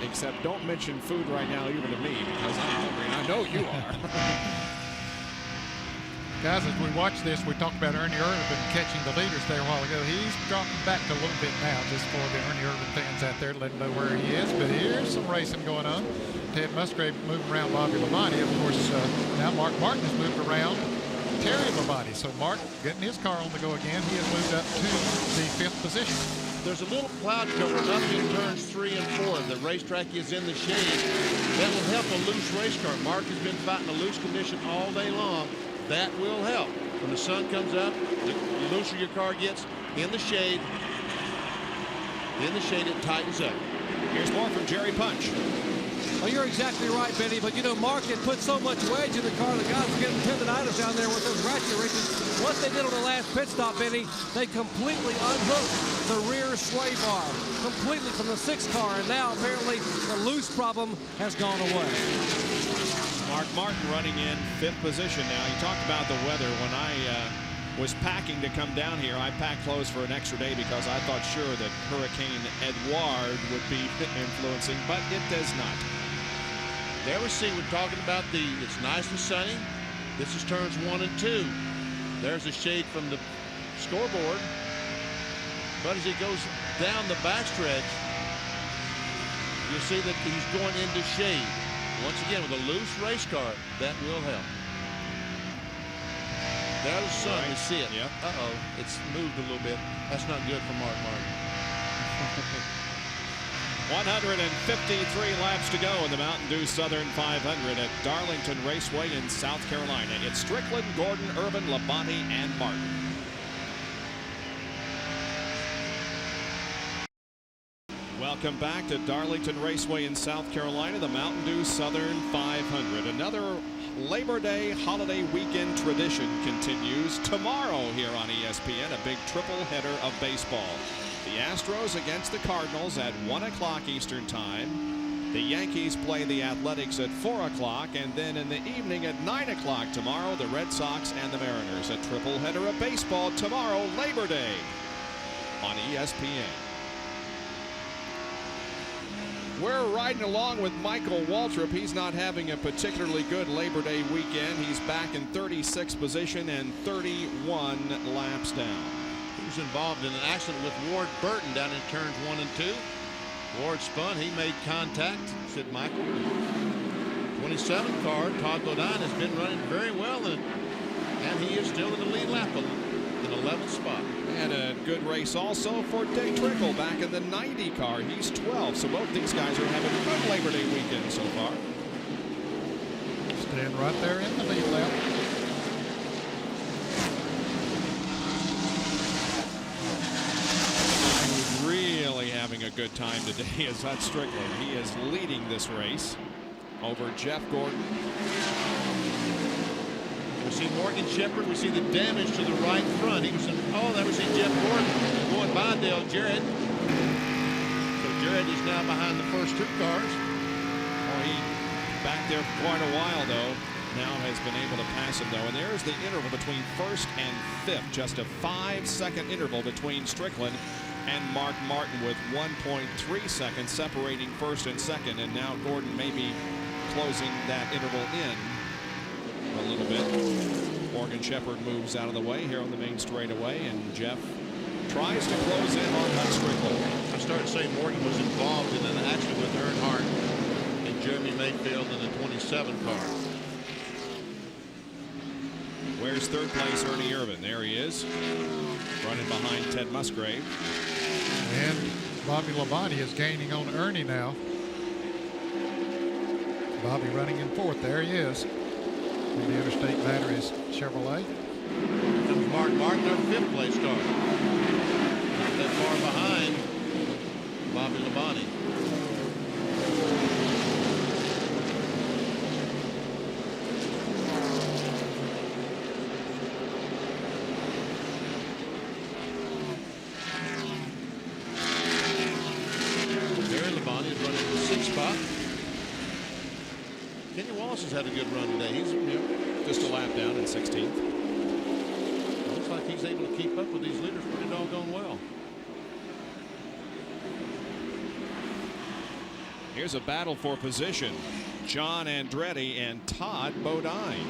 Except don't mention food right now, even to me, because I'm hungry, and I know you are. Guys, as we watch this, we talked about Ernie Irvin catching the leaders there a while ago. He's dropping back a little bit now, just for the Ernie Irvin fans out there to let them know where he is. But here's some racing going on. Ted Musgrave moving around Bobby Labonte. Of course, now Mark Martin has moved around Terry Labonte. So Mark getting his car on the go again. He has moved up to the 5th position. There's a little cloud cover up in turns 3 and 4. The racetrack is in the shade. That will help a loose race car. Mark has been fighting a loose condition all day long. That will help. When the sun comes up, the looser your car gets in the shade. In the shade, it tightens up. Here's more from Jerry Punch. Well, you're exactly right, Benny. But, you know, Mark had put so much wedge in the car, the guys were getting tendonitis down there with those ratchet wrenches. What they did on the last pit stop, Benny, they completely unhooked the rear sway bar completely from the 6th car, and now apparently the loose problem has gone away. Mark Martin running in 5th position now. You talked about the weather. When I was packing to come down here, I packed clothes for an extra day because I thought sure that Hurricane Edouard would be influencing, but it does not. There we see, we're talking about it's nice and sunny. This is turns 1 and 2. There's a shade from the scoreboard. But as he goes down the backstretch, you'll see that he's going into shade. Once again, with a loose race car, that will help. There's the sun, we see it. Yep. Uh-oh, it's moved a little bit. That's not good for Mark Martin. 153 laps to go in the Mountain Dew Southern 500 at Darlington Raceway in South Carolina. It's Strickland, Gordon, Irvin, Labonte, and Martin. Welcome back to Darlington Raceway in South Carolina, the Mountain Dew Southern 500. Another Labor Day holiday weekend tradition continues tomorrow here on ESPN, a big triple header of baseball. The Astros against the Cardinals at 1 o'clock Eastern Time. The Yankees play the Athletics at 4 o'clock, and then in the evening at 9 o'clock tomorrow, the Red Sox and the Mariners. A triple header of baseball tomorrow, Labor Day, on ESPN. We're riding along with Michael Waltrip. He's not having a particularly good Labor Day weekend. He's back in 36th position and 31 laps down. He was involved in an accident with Ward Burton down in turns 1 and 2. Ward spun. He made contact, said Michael. 27 car, Todd Bodine, has been running very well, and he is still in the lead lap in 11th spot. And a good race also for Dick Trickle back in the 90 car. He's 12, so both these guys are having a good Labor Day weekend so far. Staying right there in the lead lap. Really having a good time today is Hut Strickland. He is leading this race over Jeff Gordon. We see Morgan Shepherd. We see the damage to the right front. He was in, there we see Jeff Gordon going by Dale Jarrett. So Jarrett is now behind the first 2 cars. Oh, he back there for quite a while, though. Now has been able to pass him, though. And there's the interval between 1st and 5th. Just a 5-second interval between Strickland and Mark Martin, with 1.3 seconds separating 1st and 2nd. And now Gordon may be closing that interval in a little bit. Morgan Shepherd moves out of the way here on the main straightaway, and Jeff tries to close in on Hut Strickland. I started saying Morgan was involved in an accident with Earnhardt and Jeremy Mayfield in the 27 car. Where's 3rd place Ernie Irvin? There he is, running behind Ted Musgrave. And Bobby Labonte is gaining on Ernie now. Bobby running in 4th. There he is. And the Interstate Batteries Chevrolet. Here comes Mark Martin, our 5th place car. Not that far behind Bobby Labonte. running the 6th spot. Kenny Wallace has had a good run today. He's just a lap down in 16th. Looks like he's able to keep up with these leaders pretty doggone well. Here's a battle for position. John Andretti and Todd Bodine.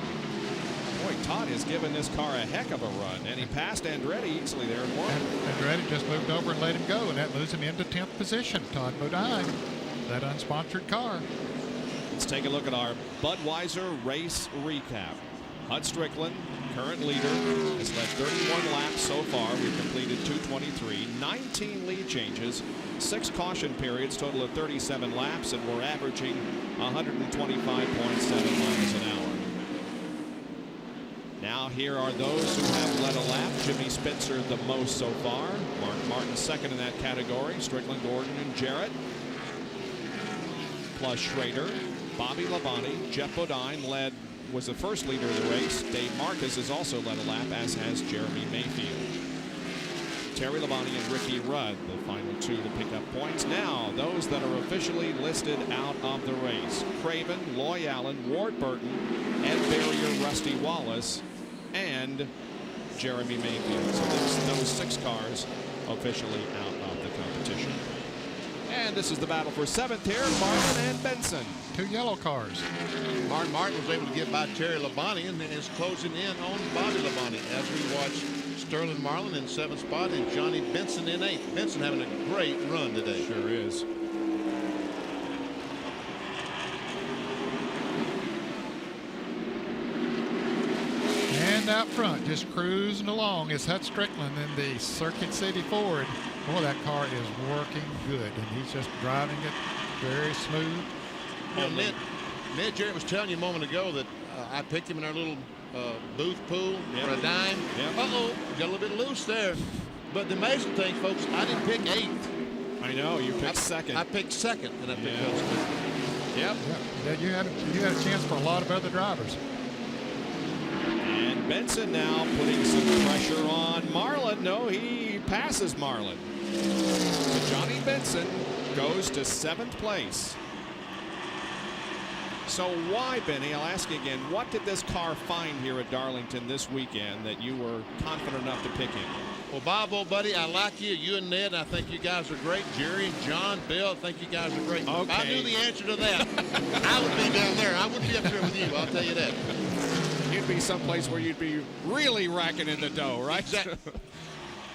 Boy, Todd has given this car a heck of a run, and he passed Andretti easily there in one. Andretti just moved over and let him go, and that moves him into 10th position. Todd Bodine, that unsponsored car. Let's take a look at our Budweiser race recap. Hud Strickland, current leader, has led 31 laps so far. We've completed 223, 19 lead changes, 6 caution periods, total of 37 laps, and we're averaging 125.7 miles an hour. Now here are those who have led a lap. Jimmy Spitzer the most so far. Mark Martin second in that category. Strickland, Gordon, and Jarrett. Plus Schrader, Bobby Labonte, Jeff Bodine was the first leader of the race. Dave Marcus has also led a lap, as has Jeremy Mayfield. Terry Labonte and Ricky Rudd, the final two to pick up points. Now, those that are officially listed out of the race. Craven, Loy Allen, Ward Burton, Ed Barrier, Rusty Wallace, and Jeremy Mayfield. So those 6 cars officially out of the competition. And this is the battle for 7th here, Martin and Benson. 2 yellow cars. Martin was able to get by Terry Labonte and is closing in on Bobby Labonte as we watch Sterling Marlin in 7th spot and Johnny Benson in 8th. Benson having a great run today. Sure is. And out front, just cruising along, is Hut Strickland in the Circuit City Ford. Boy, that car is working good, and he's just driving it very smooth. Well, Ned Jarrett was telling you a moment ago that I picked him in our little booth pool for a dime. Yep. Uh-oh, got a little bit loose there. But the amazing thing, folks, I didn't pick 8th. I know, you picked second. I picked second, and I picked those two. Yep. Yeah, you had a chance for a lot of other drivers. And Benson now putting some pressure on Marlin. No, he passes Marlin. So Johnny Benson goes to 7th place. So why, Benny, I'll ask you again, what did this car find here at Darlington this weekend that you were confident enough to pick him? Well, Bob, old buddy, I like you. You and Ned, I think you guys are great. Jerry and John, Bill, I think you guys are great. Okay. If I knew the answer to that, I would be down there. I wouldn't be up here with you, I'll tell you that. You'd be someplace where you'd be really racking in the dough, right? Exactly.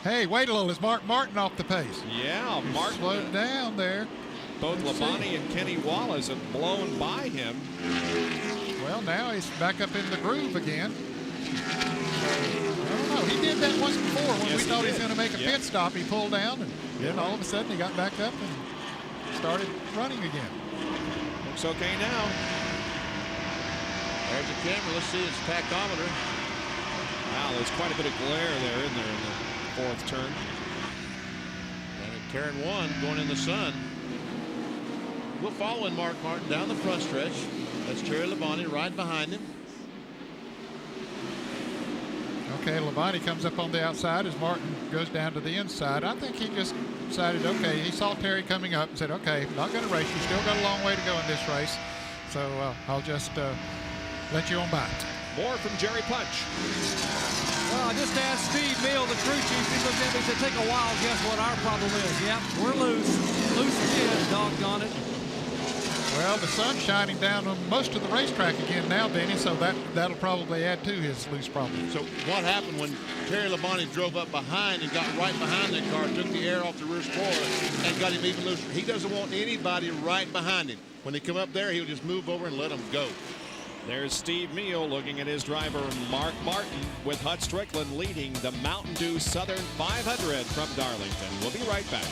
Hey, wait a little. Is Mark Martin off the pace? Yeah, Martin slowed down there. Both Labonte and Kenny Wallace have blown by him. Well, now he's back up in the groove again. I don't know. He did that once before when we thought he was going to make a pit stop. He pulled down, and then all of a sudden he got back up and started running again. Looks okay now. There's the camera. Let's see his tachometer. Wow, there's quite a bit of glare there in the 4th turn. And at turn 1, going in the sun. We'll follow in Mark Martin down the front stretch. That's Terry Labonte right behind him. Okay, Labonte comes up on the outside as Martin goes down to the inside. I think he just decided, okay, he saw Terry coming up and said, okay, not going to race you. Still got a long way to go in this race. So I'll just let you on by. More from Jerry Punch. Well, I just asked Steve Mill, the crew chief. He looked at me and said, take a wild guess what our problem is. Yep, we're loose. Loose again, doggone it. Well, the sun's shining down on most of the racetrack again now, Benny, so that'll probably add to his loose problem. So what happened when Terry Labonte drove up behind and got right behind that car, took the air off the rear spoiler, and got him even looser? He doesn't want anybody right behind him. When they come up there, he'll just move over and let them go. There's Steve Meal looking at his driver, Mark Martin, with Hut Strickland leading the Mountain Dew Southern 500 from Darlington. We'll be right back.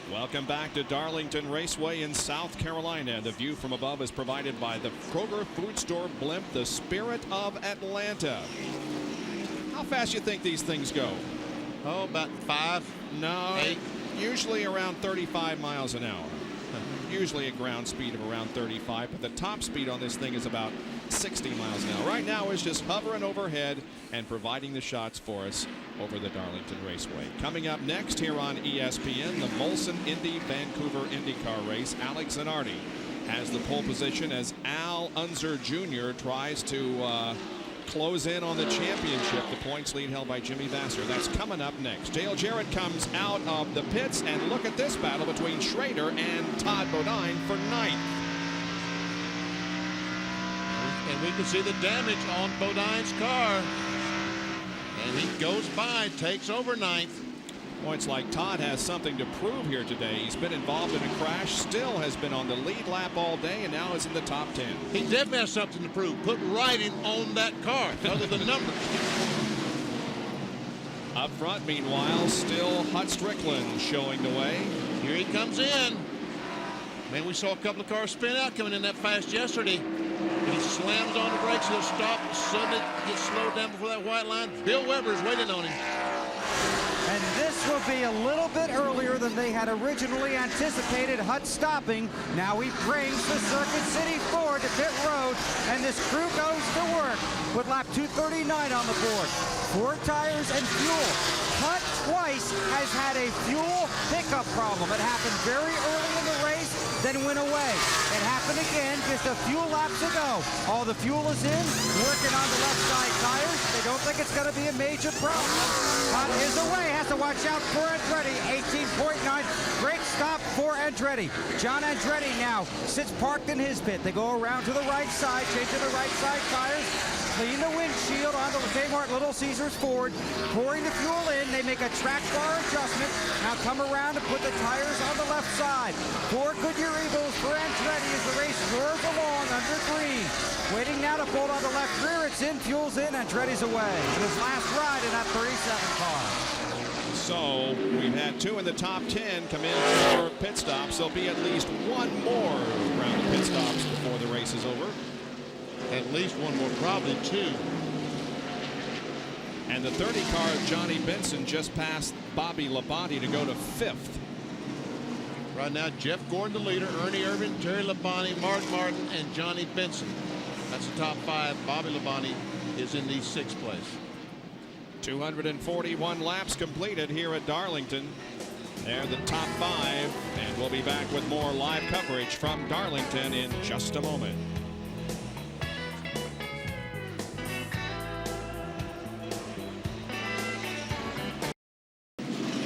Welcome back to Darlington Raceway in South Carolina. The view from above is provided by the Kroger Food Store blimp, the Spirit of Atlanta. How fast you think these things go? Oh, about 5, no, 8. Usually around 35 miles an hour. usually a ground speed of around 35, but the top speed on this thing is about 60 miles an hour. Right now it's just hovering overhead and providing the shots for us over the Darlington Raceway. Coming up next here on ESPN, the Molson Indy Vancouver IndyCar race. Alex Zanardi has the pole position as Al Unser Jr. tries to close in on the championship. The points lead held by Jimmy Vasser. That's coming up next. Dale Jarrett comes out of the pits, and look at this battle between Schrader and Todd Bodine for ninth. And we can see the damage on Bodine's car. And he goes by, takes over ninth. Points like Todd has something to prove here today. He's been involved in a crash, still has been on the lead lap all day, and now is in the top 10. He definitely has something to prove. Put writing on that car, other than numbers. Up front, meanwhile, still Hut Strickland showing the way. Here he comes in. Man, we saw a couple of cars spin out coming in that fast yesterday. He slams on the brakes, he'll stop, suddenly gets slowed down before that white line. Bill Weber is waiting on him. And this will be a little bit earlier than they had originally anticipated Hut stopping. Now he brings the Circuit City Ford to pit road, and this crew goes to work with lap 239 on the board. 4 tires and fuel. Hut twice has had a fuel pickup problem. It happened very early in the race, then went away. It happened again just a few laps ago. All the fuel is in, working on the left side tires. They don't think it's going to be a major problem. Hut is away, has to watch out for Andretti, 18.9. Great stop for Andretti. John Andretti now sits parked in his pit. They go around to the right side, changing the right side tires. Clean the windshield on the Kmart Little Caesars Ford, pouring the fuel in. They make a track bar adjustment. Now come around and put the tires on the left side. 4 Goodyear Eagles for Andretti as the race roars along under green. Waiting now to pull on the left rear. It's in, fuel's in, Andretti's away. And his last ride in that 37 car. So we've had 2 in the top 10 come in for pit stops. There'll be at least 1 more round of pit stops before the race is over. At least 1 more, probably 2. And the 30 car of Johnny Benson just passed Bobby Labonte to go to 5th. Right now, Jeff Gordon, the leader, Ernie Irvin, Terry Labonte, Mark Martin, and Johnny Benson. That's the top 5. Bobby Labonte is in the 6th place. 241 laps completed here at Darlington. They're the top 5, and we'll be back with more live coverage from Darlington in just a moment.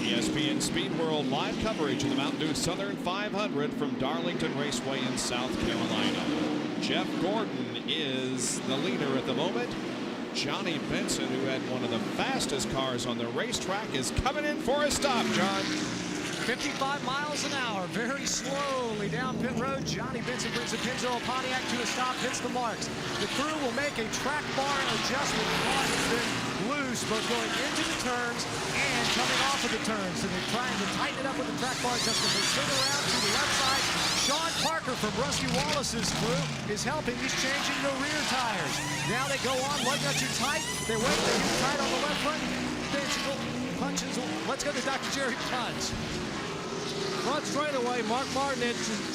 ESPN Speed World live coverage of the Mountain Dew Southern 500 from Darlington Raceway in South Carolina. Jeff Gordon is the leader at the moment. Johnny Benson, who had one of the fastest cars on the racetrack, is coming in for a stop, John. 55 miles an hour, very slowly down pit road. Johnny Benson brings the Pinzo Pontiac to a stop, hits the marks. The crew will make a track bar adjustment. The bar has been loose, both going into the turns and coming off of the turns. So they're trying to tighten it up with the track bar adjustment. They swing around to the left side. Sean Parker from Rusty Wallace's crew is helping. He's changing the rear tires. Now they go on, lug nuts are tight. They wait, they get tight on the left front. Punches. Let's go to Dr. Jerry Punch. Front straightaway, Mark Martin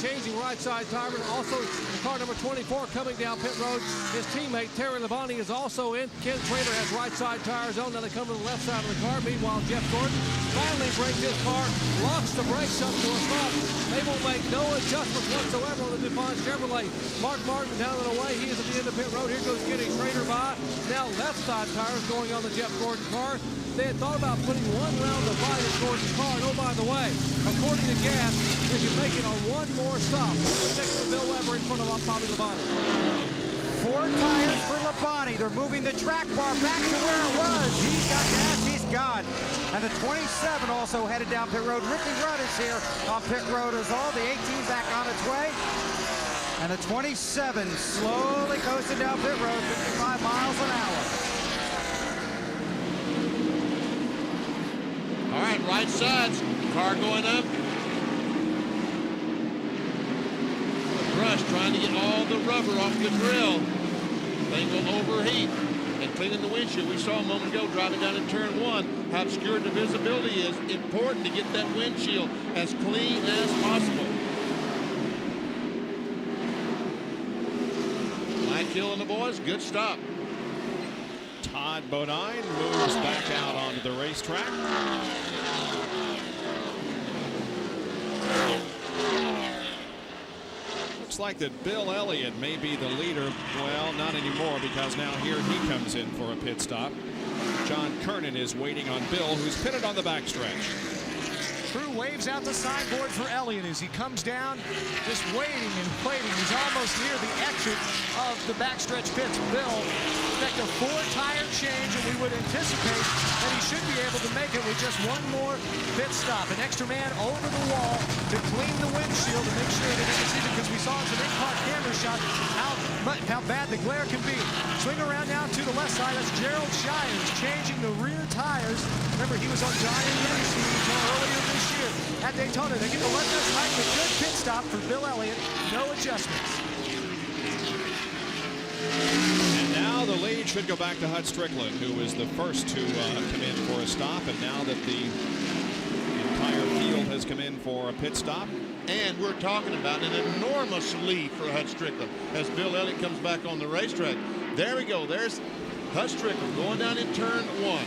changing right side tire. Also, car number 24 coming down pit road. His teammate Terry Labonte is also in. Ken Trader has right side tires on. Now they come to the left side of the car. Meanwhile, Jeff Gordon finally brings his car, locks the brakes up to a stop. They will make no adjustments whatsoever on the DuPont Chevrolet. Mark Martin down and away. He is at the end of pit road. Here goes Kenny Trader by. Now left side tires going on the Jeff Gordon car. They had thought about putting 1 round of light in Gordon's car. And oh, by the way, according to Gas, they can make it on 1 more stop. Next to Bill Weber in front of Bobby Labonte. 4 tires for Labonte. They're moving the track bar back to where it was. He's got gas, he's gone. And the 27 also headed down pit road. Ricky Rudd is here on pit road as all. The 18 back on its way. And the 27 slowly coasting down pit road, 55 miles an hour. All right, right sides, car going up. The brush trying to get all the rubber off the grill. Thing will overheat. And cleaning the windshield, we saw a moment ago driving down in turn 1 how obscured the visibility is. Important to get that windshield as clean as possible. killing the boys. Good stop. Todd Bodine moves back out onto the racetrack. Looks like that Bill Elliott may be the leader. Well, not anymore, because now here he comes in for a pit stop. John Kernan is waiting on Bill, who's pitted on the backstretch. Crew waves out the signboard for Elliott as he comes down, just waiting and waiting. He's almost near the exit of the backstretch pits. Bill expect a 4-tire change, and we would anticipate that he should be able to make it with just one more pit stop. An extra man over the wall to clean the windshield to make sure that he can see it, because we saw in some in-car camera shots how bad the glare can be. Swing around now to the left side. That's Gerald Shires changing the rear tires. Remember, he was on Johnny Anderson earlier this year at Daytona. They get the left-hand side with a good pit stop for Bill Elliott. No adjustments. And now the lead should go back to Hut Strickland, who was the first to come in for a stop. And now that the entire field has come in for a pit stop. And we're talking about an enormous lead for Hut Strickland as Bill Elliott comes back on the racetrack. There we go. There's Hut Strickland going down in turn 1.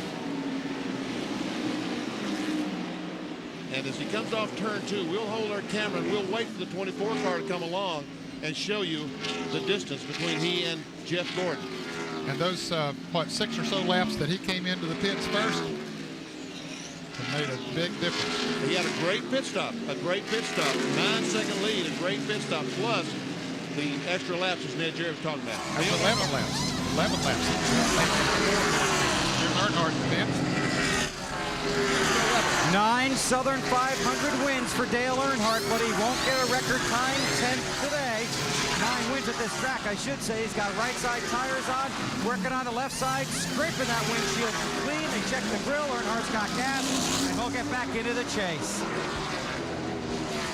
And as he comes off turn 2, we'll hold our camera and we'll wait for the 24 car to come along and show you the distance between he and Jeff Gordon. And those, 6 or so laps that he came into the pits first, it made a big difference. He had a great pit stop, 9-second lead, a great pit stop, plus the extra laps as Ned Jarrett was talking about. That's 11 laps. 11 laps. Jim Earnhardt advanced. 9 Southern 500 wins for Dale Earnhardt, but he won't get a record time 10th today. 9 wins at this track, I should say. He's got right side tires on, working on the left side, scraping that windshield clean. They check the grill. Earnhardt's got gas, and he'll get back into the chase.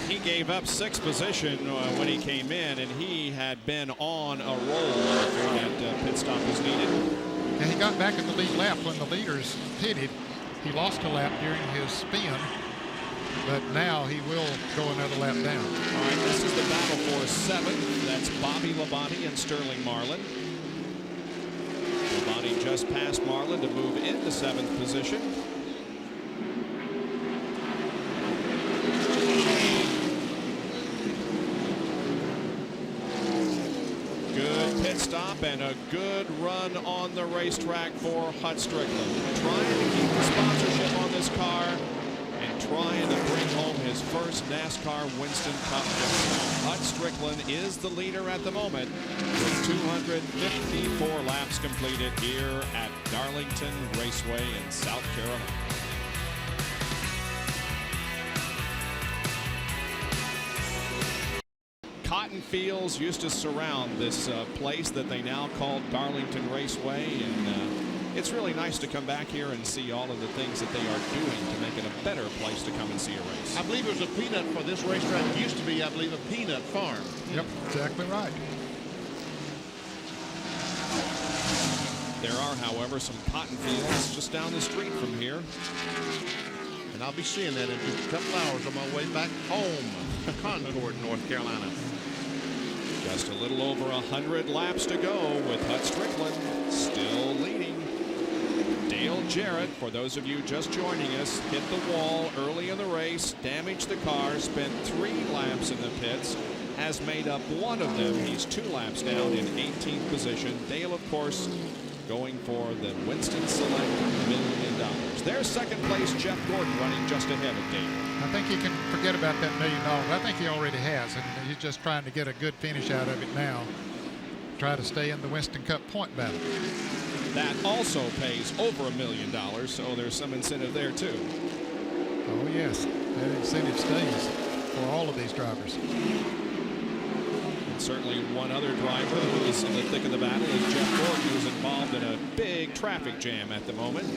He gave up 6th position when he came in, and he had been on a roll before that pit stop was needed. And he got back in the lead lap when the leaders pitted. He lost a lap during his spin, but now he will go another lap down. All right, this is the battle for 7th. That's Bobby Labonte and Sterling Marlin. Labonte just passed Marlin to move into 7th position. Good pit stop and a good run on the racetrack for Hut Strickland. Trying to keep the sponsorship on this car and trying to bring home his first NASCAR Winston Cup victory. Hut Strickland is the leader at the moment with 254 laps completed here at Darlington Raceway in South Carolina. Cotton fields used to surround this place that they now call Darlington Raceway, and it's really nice to come back here and see all of the things that they are doing to make it a better place to come and see a race. I believe it was a peanut for this racetrack. It used to be, I believe, a peanut farm. Yep, exactly right. There are, however, some cotton fields just down the street from here. And I'll be seeing that in just a couple hours on my way back home to Concord, North Carolina. Just a little over 100 laps to go with Hut Strickland still leading. Dale Jarrett, for those of you just joining us, hit the wall early in the race, damaged the car, spent 3 laps in the pits, has made up 1 of them. He's 2 laps down in 18th position. Dale, of course, going for the Winston Select $1 million. There's second place Jeff Gordon running just ahead of Dale. I think he can forget about that $1 million. I think he already has, and he's just trying to get a good finish out of it now. Try to stay in the Winston Cup point battle. That also pays over $1 million, so there's some incentive there too. Oh yes, that incentive stays for all of these drivers. And certainly one other driver who is in the thick of the battle is Jeff Gordon, who's involved in a big traffic jam at the moment.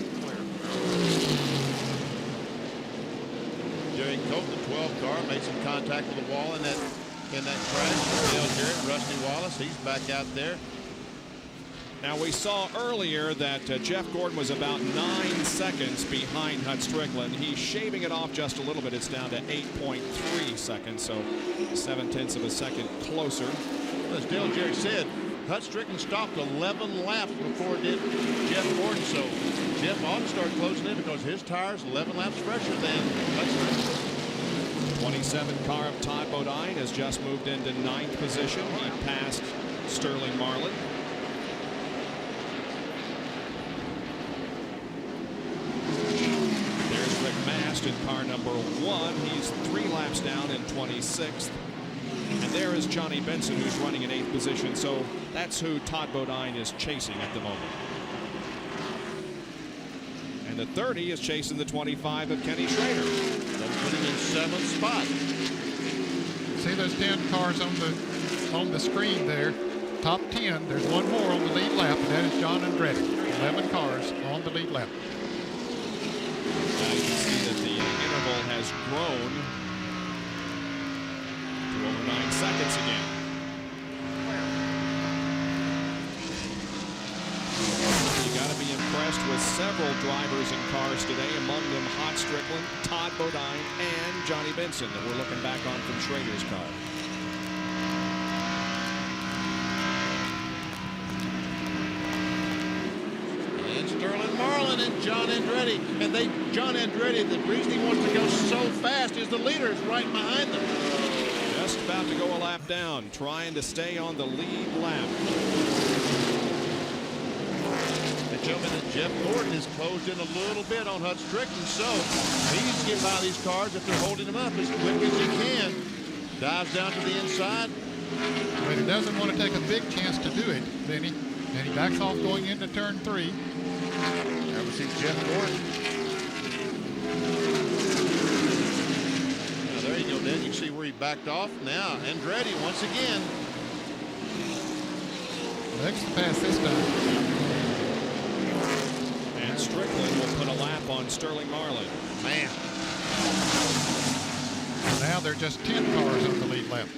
Jerry Cope, the 12 car, made some contact with the wall in that crash. Dale Jarrett, Rusty Wallace, he's back out there. Now we saw earlier that Jeff Gordon was about 9 seconds behind Hut Strickland. He's shaving it off just a little bit. It's down to 8.3 seconds, so 0.7 of a second closer. As Dale Jarrett said, Hut Strickland stopped 11 laps before did Jeff Gordon. So Jeff ought to start closing in because his tire's 11 laps fresher than Hut Strickland. 27 car of Todd Bodine has just moved into 9th position. He passed Sterling Marlin. There's Rick Mast in car number 1. He's 3 laps down in 26th. And there is Johnny Benson, who's running in 8th position. So that's who Todd Bodine is chasing at the moment. And the 30 is chasing the 25 of Kenny Schrader. That's putting in 7th spot. See those 10 cars on the screen there. Top 10. There's one more on the lead lap, and that is John Andretti. 11 cars on the lead lap. Now you can see that the interval has grown to over 9 seconds again. You got to be impressed with several drivers and cars today, among them Hot Strickland, Todd Bodine, and Johnny Benson that we're looking back on from Schrader's car. And Sterling Marlin and John Andretti. And John Andretti, the reason he wants to go so fast is the leader is right behind them. Just about to go a lap down, trying to stay on the lead lap. And gentlemen, Jeff Gordon has closed in a little bit on Hut Strickland, so he needs to get by these cars if they're holding him up as quick as he can. Dives down to the inside. But he doesn't want to take a big chance to do it, Benny. And he backs off going into turn 3. There we see Jeff Gordon. Now there you go, Dan. You can see where he backed off. Now Andretti once again. Next pass this time. And Strickland will put a lap on Sterling Marlin. Man. Now they're just 10 cars on the lead lap.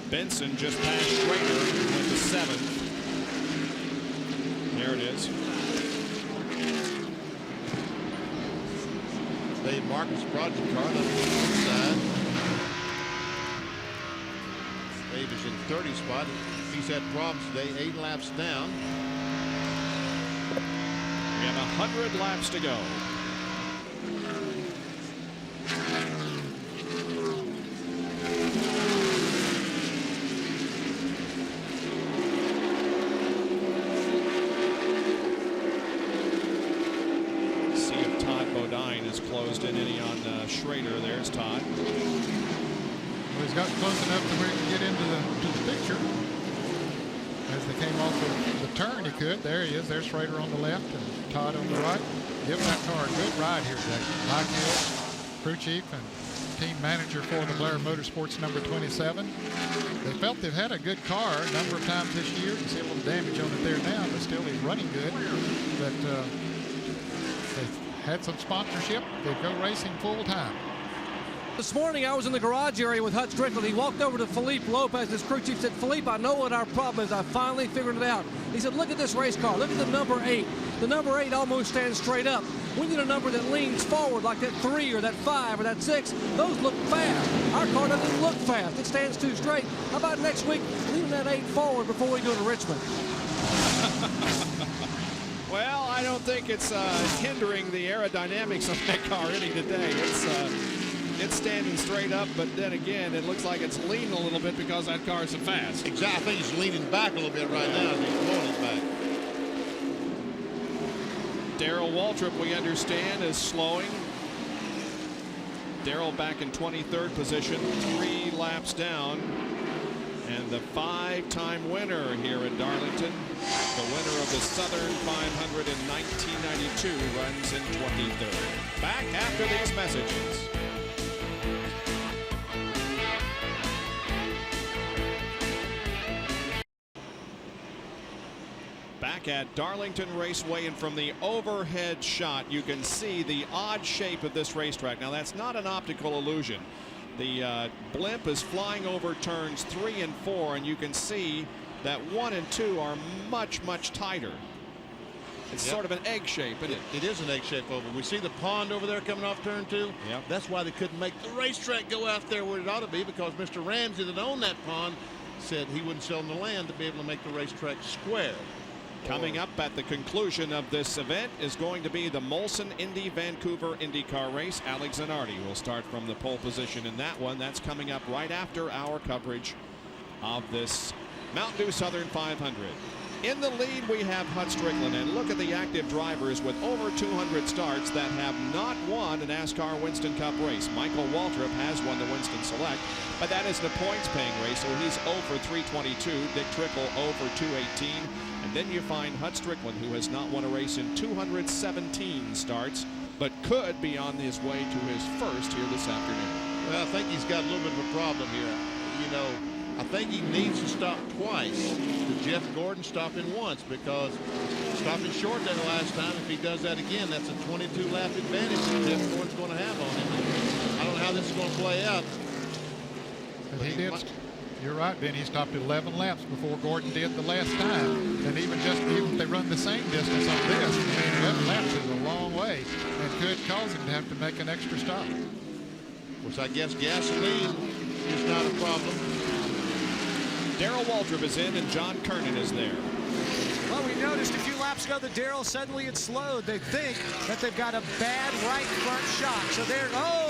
Benson just passed Schrader, went to 7th. There it is. Dave Marcus project car on the inside. Dave is in 30 spot. He's had problems today, 8 laps down. We have 100 laps to go. See if Todd Bodine is closed in any on Schrader. There's Todd. Well, he's got close enough to where he can get into the picture. As they came off the turn, he could. There he is. There's Schrader on the left and Todd on the right. Give that car a good ride here today. Mike Hill, crew chief and team manager for the Blair Motorsports number 27. They felt they've had a good car a number of times this year. You can see a little damage on it there now, but still he's running good. But they've had some sponsorship. They go racing full time. This morning I was in the garage area with Hut Strickland. He walked over to Felipe Lopez, his crew chief, said, "Felipe, I know what our problem is. I finally figured it out." He said, "Look at this race car. Look at the number 8. The number 8 almost stands straight up. We need a number that leans forward like that 3 or that 5 or that 6. Those look fast. Our car doesn't look fast. It stands too straight. How about next week leaving that 8 forward before we go to Richmond?" Well, I don't think it's hindering the aerodynamics of that car any today. It's standing straight up, but then again, it looks like it's leaning a little bit because that car is so fast. Exactly. I think he's leaning back a little bit right now as he's pulling it back. Darrell Waltrip, we understand, is slowing. Darrell back in 23rd position, 3 laps down. And the 5-time winner here at Darlington, the winner of the Southern 500 in 1992, runs in 23rd. Back after these messages. Back at Darlington Raceway, and from the overhead shot you can see the odd shape of this racetrack. Now that's not an optical illusion. The blimp is flying over turns 3 and 4, and you can see that 1 and 2 are much tighter. It's sort of an egg shape, isn't it? It is an egg shape over. We see the pond over there coming off turn 2. That's why they couldn't make the racetrack go out there where it ought to be, because Mr. Ramsey that owned that pond said he wouldn't sell him the land to be able to make the racetrack square. Coming up at the conclusion of this event is going to be the Molson Indy Vancouver IndyCar race. Alex Zanardi will start from the pole position in that one. That's coming up right after our coverage of this Mountain Dew Southern 500. In the lead, we have Hut Strickland, and look at the active drivers with over 200 starts that have not won a NASCAR Winston Cup race. Michael Waltrip has won the Winston Select, but that is the points-paying race, so he's 0 for 322. Dick Trickle 0 for 218. And then you find Hut Strickland, who has not won a race in 217 starts, but could be on his way to his first here this afternoon. Well, I think he's got a little bit of a problem here. You know, I think he needs to stop twice to Jeff Gordon stopping once, because stopping short there the last time, if he does that again, that's a 22-lap advantage that Jeff Gordon's going to have on him. I don't know how this is going to play out. But he did. You're right, Ben. He stopped 11 laps before Gordon did the last time. And even if they run the same distance on this, I mean, 11 laps is a long way and could cause him to have to make an extra stop. Which I guess gasoline is not a problem. Darrell Waltrip is in, and John Kernan is there. Well, we noticed a few laps ago that Darrell suddenly had slowed. They think that they've got a bad right front shock. So they're,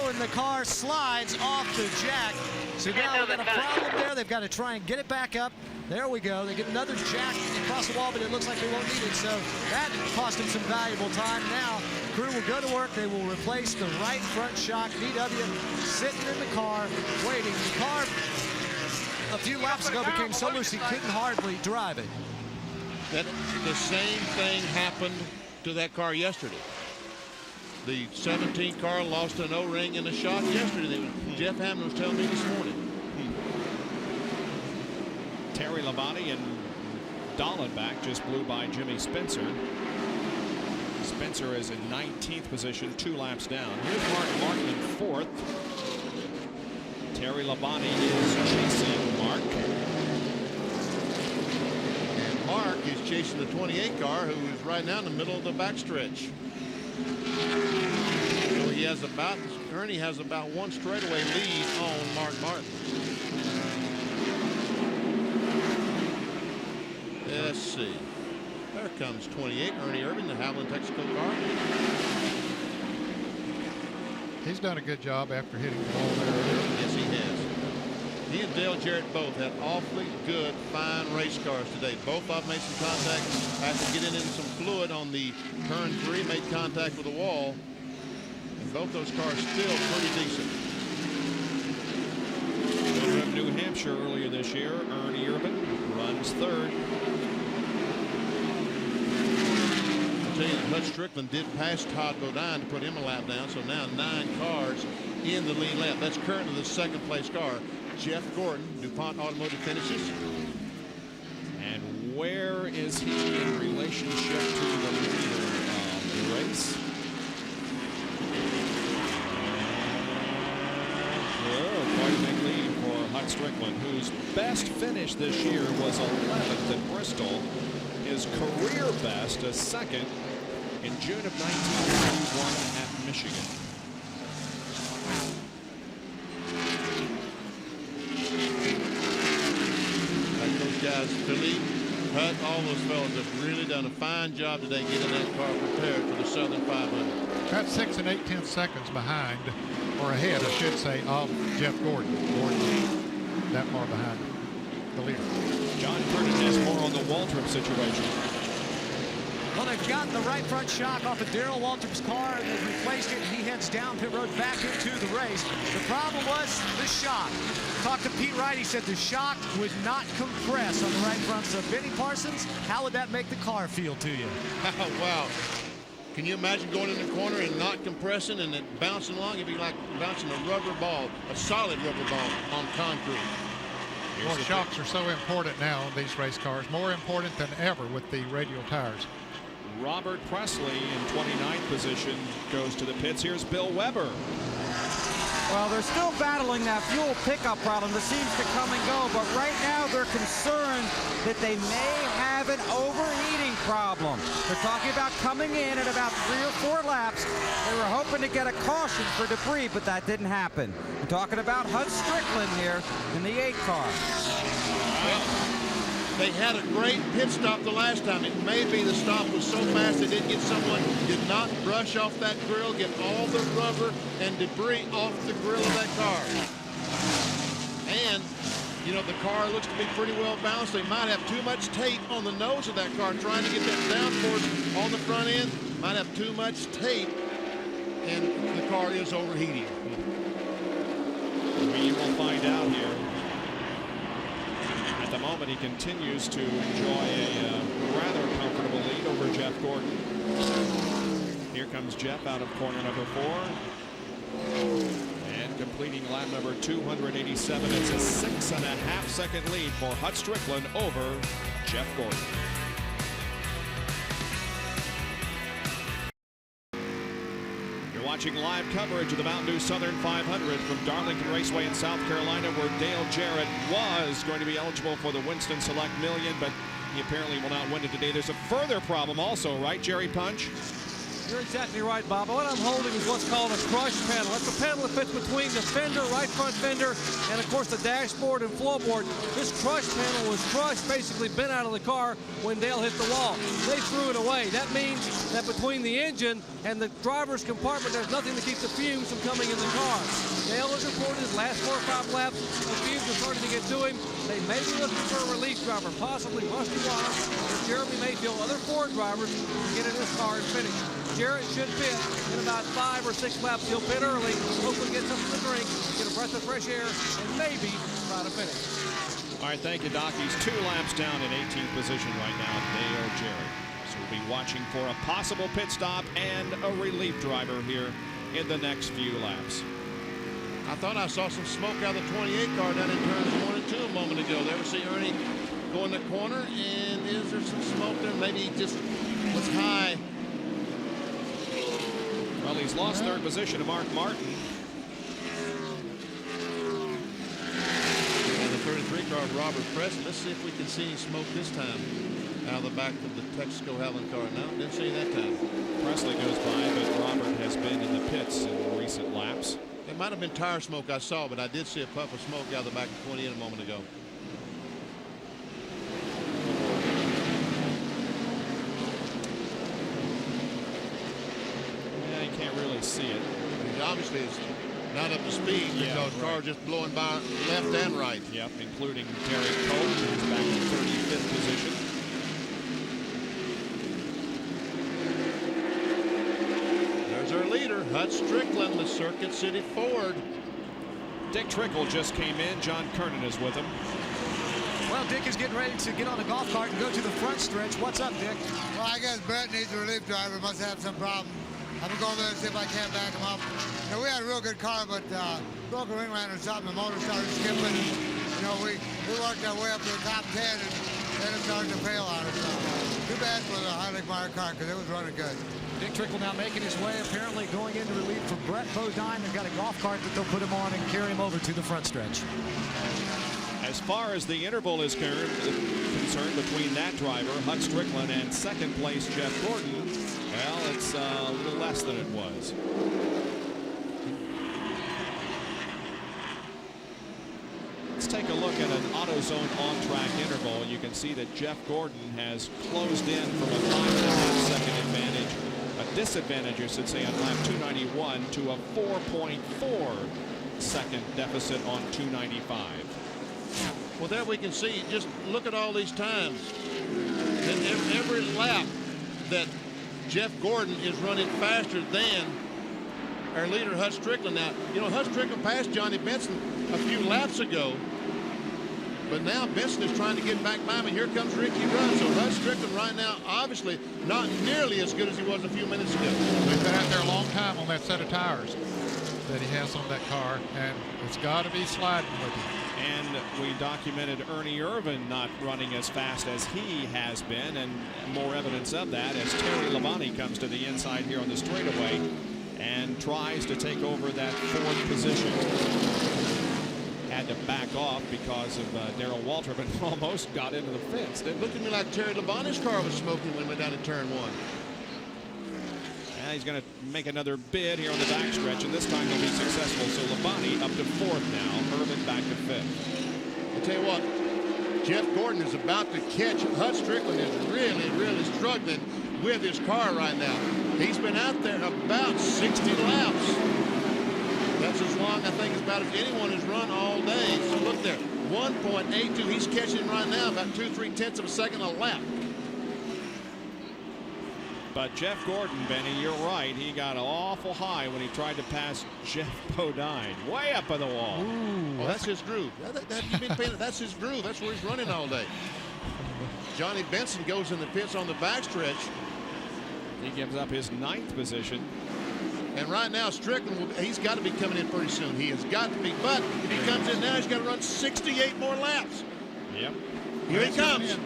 and the car slides off the jack. So now they've got a problem there. They've got to try and get it back up. There we go. They get another jack across the wall, but it looks like they won't need it. So that cost them some valuable time. Now, crew will go to work. They will replace the right front shock. VW sitting in the car, waiting. The car a few laps ago became so loose he couldn't hardly drive it. The same thing happened to that car yesterday. The 17 car lost an O-ring in a shock yesterday. Jeff Hammond was telling me this morning. Terry Labonte and Dallenbach just blew by Jimmy Spencer. Spencer is in 19th position, 2 laps down. Here's Mark Martin in 4th. Terry Labonte is chasing Mark. And Mark is chasing the 28 car, who is right now in the middle of the backstretch. So he has Ernie has about 1 straightaway lead on Mark Martin. Let's see. There comes 28, Ernie Irvin, the Howland Texaco car. He's done a good job after hitting the wall there. Yes, he has. He and Dale Jarrett both had awfully good, fine race cars today. Both of them made some contact after getting in some fluid on the turn 3, made contact with the wall. And both those cars still pretty decent. Winner of New Hampshire earlier this year, Ernie Irvin, runs 3rd. I'll tell you that Hut Strickland did pass Todd Bodine to put him a lap down, so now 9 cars in the lead lap. That's currently the 2nd place car. Jeff Gordon, DuPont Automotive finishes. And where is he in relationship to the leader of the race? Quite a big lead for Hut Strickland, whose best finish this year was 11th at Bristol. His career best, a 2nd in June of 1991 at Michigan. Like those guys, Philippe, Hut, all those fellas have really done a fine job today getting that car prepared for the Southern 500. That's 6 8/10 seconds behind, or ahead, I should say, of Jeff Gordon. Gordon that far behind the leader. John Curtis has more on the Waltrip situation. Well, they've gotten the right front shock off of Darrell Waltrip's car, and they've replaced it, and he heads down pit road back into the race. The problem was the shock. Talked to Pete Wright, he said the shock would not compress on the right front. So Benny Parsons, how would that make the car feel to you? Wow. Can you imagine going in the corner and not compressing and it bouncing along? It'd be like bouncing a rubber ball, a solid rubber ball on concrete. Well, shocks are so important now on these race cars, more important than ever with the radial tires. Robert Presley in 29th position goes to the pits. Here's Bill Weber. Well, they're still battling that fuel pickup problem that seems to come and go, but right now they're concerned that they may have an overheating problem. They're talking about coming in at about 3 or 4 laps. They were hoping to get a caution for debris, but that didn't happen. We're talking about Hut Strickland here in the 8 car. They had a great pit stop the last time. It may be the stop was so fast they didn't get someone, did not brush off that grill, get all the rubber and debris off the grill of that car. And, you know, the car looks to be pretty well balanced. They might have too much tape on the nose of that car, trying to get that downforce on the front end. Might have too much tape, and the car is overheating. We will find out here. At the moment, he continues to enjoy a rather comfortable lead over Jeff Gordon. Here comes Jeff out of corner number 4. And completing lap number 287. It's a 6.5-second lead for Hut Strickland over Jeff Gordon. Watching live coverage of the Mountain Dew Southern 500 from Darlington Raceway in South Carolina, where Dale Jarrett was going to be eligible for the Winston Select Million, but he apparently will not win it today. There's a further problem also, right, Jerry Punch? You're exactly right, Bob. What I'm holding is what's called a crush panel. That's a panel that fits between the fender, right front fender, and of course the dashboard and floorboard. This crush panel was crushed, basically bent out of the car when Dale hit the wall. They threw it away. That means that between the engine and the driver's compartment, there's nothing to keep the fumes from coming in the car. Dale has reported his last 4 or 5 laps, the fumes are starting to get to him. They may be looking for a relief driver, possibly Rusty Wallace or Jeremy Mayfield, other Ford drivers, to get in this car and finish. Jarrett should pit in about 5 or 6 laps. He'll pit early, hopefully get something to drink, get a breath of fresh air, and maybe try to finish. All right, thank you, Doc. He's 2 laps down in 18th position right now, Dale Jarrett. So we'll be watching for a possible pit stop and a relief driver here in the next few laps. I thought I saw some smoke out of the 28 car down in turns 1 and 2 a moment ago. There we see Ernie go in the corner, and is there some smoke there? Maybe he just was high. Well, he's lost 3rd position to Mark Martin. And the 33 car of Robert Preston. Let's see if we can see any smoke this time out of the back of the Texaco Howland car. No, didn't see that time. Presley goes by, but Robert has been in the pits in recent laps. It might have been tire smoke I saw, but I did see a puff of smoke out of the back of 28 a moment ago. See it. He obviously is not up to speed because cars just blowing by left and right. Yep, including Derek Cole, who's back in 35th position. There's our leader, Hut Strickland, the Circuit City Ford. Dick Trickle just came in. John Kernan is with him. Well, Dick is getting ready to get on the golf cart and go to the front stretch. What's up, Dick? Well, I guess Brett needs a relief driver. Must have some problem. I'm going to go there and see if I can't back him up. You know, we had a real good car, but broke a ring liner or something. The motor started skipping. And, you know, we worked our way up to the top 10, and then it started to fail on us. Too bad for the Heilig Meyer car, because it was running good. Dick Trickle now making his way, apparently going into relief for Brett Bodine. They've got a golf cart that they'll put him on and carry him over to the front stretch. As far as the interval is concerned between that driver, Hut Strickland, and 2nd place Jeff Gordon, well, it's a little less than it was. Let's take a look at an AutoZone on-track interval. You can see that Jeff Gordon has closed in from a 5.5-second advantage, a disadvantage, I should say, on lap 291 to a 4.4-second deficit on 295. Well, there we can see, just look at all these times. And every lap that Jeff Gordon is running faster than our leader, Hut Strickland. Now, you know, Hut Strickland passed Johnny Benson a few laps ago, but now Benson is trying to get back by him, and here comes Ricky Rudd. So Hut Strickland right now, obviously not nearly as good as he was a few minutes ago. We've been out there a long time on that set of tires that he has on that car, and it's got to be sliding with him. And we documented Ernie Irvin not running as fast as he has been, and more evidence of that as Terry Labonte comes to the inside here on the straightaway and tries to take over that 4th position. Had to back off because of Darrell Waltrip and almost got into the fence. It looked to me like Terry Labonte's car was smoking when he went down to turn 1. He's going to make another bid here on the backstretch, and this time he'll be successful. So Labonte up to 4th now. Irvin back to 5th. I'll tell you what, Jeff Gordon is about to catch. Hut Strickland is really struggling with his car right now. He's been out there about 60 laps. That's as long, I think, as about as anyone has run all day. So look there, 1.82. He's catching right now about 2-3 of a second a lap. But Jeff Gordon, Benny, you're right. He got awful high when he tried to pass Jeff Bodine. Way up on the wall. Ooh, well, that's his groove. That's his groove. That's where he's running all day. Johnny Benson goes in the pits on the backstretch. He gives up his 9th position. And right now, Strickland, he's got to be coming in pretty soon. He has got to be. But if he comes in now, he's got to run 68 more laps. Yep. Here he comes.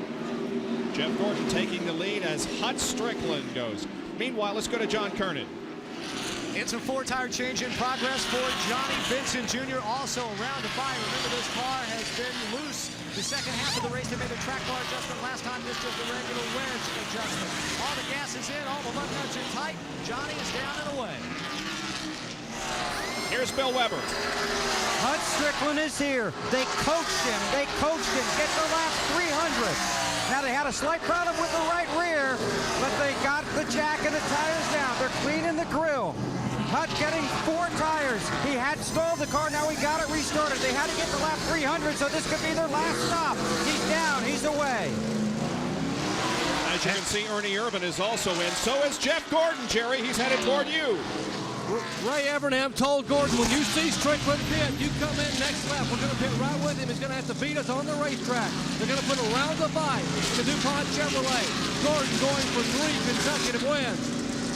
Jeff Gordon taking the lead as Hut Strickland goes. Meanwhile, let's go to John Kernan. It's a 4-tire change in progress for Johnny Benson Jr. Also around the fire. Remember, this car has been loose the second half of the race. They made a track bar adjustment last time. This just a regular wedge adjustment. All the gas is in, all the lug nuts are tight. Johnny is down and away. Here's Bill Weber. Hut Strickland is here. They coached him. Get the last 300. Now they had a slight problem with the right rear, but they got the jack and the tires down. They're cleaning the grill. Hut getting 4 tires. He had stalled the car. Now he got it restarted. They had to get the lap 300, so this could be their last stop. He's down. He's away. As you can see, Ernie Irvin is also in. So is Jeff Gordon, Jerry. He's headed toward you. Ray Evernham told Gordon, when you see Strickland pit, you come in next lap. We're going to pit right with him. He's going to have to beat us on the racetrack. They're going to put a round of 5 in the DuPont Chevrolet. Gordon going for 3 consecutive wins.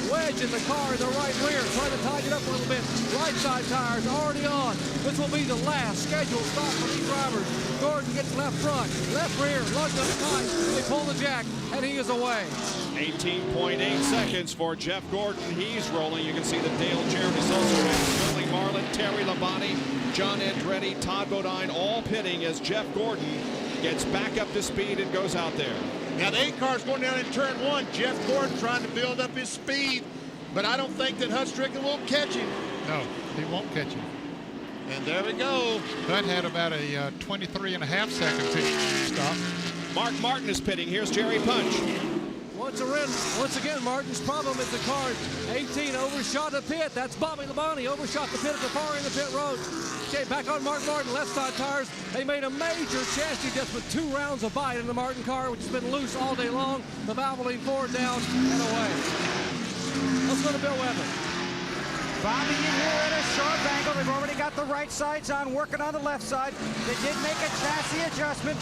Wedge in the car in the right rear, trying to tighten it up a little bit. Right side tires already on. This will be the last scheduled stop for these drivers. Gordon gets left front, left rear, lugs up tight. They pull the jack, and he is away. 18.8 seconds for Jeff Gordon. He's rolling. You can see that Dale Jarrett is also in. Sterling Marlin, Terry Labonte, John Andretti, Todd Bodine, all pitting as Jeff Gordon gets back up to speed and goes out there. Now the 8 car's going down in turn 1. Jeff Gordon trying to build up his speed, but I don't think that Hut Strickland will catch him. No, he won't catch him. And there we go. Hut had about a 23.5 second pit stop. Mark Martin is pitting. Here's Jerry Punch. Once again, Martin's problem is the car 18 overshot the pit. That's Bobby Labonte overshot the pit at the far end of pit road. Okay, back on Mark Martin, left side tires. They made a major chassis adjustment, 2 rounds of bite in the Martin car, which has been loose all day long. The Valvoline forward down and away. Let's go to Bill Weber. Bobby in here at a sharp angle. They've already got the right sides on, working on the left side. They did make a chassis adjustment.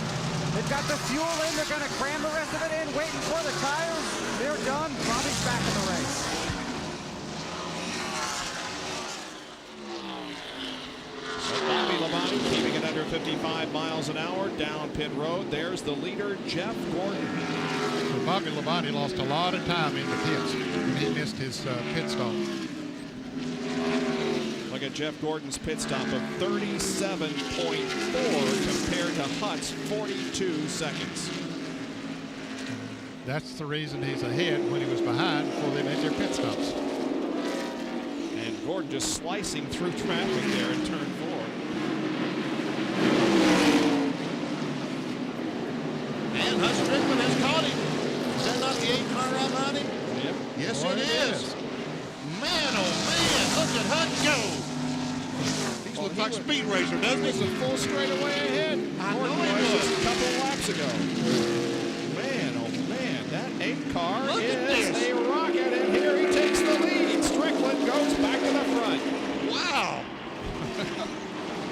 They've got the fuel in. They're going to cram the rest of it in, waiting for the tires. They're done. Bobby's back in the race. So Bobby Labonte keeping it under 55 miles an hour down pit road. There's the leader, Jeff Gordon. So Bobby Labonte lost a lot of time in the pits when he missed his pit stop. Look at Jeff Gordon's pit stop of 37.4 compared to Hut's 42 seconds. That's the reason he's ahead when he was behind before they made their pit stops. And Gordon just slicing through traffic there in turn 4. And Hut Strickland has caught him. Is that not the 8 car right behind him? Yep. Yes, it is. Man, oh man, look at Hut go. He looks like Speed Racer, doesn't he? He's a full straightaway ahead. I know he was. Just a couple of laps ago. Man, oh man, that 8 car Look is at this. a rocket, and here he takes the lead. Strickland goes back to the front. Wow.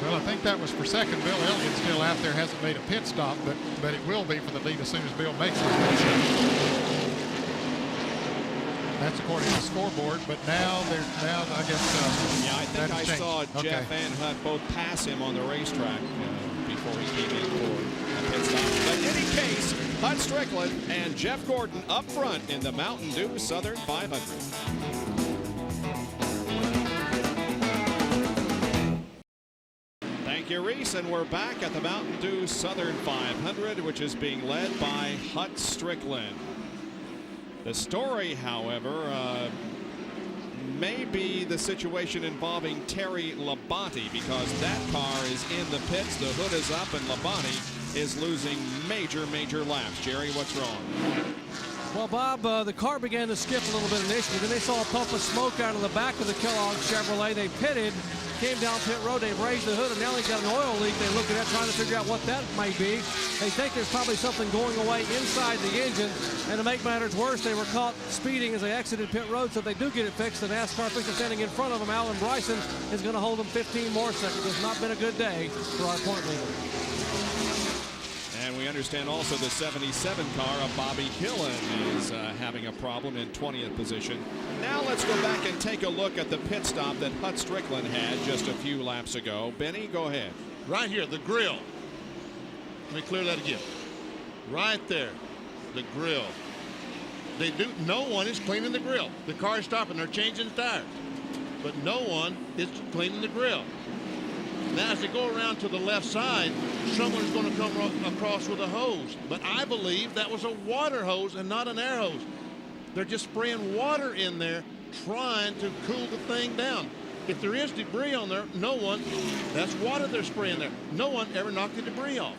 Well, I think that was for second. Bill Elliott still out there, hasn't made a pit stop, but it will be for the lead as soon as Bill makes his pit stop. That's according to the scoreboard, but now I guess yeah, I think I saw Jeff and Hut both pass him on the racetrack before he came in for a pit stop. But in any case, Hut Strickland and Jeff Gordon up front in the Mountain Dew Southern 500. Thank you, Reese, and we're back at the Mountain Dew Southern 500, which is being led by Hut Strickland. The story, however, may be the situation involving Terry Labonte, because that car is in the pits, the hood is up, and Labonte is losing major laps. Jerry, what's wrong? Well, Bob, the car began to skip a little bit initially. Then they saw a puff of smoke out of the back of the Kellogg Chevrolet. They pitted, came down pit road, they raised the hood, and now they've got an oil leak. They're looking at trying to figure out what that might be. They think there's probably something going away inside the engine. And to make matters worse, they were caught speeding as they exited pit road. So if they do get it fixed, the NASCAR official standing in front of them, Alan Bryson, is going to hold them 15 more seconds. It's not been a good day for our point leader. And we understand also the 77 car of Bobby Killen is having a problem in 20th position. Now let's go back and take a look at the pit stop that Hut Strickland had just a few laps ago. Benny, go ahead. Right here, the grill. Let me clear that again. Right there, the grill. No one is cleaning the grill. The car is stopping. They're changing the tires. But no one is cleaning the grill. Now, as they go around to the left side, someone's going to come across with a hose. But I believe that was a water hose and not an air hose. They're just spraying water in there, trying to cool the thing down. If there is debris on there, that's water they're spraying there. No one ever knocked the debris off.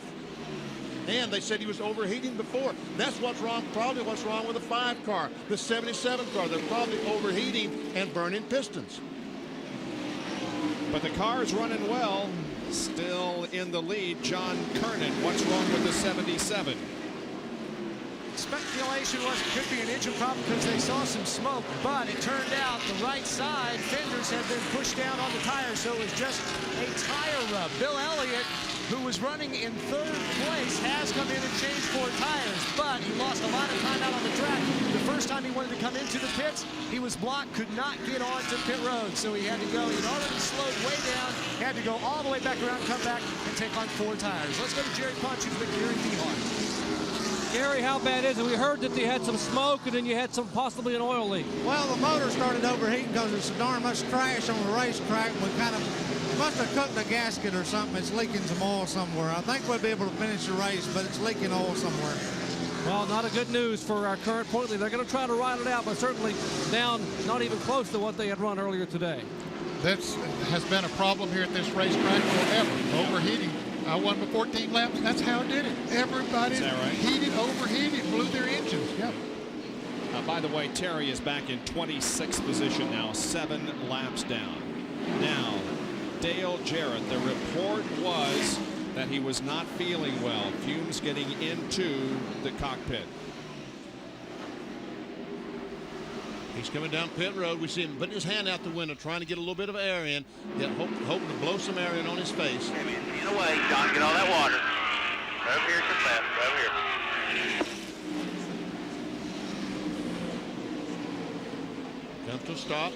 And they said he was overheating before. That's what's wrong, probably what's wrong with the 5 car, the 77 car. They're probably overheating and burning pistons. But the car's running well. Still in the lead, John Kernan. What's wrong with the 77? Speculation was it could be an engine problem because they saw some smoke, but it turned out the right side fenders had been pushed down on the tires, so it was just a tire rub. Bill Elliott, who was running in 3rd place, has come in and changed 4 tires, but he lost a lot of time out on the track. The first time he wanted to come into the pits, he was blocked, could not get onto pit road, so he had to go. He'd already slowed way down, had to go all the way back around, come back, and take on 4 tires. Let's go to Jerry Punch, who's been Gary Dehart. Gary, how bad is it? We heard that they had some smoke and then you had possibly an oil leak. Well, the motor started overheating because there's so darn much trash on the racetrack. We kind of must have cooked a gasket or something. It's leaking some oil somewhere. I think we'll be able to finish the race, but it's leaking oil somewhere. Well, not a good news for our current point leader. They're going to try to ride it out, but certainly down not even close to what they had run earlier today. That has been a problem here at this racetrack forever. Overheating. I won by 14 laps. That's how it did it. Everybody heated, overheated, blew their engines. Yep. By the way, Terry is back in 26th position now, 7 laps down. Now, Dale Jarrett, the report was that he was not feeling well. Fumes getting into the cockpit. He's coming down pit road. We see him putting his hand out the window, trying to get a little bit of air in, hoping to blow some air in on his face. Get away, John. Get all that water. Over here to the left. Over here. Comes to a stop.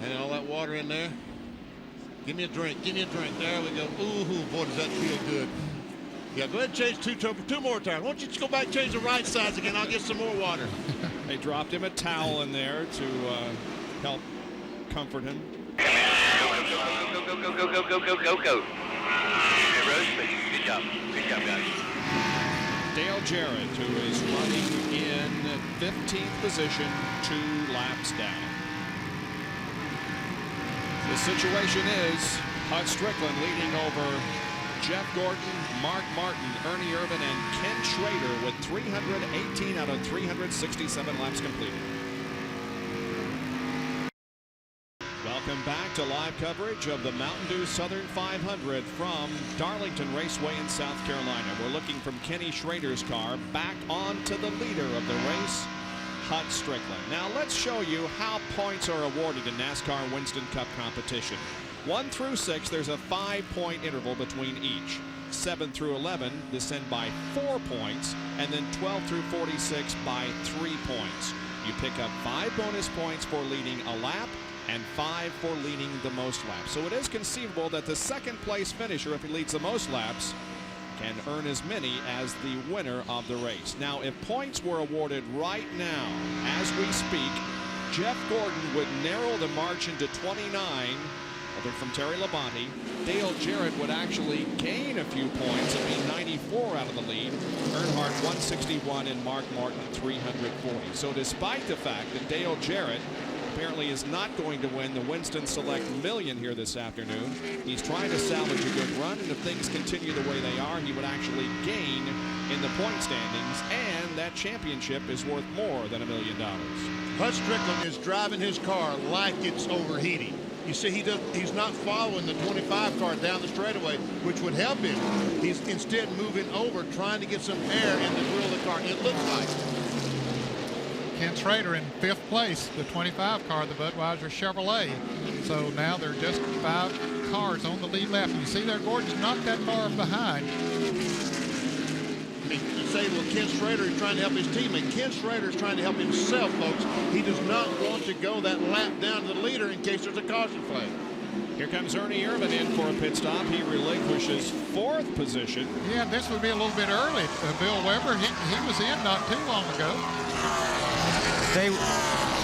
And all that water in there. Give me a drink. Give me a drink. There we go. Ooh, boy, does that feel good. Yeah, go ahead and change 2 more tires. Why don't you just go back and change the right sides again? I'll get some more water. They dropped him a towel in there to help comfort him. Go. Good job. Good job, guys. Dale Jarrett, who is running in 15th position, 2 laps down. The situation is Hut Strickland leading over Jeff Gordon, Mark Martin, Ernie Irvin, and Ken Schrader with 318 out of 367 laps completed. Welcome back to live coverage of the Mountain Dew Southern 500 from Darlington Raceway in South Carolina. We're looking from Kenny Schrader's car back onto the leader of the race, Hut Strickland. Now let's show you how points are awarded in NASCAR Winston Cup competition. 1 through 6, there's a 5-point interval between each. 7 through 11 descend by 4 points, and then 12 through 46 by 3 points. You pick up 5 bonus points for leading a lap and 5 for leading the most laps. So it is conceivable that the second place finisher, if he leads the most laps, can earn as many as the winner of the race. Now, if points were awarded right now, as we speak, Jeff Gordon would narrow the margin to 29, other from Terry Labonte. Dale Jarrett would actually gain a few points and be 94 out of the lead. Earnhardt 161 and Mark Martin 340. So despite the fact that Dale Jarrett apparently is not going to win the Winston Select Million here this afternoon. He's trying to salvage a good run, and if things continue the way they are, he would actually gain in the point standings, and that championship is worth more than $1 million. Bud Strickland is driving his car like it's overheating. You see, he's not following the 25 car down the straightaway, which would help him. He's instead moving over, trying to get some air in the grill of the car. It looks like. Ken Schrader in 5th place, the 25 car, the Budweiser Chevrolet. So now they're just 5 cars on the lead lap. You see there, Gordon's not that far behind. You say, well, Ken Schrader is trying to help his teammate. Ken Schrader is trying to help himself, folks. He does not want to go that lap down to the leader in case there's a caution flag. Here comes Ernie Irvin in for a pit stop. He relinquishes 4th position. Yeah, this would be a little bit early. Bill Weber, he was in not too long ago.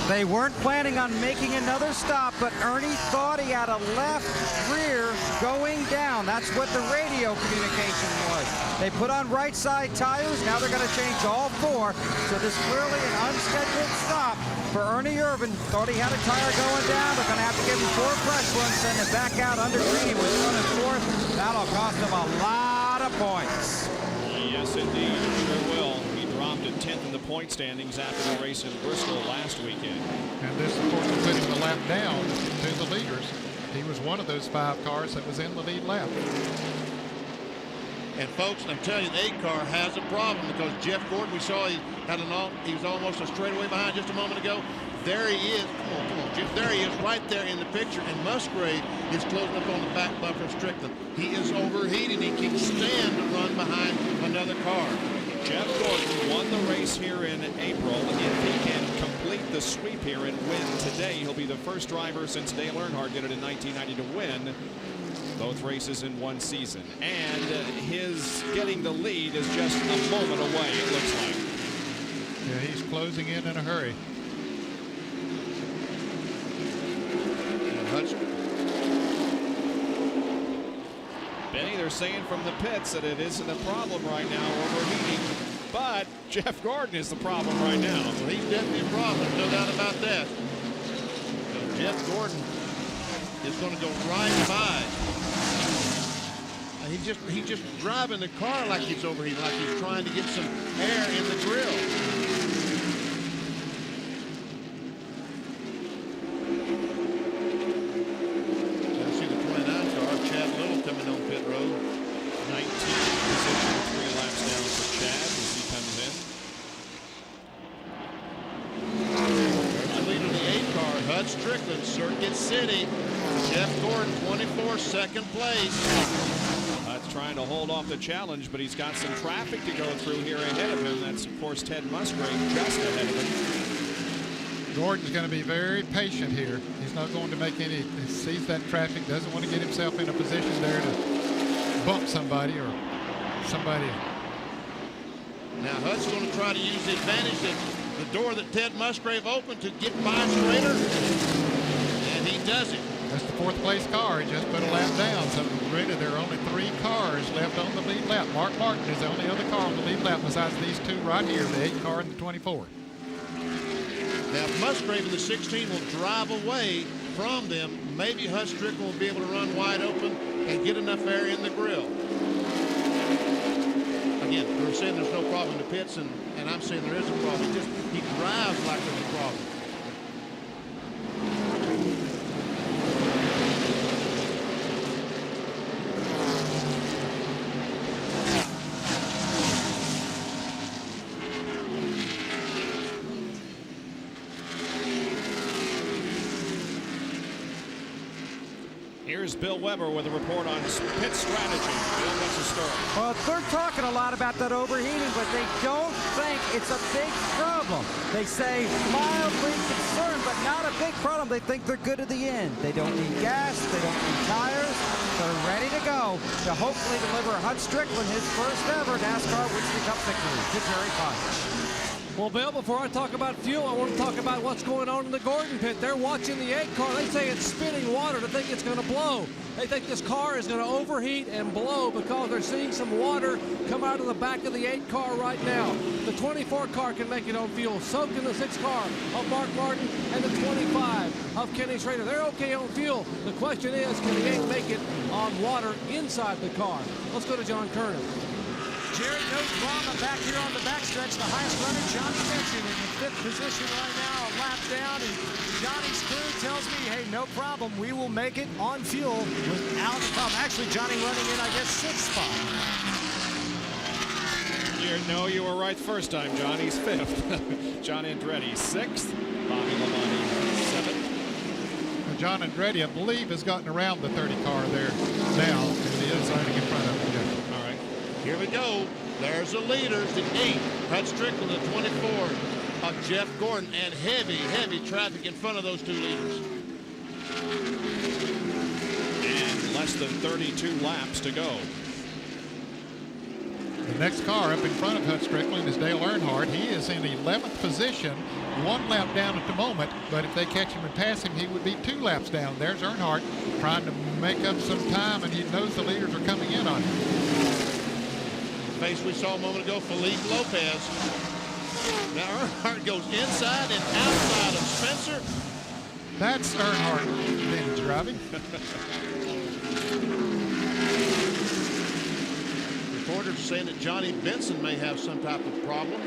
They weren't planning on making another stop, but Ernie thought he had a left rear going down. That's what the radio communication was. They put on right side tires. Now they're going to change all 4. So this clearly an unscheduled stop for Ernie Irvin. Thought he had a tire going down. They're going to have to give him 4 fresh ones, send it back out under green with running 4th. That'll cost him a lot of points. Yes, indeed. Sure will. He dropped at 10th in the point standings after the race in Bristol last weekend. And this, of course, will put him the lap down to the leaders. He was one of those 5 cars that was in the lead lap. And folks, I'm telling you, the 8 car has a problem because Jeff Gordon, we saw he was almost a straightaway behind just a moment ago. There he is. Come on, Jeff. There he is right there in the picture. And Musgrave is closing up on the back bumper of Strickland. He is overheating. He can stand to run behind another car. Jeff Gordon won the race here in April. If he can complete the sweep here and win today, he'll be the first driver since Dale Earnhardt did it in 1990 to win both races in one season. And his getting the lead is just a moment away, it looks like. Yeah, he's closing in a hurry. Benny, they're saying from the pits that it isn't a problem right now, overheating. But Jeff Gordon is the problem right now. Well, he's definitely a problem, no doubt about that. So Jeff Gordon is going to go right by. He's just driving the car like it's overheating, like he's trying to get some air in the grill. Strickland, Circuit City. Jeff Gordon, 24, 2nd place. That's trying to hold off the challenge, but he's got some traffic to go through here ahead of him. That's, of course, Ted Musgrave just ahead of him. Gordon's going to be very patient here. He's not going to make any, he sees that traffic, doesn't want to get himself in a position there to bump somebody or somebody. Now Hut's going to try to use the advantage that the door that Ted Musgrave opened to get by Schrader, and he does it. That's the 4th place car. He just put a lap down. So really there are only 3 cars left on the lead lap. Mark Martin is the only other car on the lead lap besides these 2 right here, the 8 car and the 24. Now if Musgrave in the 16 will drive away from them, maybe Hut Strickland will be able to run wide open and get enough air in the grill. Again, we're saying there's no problem in the pits, and I'm saying there is a problem. He drives like there's a problem. Here's Bill Weber with a report on pit strategy. Bill, what's the story? Well, they're talking a lot about that overheating, but they don't think it's a big problem. They say mildly concerned, but not a big problem. They think they're good at the end. They don't need gas. They don't need tires. They're ready to go to hopefully deliver Hut Strickland his first ever NASCAR Winston Cup victory to Jerry Conn. Well, Bill, before I talk about fuel, I want to talk about what's going on in the Gordon pit. They're watching the 8 car. They say it's spitting water. They think it's going to blow. They think this car is going to overheat and blow because they're seeing some water come out of the back of the 8 car right now. The 24 car can make it on fuel. So can the 6 car of Mark Martin and the 25 of Kenny Schrader. They're okay on fuel. The question is, can the 8 make it on water inside the car? Let's go to John Kernan. Jerry, no drama back here on the backstretch. The highest runner, Johnny Benson, in the 5th position right now, a lap down. And Johnny's crew tells me, hey, no problem. We will make it on fuel without a problem. Actually, Johnny running in, I guess, 6th spot. No, you were right first time, John. He's 5th. John Andretti 6th. Bobby Labonte 7th. John Andretti, I believe, has gotten around the 30 car there now. And he is running in front of him. Yeah. All right. Here we go. There's the leaders, the 8, Hut Strickland, the 24 of Jeff Gordon, and heavy traffic in front of those 2 leaders. And less than 32 laps to go. The next car up in front of Hut Strickland is Dale Earnhardt. He is in 11th position, 1 lap down at the moment, but if they catch him and pass him, he would be 2 laps down. There's Earnhardt trying to make up some time, and he knows the leaders are coming in on him. Face we saw a moment ago, Felipe Lopez. Now Earnhardt goes inside and outside of Spencer. That's Earnhardt vintage driving. Reporters saying that Johnny Benson may have some type of problem.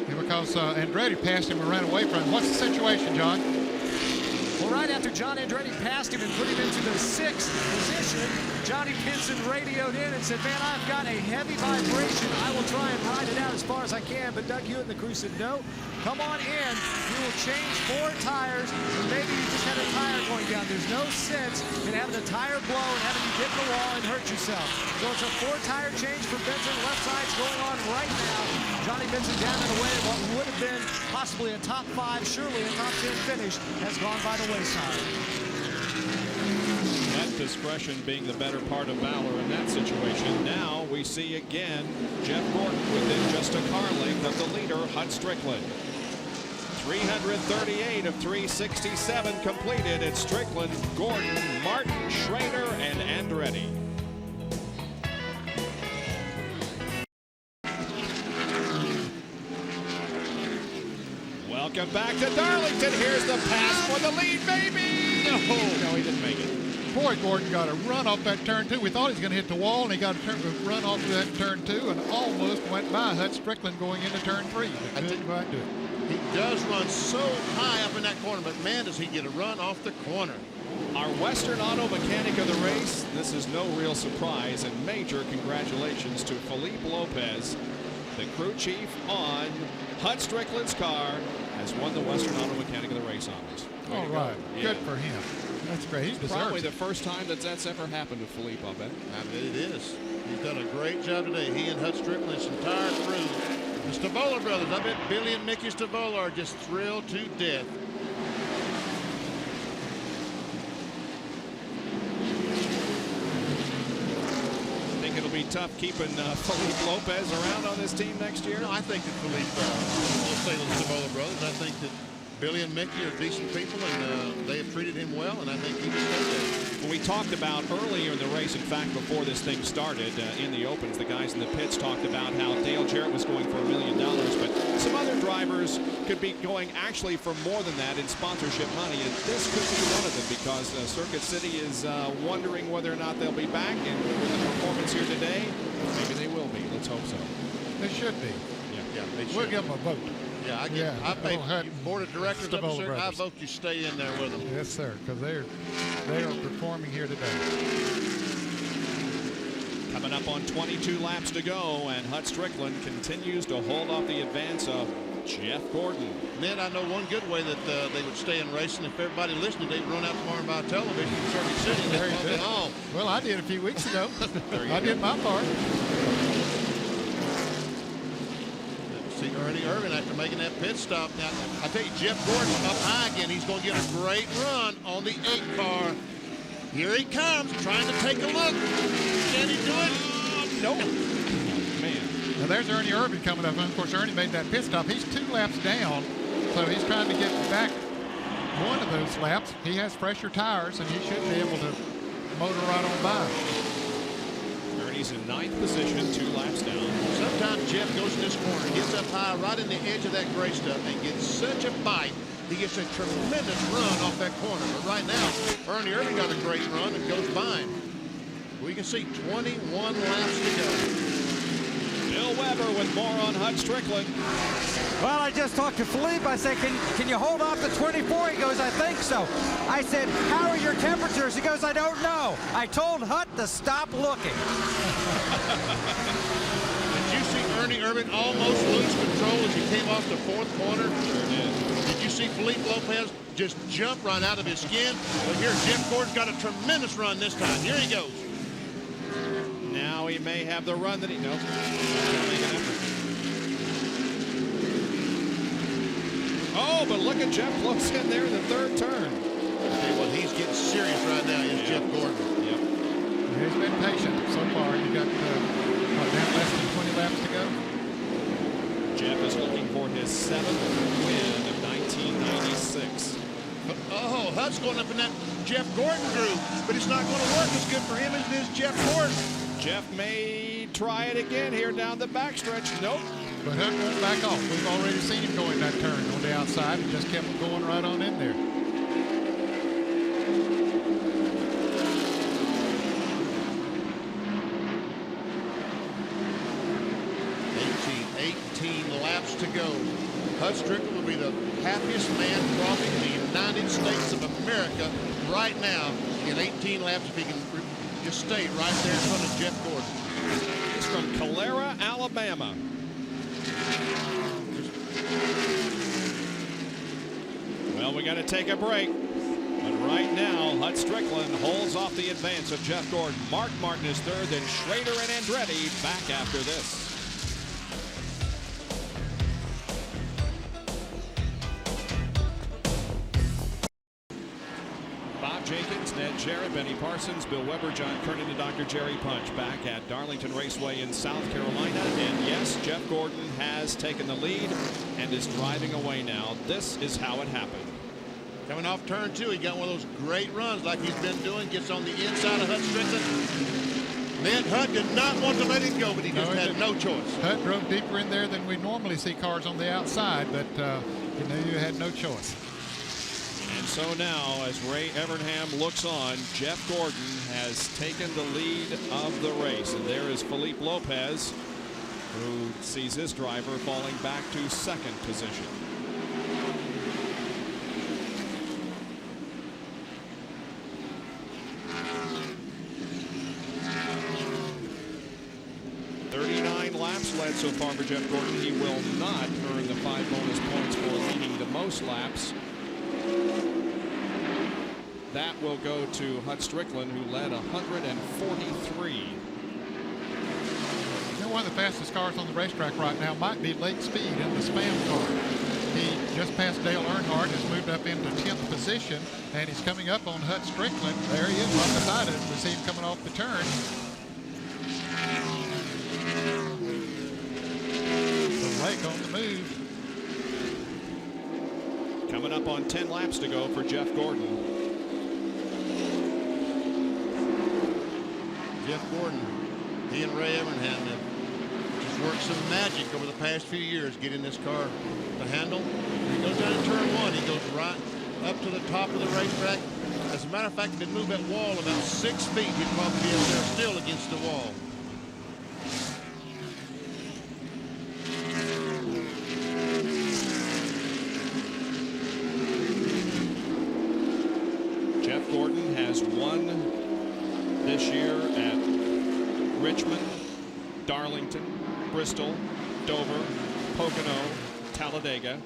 Yeah, because Andretti passed him and ran away from him. What's the situation, John? Well, right after John Andretti passed him and put him into the 6th position, Johnny Benson radioed in and said, man, I've got a heavy vibration. I will try and ride it out as far as I can. But Doug Hewitt and the crew said, no, come on in. We will change 4 tires. And maybe you just had a tire going down. There's no sense in having a tire blow and having you get in the wall and hurt yourself. So it's a 4-tire change for Benson. Left side's going on right now. Johnny Benson down and away. What would have been possibly a top 5, surely a top 10 finish, has gone by the wayside. That discretion being the better part of valor in that situation. Now we see again Jeff Gordon within just a car length of the leader, Hut Strickland. 338 of 367 completed. It's Strickland, Gordon, Martin, Schrader, and Andretti. Welcome back to Darlington. Here's the pass for the lead, baby. No, he didn't make it. Boy, Gordon got a run off that turn 2. We thought he was going to hit the wall, and he got a run off of that turn 2 and almost went by Hut Strickland going into turn 3. But couldn't quite do it. He does run so high up in that corner, but man, does he get a run off the corner. Our Western Auto Mechanic of the race. This is no real surprise, and major congratulations to Felipe Lopez, the crew chief on Hut Strickland's car, has won the Western Auto Mechanic of the race honors. All right, good for him. That's great. He deserves probably it. the first time that's ever happened to Felipe, I'll bet. I bet it is. He's done a great job today. He and Hut Strickland, his entire crew. The Stavola brothers, I bet Billy and Mickey Stavola are just thrilled to death. Think it'll be tough keeping Felipe Lopez around on this team next year? No, I think that Felipe will stay with the Stavola brothers. I think that Billy and Mickey are decent people, and they have treated him well, and I think he will stay there. Well, we talked about earlier in the race, in fact, before this thing started, in the opens, the guys in the pits talked about how Dale Jarrett was going for $1 million, but some other drivers could be going actually for more than that in sponsorship money, and this could be one of them because Circuit City is wondering whether or not they'll be back, and with the performance here today, maybe they will be. Let's hope so. They should be. Yeah, they should. We'll give them a vote. Yeah, I think board of directors up there, I vote you stay in there with them. Yes, sir, because they are performing here today. Coming up on 22 laps to go, and Hut Strickland continues to hold off the advance of Jeff Gordon. Ned, I know one good way that they would stay in racing. If everybody listening, they'd run out tomorrow and buy television in Circuit City. There you go. Well, I did a few weeks ago. I did my part. See Ernie Irvin after making that pit stop. Now, I tell you, Jeff Gordon up high again. He's going to get a great run on the 8 car. Here he comes, trying to take a look. Can he do it? No. Man. Now, there's Ernie Irvin coming up. And of course, Ernie made that pit stop. He's 2 laps down, so he's trying to get back one of those laps. He has fresher tires, and he should be able to motor right on by. Ernie's in 9th position, 2 laps down. Sometimes Jeff goes in this corner, gets up high right in the edge of that gray stuff and gets such a bite. He gets a tremendous run off that corner. But right now, Ernie Irvin got a great run and goes by him. We can see 21 laps to go. Bill Weber with more on Hut Strickland. Well, I just talked to Philippe. I said, can you hold off the 24? He goes, I think so. I said, how are your temperatures? He goes, I don't know. I told Hut to stop looking. Did you see Ernie Irvin almost lose control as he came off the 4th corner? Sure did. Did you see Felipe Lopez just jump right out of his skin? But here, Jeff Gordon's got a tremendous run this time. Here he goes. Now he may have the run that he knows. Oh, but look at Jeff close in there in the 3rd turn. Okay, well, he's getting serious right now, is Jeff Gordon. Yep. He's been patient so far. You got down less than 20 laps to go. Jeff is looking for his 7th win of 1996. Oh, Hut's going up in that Jeff Gordon groove, but it's not going to work as good for him as it is Jeff Gordon. Jeff may try it again here down the backstretch. Nope. But Hut won't back off. We've already seen him going that turn on the outside and just kept going right on in there. 18 laps to go. Hut Strickland will be the happiest man probably in the United States of America right now in 18 laps if he can just stay right there in front of Jeff Gordon. He's from Calera, Alabama. Well, we got to take a break. But right now, Hut Strickland holds off the advance of Jeff Gordon. Mark Martin is 3rd, then Schrader and Andretti back after this. Bob Jenkins, Ned Jarrett, Benny Parsons, Bill Weber, John Kernan, and Dr. Jerry Punch back at Darlington Raceway in South Carolina. And yes, Jeff Gordon has taken the lead and is driving away now. This is how it happened. Coming off turn 2, he got one of those great runs like he's been doing, gets on the inside of Hut Strickland. Then Hut did not want to let it go, but he just had no choice. Hut drove deeper in there than we normally see cars on the outside, but he knew you had no choice. And so now, as Ray Evernham looks on, Jeff Gordon has taken the lead of the race. And there is Felipe Lopez, who sees his driver falling back to 2nd position. Laps led so far for Jeff Gordon. He will not earn the 5 bonus points for leading the most laps. That will go to Hut Strickland, who led 143. You know, one of the fastest cars on the racetrack right now might be Lake Speed in the Spam car. He just passed Dale Earnhardt, has moved up into 10th position, and he's coming up on Hut Strickland. There he is, right beside it. We see him coming off the turn. Lake on the move. Coming up on 10 laps to go for Jeff Gordon. Jeff Gordon, he and Ray Evernham have just worked some magic over the past few years getting this car to handle. He goes down to turn 1. He goes right up to the top of the racetrack. As a matter of fact, if he'd move that wall about 6 feet, he'd probably be up there still against the wall. Gordon has won this year at Richmond, Darlington, Bristol, Dover, Pocono, Talladega.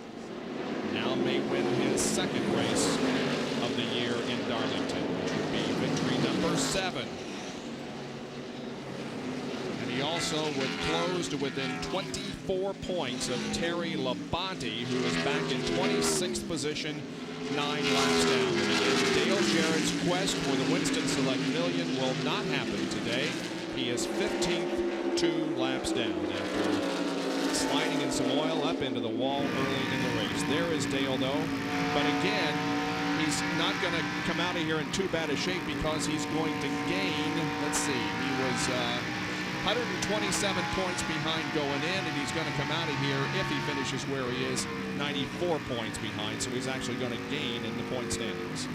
Now may win his 2nd race of the year in Darlington, which would be victory number 7. And he also would close to within 24 points of Terry Labonte, who is back in 26th position, 9 laps down. And again, Dale Jarrett's quest for the Winston Select Million will not happen today. He is 15th, 2 laps down after sliding in some oil up into the wall early in the race. There is Dale, though. But again, He's not going to come out of here in too bad a shape because he's going to gain, let's see, he was 127 points behind going in, and he's going to come out of here, if he finishes where he is, 94 points behind, so he's actually going to gain in the point standings.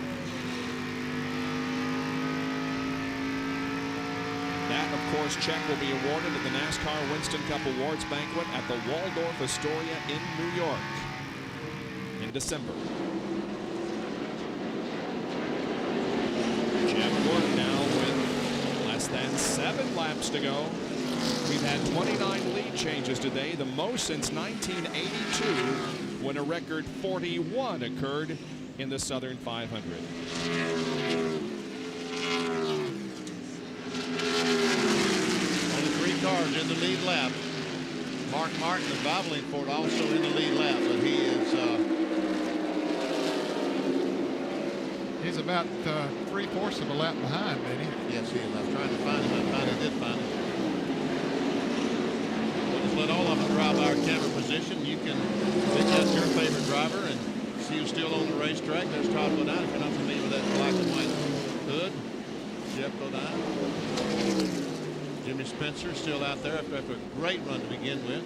That, of course, check will be awarded at the NASCAR Winston Cup Awards Banquet at the Waldorf Astoria in New York in December. Jeff Gordon now with less than 7 laps to go. We've had 29 lead changes today, the most since 1982, when a record 41 occurred in the Southern 500. Only 3 cars in the lead lap. Mark Martin of Boblingford also in the lead lap, but he is he's about 3/4 of a lap behind, Benny. Yes, he is. I was trying to find him. I finally did find him. We'll just let all of us drive our camera position. You can adjust your favorite driver and see who's still on the racetrack. There's Todd Bodine. If you're not familiar with that black and white hood, Jeff Bodine. Jimmy Spencer still out there after a great run to begin with.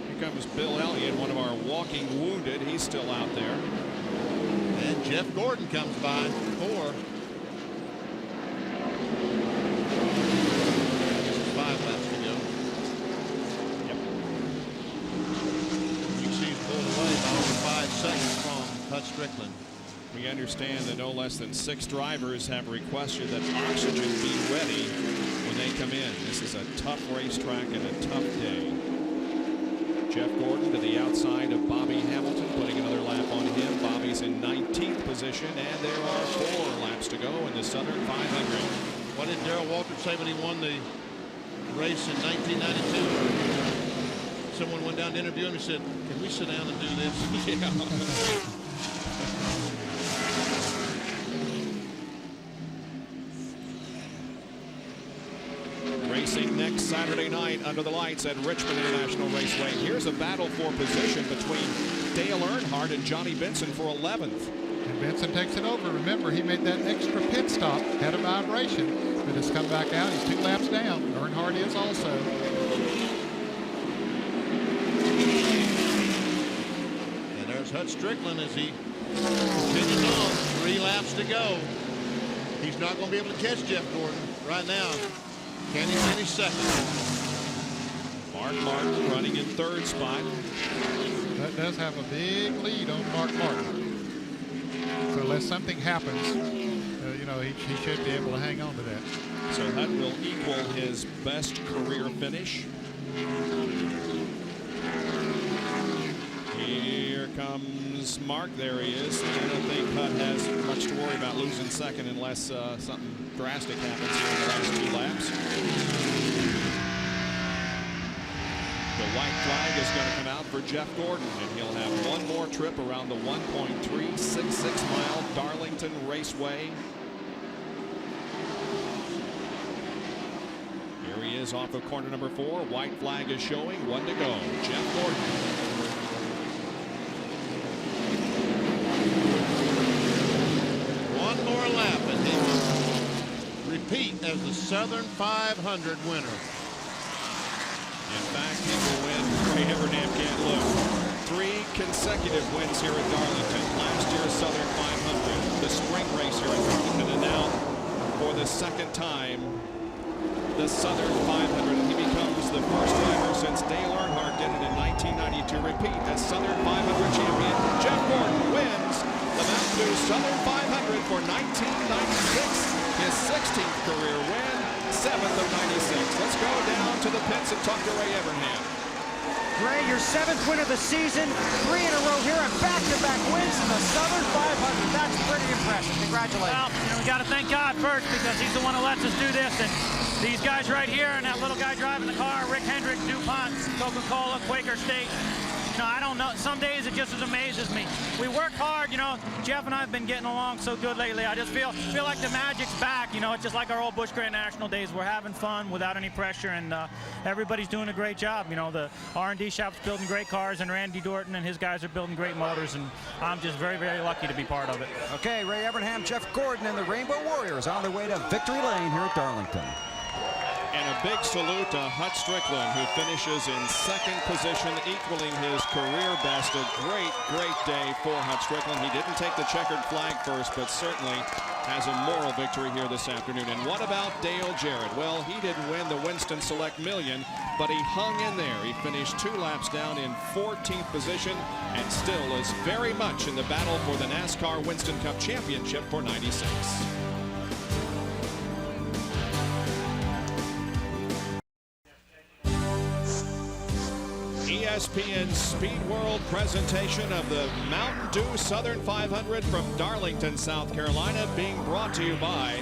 Here comes Bill Elliott, one of our walking wounded. He's still out there. And Jeff Gordon comes by 4. This is 5 laps to go. Yep. You see he's pulled away by over 5 seconds from Hut Strickland. We understand that no less than 6 drivers have requested that oxygen be ready when they come in. This is a tough racetrack and a tough day. Jeff Gordon to the outside of Bobby Hamilton, putting another lap on him. Bobby's in 19th position, and there are 4 laps to go in the Southern 500. What did Darrell Waltrip say when he won the race in 1992? Someone went down to interview him and said, "Can we sit down and do this?" Yeah. Racing next Saturday night under the lights at Richmond International Raceway. Here's a battle for position between Dale Earnhardt and Johnny Benson for 11th. And Benson takes it over. Remember, he made that extra pit stop, had a vibration, but has come back out. He's 2 laps down. Earnhardt is also. And there's Hut Strickland as he continues on. 3 laps to go. He's not going to be able to catch Jeff Gordon right now. Can he finish second? Mark Martin running in 3rd spot. That does have a big lead on Mark Martin. So unless something happens, you know, he should be able to hang on to that. So Hut will equal his best career finish. Here comes Mark. There he is. I don't think Hut has much to worry about losing second unless something drastic happens here in the last 2 laps. The white flag is going to come out for Jeff Gordon, and he'll have 1 more trip around the 1.366 mile Darlington Raceway. Here he is off of corner number 4. White flag is showing. 1 to go. Jeff Gordon. One more lap, and he will repeat as the Southern 500 winner. In fact, he will win. Ray Evernham can't look. 3 consecutive wins here at Darlington. Last year's Southern 500, the spring race here at Darlington, and now for the 2nd time, the Southern 500. And he becomes the first driver since Dale Earnhardt did it in 1990 to repeat as Southern 500 champion. Jeff Gordon wins the Mountain Dew Southern 500 for 1996. His 16th career win, 7th of 96. Let's go down to the pits and talk to Ray Evernham. Ray, your 7th win of the season, 3 in a row here, and back-to-back wins in the Southern 500. That's pretty impressive. Congratulations. Well, you know, we got to thank God first because he's the one who lets us do this. And these guys right here and that little guy driving the car, Rick Hendrick, DuPont, Coca-Cola, Quaker State, No, I don't know. Some days it just amazes me. We work hard, you know. Jeff and I have been getting along so good lately. I just feel like the magic's back, you know. It's just like our old Busch Grand National days. We're having fun without any pressure, and everybody's doing a great job. You know, the R&D shop's building great cars, and Randy Dorton and his guys are building great motors, and I'm just very, very lucky to be part of it. Okay, Ray Evernham, Jeff Gordon, and the Rainbow Warriors on their way to victory lane here at Darlington. And a big salute to Hut Strickland, who finishes in second position, equaling his career best. A great, great day for Hut Strickland. He didn't take the checkered flag first, but certainly has a moral victory here this afternoon. And what about Dale Jarrett? Well, he didn't win the Winston Select Million, but he hung in there. He finished 2 laps down in 14th position and still is very much in the battle for the NASCAR Winston Cup Championship for '96. ESPN Speed World presentation of the Mountain Dew Southern 500 from Darlington, South Carolina, being brought to you by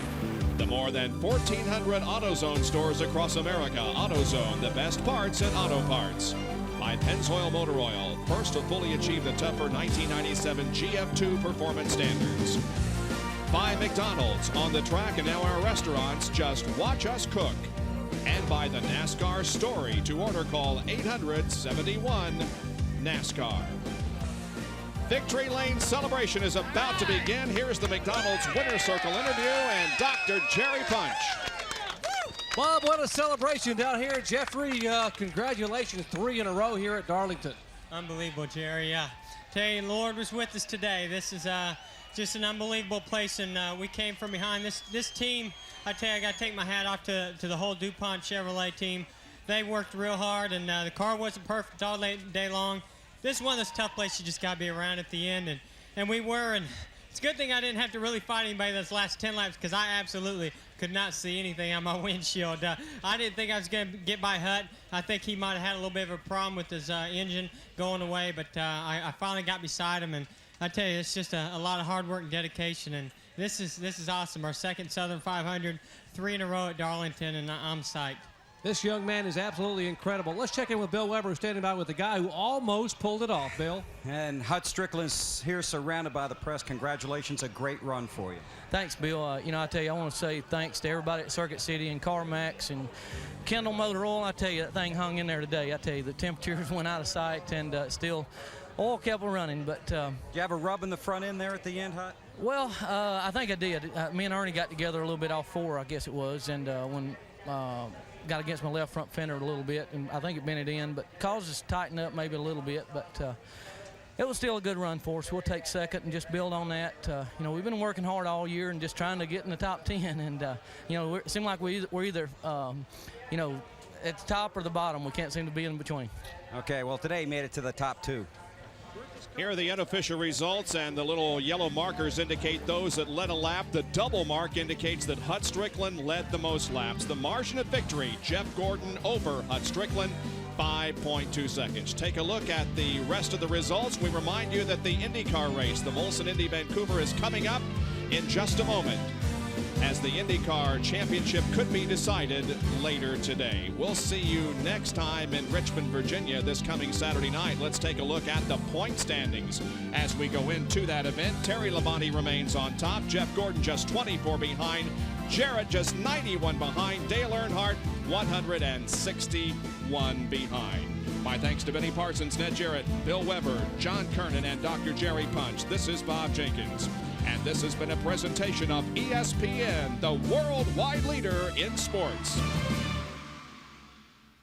the more than 1,400 AutoZone stores across America. AutoZone, the best parts in auto parts. By Pennzoil Motor Oil, first to fully achieve the tougher 1997 GF2 performance standards. By McDonald's, on the track and now our restaurants, just watch us cook. And by the NASCAR Story. To order, call 800-71-NASCAR. Victory Lane celebration is about to begin. Here's the McDonald's Winner's Circle interview and Dr. Jerry Punch. Bob, what a celebration down here. Jeffrey, congratulations, 3 in a row here at Darlington. Unbelievable, Jerry. Yeah, tell you, Lord was with us today. This is just an unbelievable place, and we came from behind. This team, I tell you, I got to take my hat off to the whole DuPont Chevrolet team. They worked real hard, and the car wasn't perfect all day long. This is one of those tough places you just got to be around at the end, and we were. And it's a good thing I didn't have to really fight anybody those last 10 laps, because I absolutely could not see anything on my windshield. I didn't think I was going to get by Hut. I think he might have had a little bit of a problem with his engine going away, but I finally got beside him, and I tell you, it's just a lot of hard work and dedication, and this is awesome. Our second Southern 500, 3 in a row at Darlington, and I'm psyched. This young man is absolutely incredible. Let's check in with Bill Weber, standing by with the guy who almost pulled it off, Bill. And Hut Strickland's here surrounded by the press. Congratulations, a great run for you. Thanks, Bill. You know, I tell you, I want to say thanks to everybody at Circuit City and CarMax and Kendall Motor Oil. I tell you, that thing hung in there today. I tell you, the temperatures went out of sight, and still oil kept running. But did you have a rub in the front end there at the end, Hut? Well, I think I did. Me and Ernie got together a little bit off 4, I guess it was, and when got against my left front fender a little bit, and I think it bent it in, but caused us to tighten up maybe a little bit. But it was still a good run for us. We'll take second and just build on that. You know, we've been working hard all year and just trying to get in the top 10, and you know, it seems like we're either you know, at the top or the bottom. We can't seem to be in between. Okay, well, today made it to the top 2. Here are the unofficial results, and the little yellow markers indicate those that led a lap. The double mark indicates that Hut Strickland led the most laps. The margin of victory, Jeff Gordon over Hut Strickland, 5.2 seconds. Take a look at the rest of the results. We remind you that the IndyCar race, the Molson Indy Vancouver, is coming up in just a moment, as the IndyCar Championship could be decided later today. We'll see you next time in Richmond, Virginia this coming Saturday night. Let's take a look at the point standings as we go into that event. Terry Labonte remains on top. Jeff Gordon just 24 behind. Jarrett just 91 behind. Dale Earnhardt 161 behind. My thanks to Benny Parsons, Ned Jarrett, Bill Weber, John Kernan, and Dr. Jerry Punch. This is Bob Jenkins, and this has been a presentation of ESPN, the worldwide leader in sports.